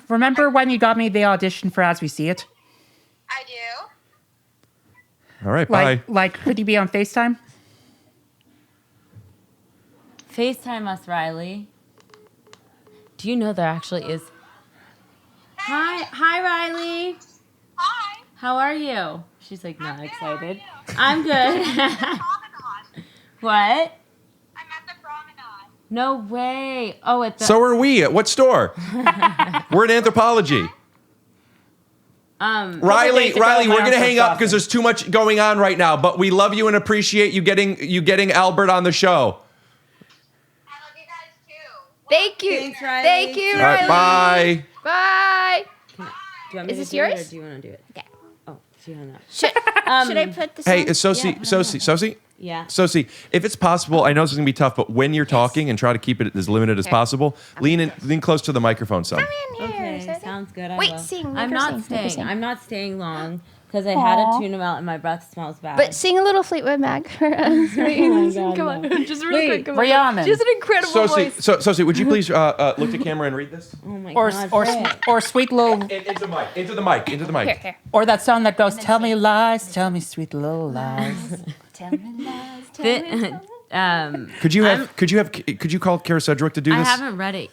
Remember when you got me the audition for As We See It? I do. All right, bye. Like, could you be on FaceTime? FaceTime us, Riley. Do you know there actually is? Hi, Riley. Hi. How are you? She's like not excited. I'm good. What? I'm at the promenade. No way. Oh, at the. So are we. At what store? We're in Anthropology. Riley, we're gonna hang up because there's too much going on right now. But we love you and appreciate you getting Albert on the show. I love you guys too. Thank you. Thanks, Riley. Thank you, All right, Riley. bye. Bye. Do you want me Is to this do yours? It or do you want to do it? Okay. Oh, she hung up. Should I put this Hey, on? Sosie. Yeah. Sosie, if it's possible, I know this is gonna be tough, but when you're talking and try to keep it as limited as possible, lean close to the microphone some. Come in here. Okay, sounds good. I Wait, will. sing, make I'm her not sing, make her staying. sing. I'm not staying long because I had a tuna melt and my breath smells bad. But sing a little Fleetwood Mac for us. God, Come on, no. just really quick. Come on. Rihanna. She has an incredible voice. Sosie, would you please look at camera and read this? oh my Or God. or sweet little, Into the mic. Here. or that song that goes, "Tell me lies, tell me sweet little lies." Tell me lies. Tell me lies. Could you call Kara Sedgwick to do I this? haven't read it.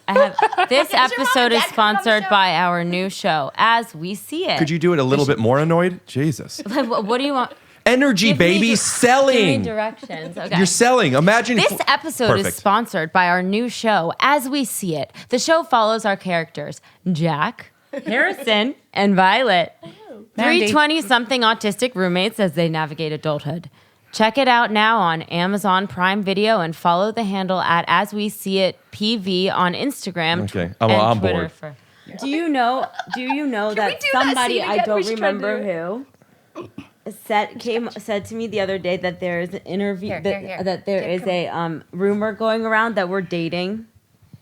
This episode is sponsored by our new show, As We See It. Could you do it a little bit more annoyed? Jesus. Like, what do you want? Energy, Give me baby, Give selling. me directions. Okay. You're selling. Imagine This episode is Perfect. sponsored by our new show, As We See It. The show follows our characters, Jack, Harrison, and Violet. Mandy. 3 20-something autistic roommates as they navigate adulthood. Check it out now on Amazon Prime Video and follow the handle at As We See It PV on Instagram. Okay, and I'm Twitter bored. Do you know that do that somebody scene I again? don't We should try to do remember who said to me the other day that there is an interview Here. that there is a rumor going around that we're dating,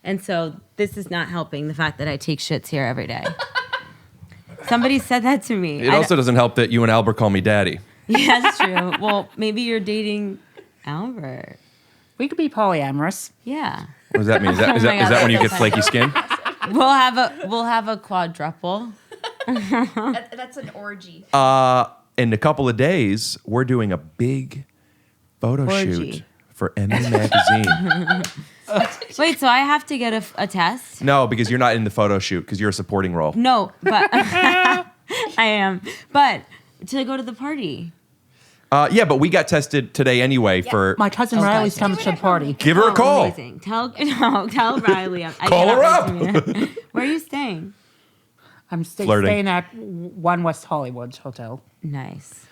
and so this is not helping the fact that I take shits here every day. Somebody said that to me. It also doesn't help that you and Albert call me daddy. Yeah, that's true. Well, maybe you're dating Albert. We could be polyamorous. Yeah. What does that mean? Is that, is Oh that, my is God, that when you that's get flaky skin? We'll have a quadruple. That's an orgy. In a couple of days, we're doing a big photo Orgy. shoot for MA Magazine. Wait, so I have to get a test? No, because you're not in the photo shoot because you're a supporting role. No, but I am. But to go to the party. Yeah, but we got tested today anyway for. My cousin Riley's coming to the party. Give her a call. Amazing. Tell Riley. Call her up. Where are you staying? I'm Flirting. staying at One West Hollywood Hotel. Nice.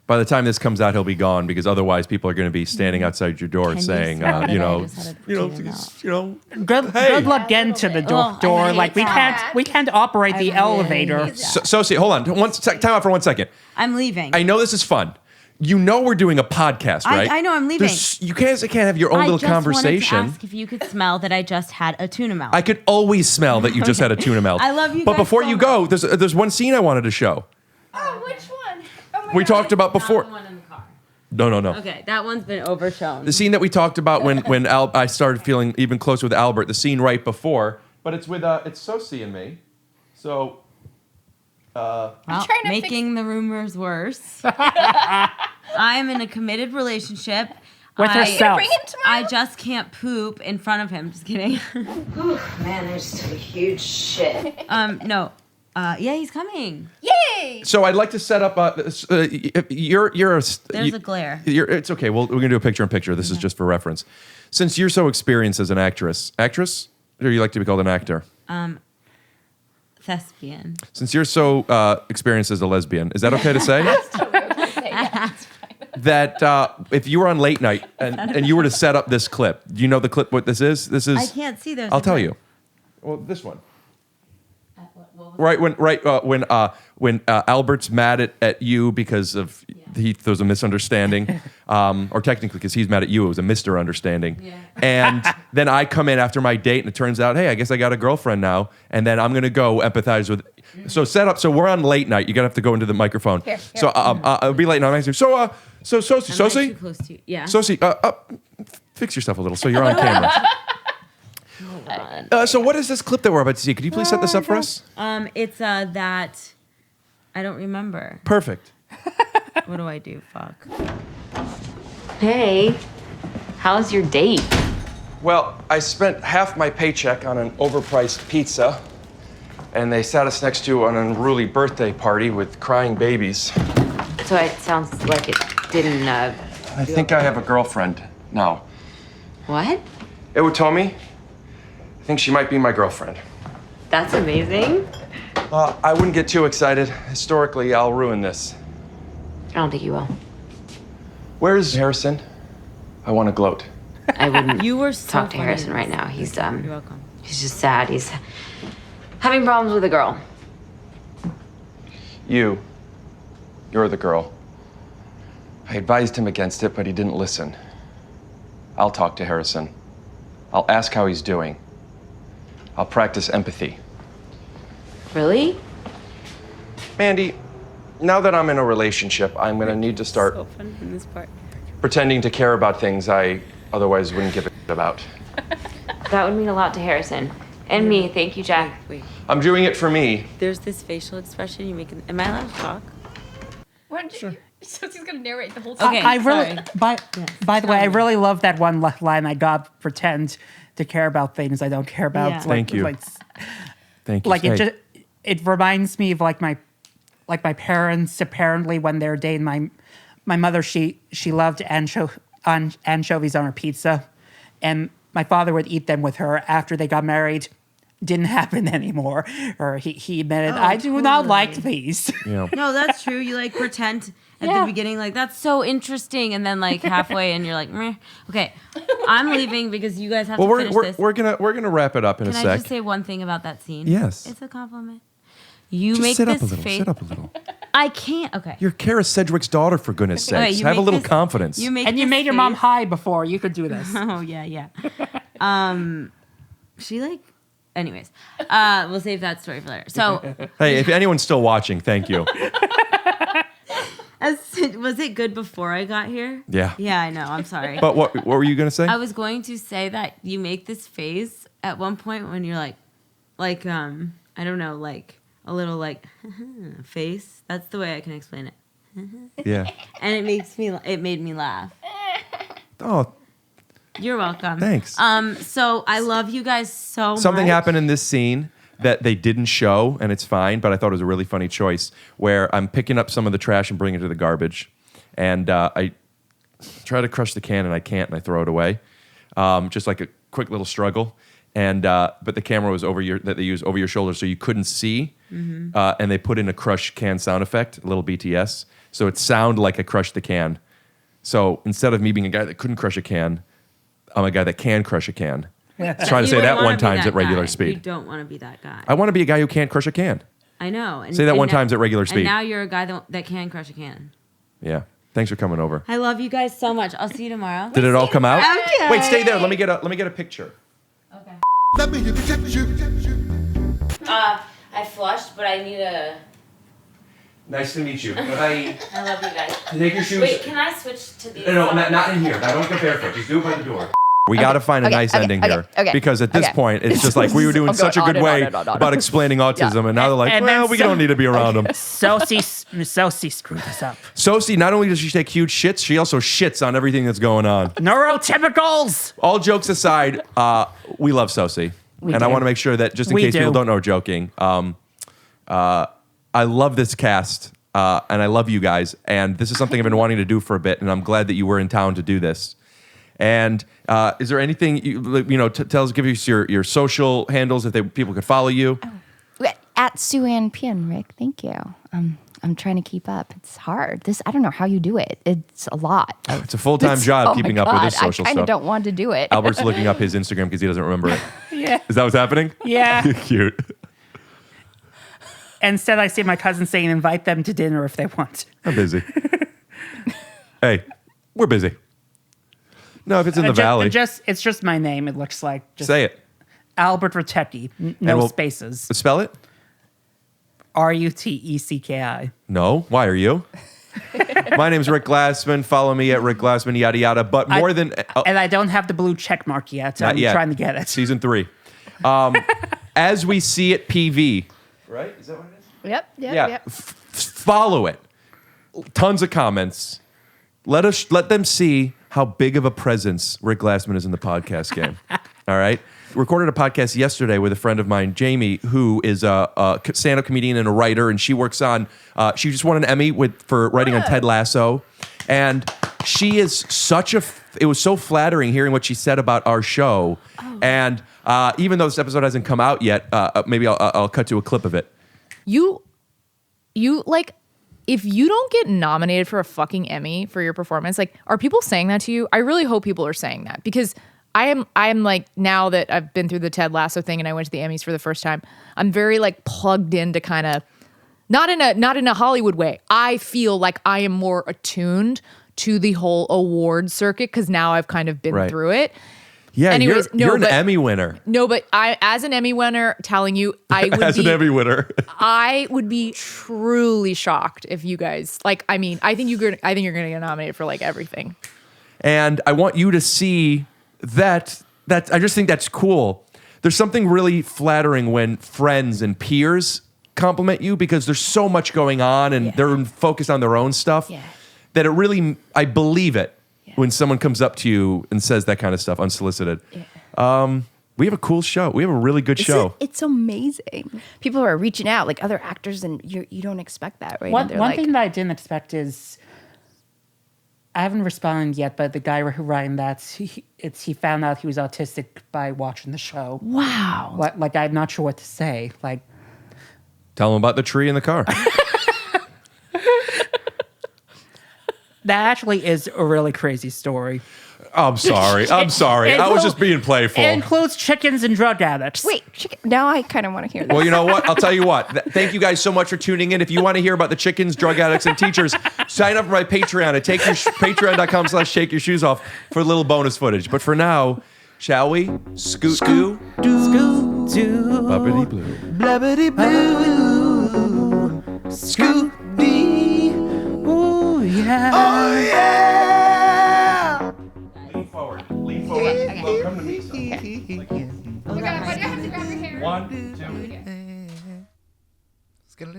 By the time this comes out, he'll be gone because otherwise people are going to be standing outside your door Can you saying, smell that you I know, just had a you know, tuna you know. Good, Hey. good luck getting to the Oh, I door. hate Like that. we can't operate the I really elevator. hate that. Sosie, hold on. Time out for 1 second. I'm leaving. I know this is fun. You know we're doing a podcast, right? I know I'm leaving. You can't have your own little conversation. I just wanted to ask if you could smell that I just had a tuna melt. I could always smell that you just had a tuna melt. I love you But guys before so you go, there's one scene I wanted to show. Oh, which one? Oh my We God. talked about before. Not the one in the car. No. Okay, that one's been overshown. The scene that we talked about when I started feeling even closer with Albert. The scene right before, but it's with it's Sosie and me. So. Well, trying to making the rumors worse. I'm in a committed relationship With herself. Bring him tomorrow. I just can't poop in front of him. Just kidding. Man, there's a huge shit. No. Yeah, he's coming. Yay! So I'd like to set up. You're a. There's a glare. It's okay. We're gonna do a picture-in-picture. This is just for reference. Since you're so experienced as an actress, or you like to be called an actor? Thespian. Since you're so experienced as a lesbian, is that okay to say? That if you were on late night and you were to set up this clip, do you know the clip what this is? This is. I can't see. There's. I'll tell you. Well, this one. Right when Albert's mad at you because of there was a misunderstanding, or technically because he's mad at you, it was a Mr. Understanding. Yeah. And then I come in after my date, and it turns out, hey, I guess I got a girlfriend now, and then I'm gonna go empathize with. So set up. So we're on late night. You're gonna have to go into the microphone. Here. So I'll be late now. So Sosie, too close to you. Yeah. Sosie, fix yourself a little so you're on camera. So what is this clip that we're about to see? Could you please set this up for us? It's that I don't remember. Perfect. What do I do? Fuck. Hey, how's your date? Well, I spent half my paycheck on an overpriced pizza, and they sat us next to an unruly birthday party with crying babies. So it sounds like it didn't. I think I have a girlfriend now. What? Iwatomi, I think she might be my girlfriend. That's amazing. I wouldn't get too excited. Historically, I'll ruin this. I don't think you will. Where's Harrison? I want to gloat. I wouldn't. You were so talk to funny. Harrison right now. He's You're welcome. He's just sad. He's having problems with a girl. You're the girl. I advised him against it, but he didn't listen. I'll talk to Harrison. I'll ask how he's doing. I'll practice empathy. Really? Mandy, now that I'm in a relationship, I'm gonna need to start So fun in this part. pretending to care about things I otherwise wouldn't give a shit about. That would mean a lot to Harrison. And me. Thank you, Jack. Wait. I'm doing it for me. There's this facial expression you make. Am I allowed to talk? Sure. So she's gonna narrate the whole time. Okay. I really, sorry. by the way, I really love that one line I got. Pretend to care about things I don't care about. Yeah. Thank you. Thank you. Like Hey. it reminds me of my parents. Apparently, when they were dating, my mother she loved anchovies on her pizza, and my father would eat them with her after they got married. Didn't happen anymore. Or he admitted, I do not like these. Yeah. No, that's true. You like pretend at the beginning, like that's so interesting, and then like halfway, and you're like, meh. Okay, I'm leaving because you guys have to finish this. We're gonna wrap it up in Can a I sec. just say one thing about that scene? Yes. It's a compliment. You Just make sit this up a little. face. Sit up a little. I can't. Okay. You're Kara Sedgwick's daughter, for goodness Okay, sakes. you Have a make little this- confidence. You make And you this made your mom face- high before. You could do this. Oh yeah. She like. Anyways, we'll save that story for later. So, Hey, if anyone's still watching, thank you. was it good before I got here? Yeah. Yeah, I know. I'm sorry. But what were you gonna say? I was going to say that you make this face at one point when you're like I don't know, like a little like face. That's the way I can explain it. Yeah. And it made me laugh. Oh, You're welcome. Thanks. So I love you guys so much. something happened in this scene that they didn't show, and it's fine, but I thought it was a really funny choice, where I'm picking up some of the trash and bringing it to the garbage, and I try to crush the can, and I can't, and I throw it away. Just like a quick little struggle. And but the camera was that they use over your shoulder, so you couldn't see. Mm-hmm. And they put in a crush can sound effect, a little BTS, so it sounded like I crushed the can. So instead of me being a guy that couldn't crush a can, I'm a guy that can crush a can. Try to say that one times at regular You speed. don't want to be that guy. I want to be a guy who can't crush a can. I know. And, Say that and one now- times at regular speed. And now you're a guy that can crush a can. Yeah. Thanks for coming over. I love you guys so much. I'll see you tomorrow. Did it all come out? Okay. Wait, stay there. Let me get a picture. Okay. Let me get a picture. I flushed, but I need a. Nice to meet you. Bye. I love you guys. Take your shoes. Wait, can I switch to these? No, not in here. Now don't get barefoot. Just do it by the door. We got to find a nice ending here. Because at this point, it's just like we were doing such a good way about explaining autism, and now they're like, And well, then we don't need to be around them. Sosie screwed this up. Sosie, not only does she take huge shits, she also shits on everything that's going on. Neurotypicals. All jokes aside, we love Sosie. And I want to make sure that just in case people don't know, joking, I love this cast, and I love you guys, and this is something I've been wanting to do for a bit, and I'm glad that you were in town to do this. And is there anything give us your social handles if people could follow you? At Sue Ann Pien, Rick. Thank you. I'm trying to keep up. It's hard. I don't know how you do it. It's a lot. It's a full-time job keeping up with his social I kind stuff. of don't want to do it. Albert's looking up his Instagram because he doesn't remember it. Yeah. Is that what's happening? Yeah. Cute. Instead, I see my cousin saying, invite them to dinner if they want. I'm busy. Hey, we're busy. No, if it's in the valley. It's just my name, it looks like. Just Say it. Albert Rutecki. No spaces. Spell it? Rutecki. No. Why are you? My name's Rick Glassman. Follow me at Rick Glassman, yada, yada. But more than... and I don't have the blue check mark yet. I'm trying to get it. Season 3. As we see it, PV. Right? Is that what it is? Yep. Follow it. Tons of comments. Let them see how big of a presence Rick Glassman is in the podcast game. All right? Recorded a podcast yesterday with a friend of mine, Jamie, who is a stand-up comedian and a writer, and she works on. She just won an Emmy for writing on Ted Lasso, and she is such a. It was so flattering hearing what she said about our show, and even though this episode hasn't come out yet, maybe I'll cut to a clip of it. You like, if you don't get nominated for a fucking Emmy for your performance, like, are people saying that to you? I really hope people are saying that, because I am like, now that I've been through the Ted Lasso thing and I went to the Emmys for the first time, I'm very like plugged into kind of not in a Hollywood way. I feel like I am more attuned to the whole award circuit because now I've kind of been through it. Yeah, anyways, you're an Emmy winner. No, but as an Emmy winner, telling you, I would an Emmy winner, I would be truly shocked if you guys like. I mean, I think you're gonna get nominated for like everything. And I want you to see that I just think that's cool. There's something really flattering when friends and peers compliment you because there's so much going on and they're focused on their own stuff that it really, I believe it when someone comes up to you and says that kind of stuff unsolicited. We have a cool show. We have a really good show. It's amazing. People are reaching out, like other actors, and you don't expect that, right? One thing that I didn't expect is, I haven't responded yet, but the guy who ran that, he found out he was autistic by watching the show. Wow. Like I'm not sure what to say. Like, tell him about the tree in the car. That actually is a really crazy story. I'm sorry. I was just being playful. It includes chickens and drug addicts. Wait, now I kind of want to hear that. Well, you know what? I'll tell you what. Thank you guys so much for tuning in. If you want to hear about the chickens, drug addicts, and teachers, sign up for my Patreon at patreon.com/shake your shoes off for a little bonus footage. But for now, shall we? Scoot do. Bubbity blue. Blubbity blue. Scoot dee. Ooh, yeah. Oh, yeah. Lean forward. Well, come to me. Oh my god, why do I have to grab your hair? 1, 2. It's gonna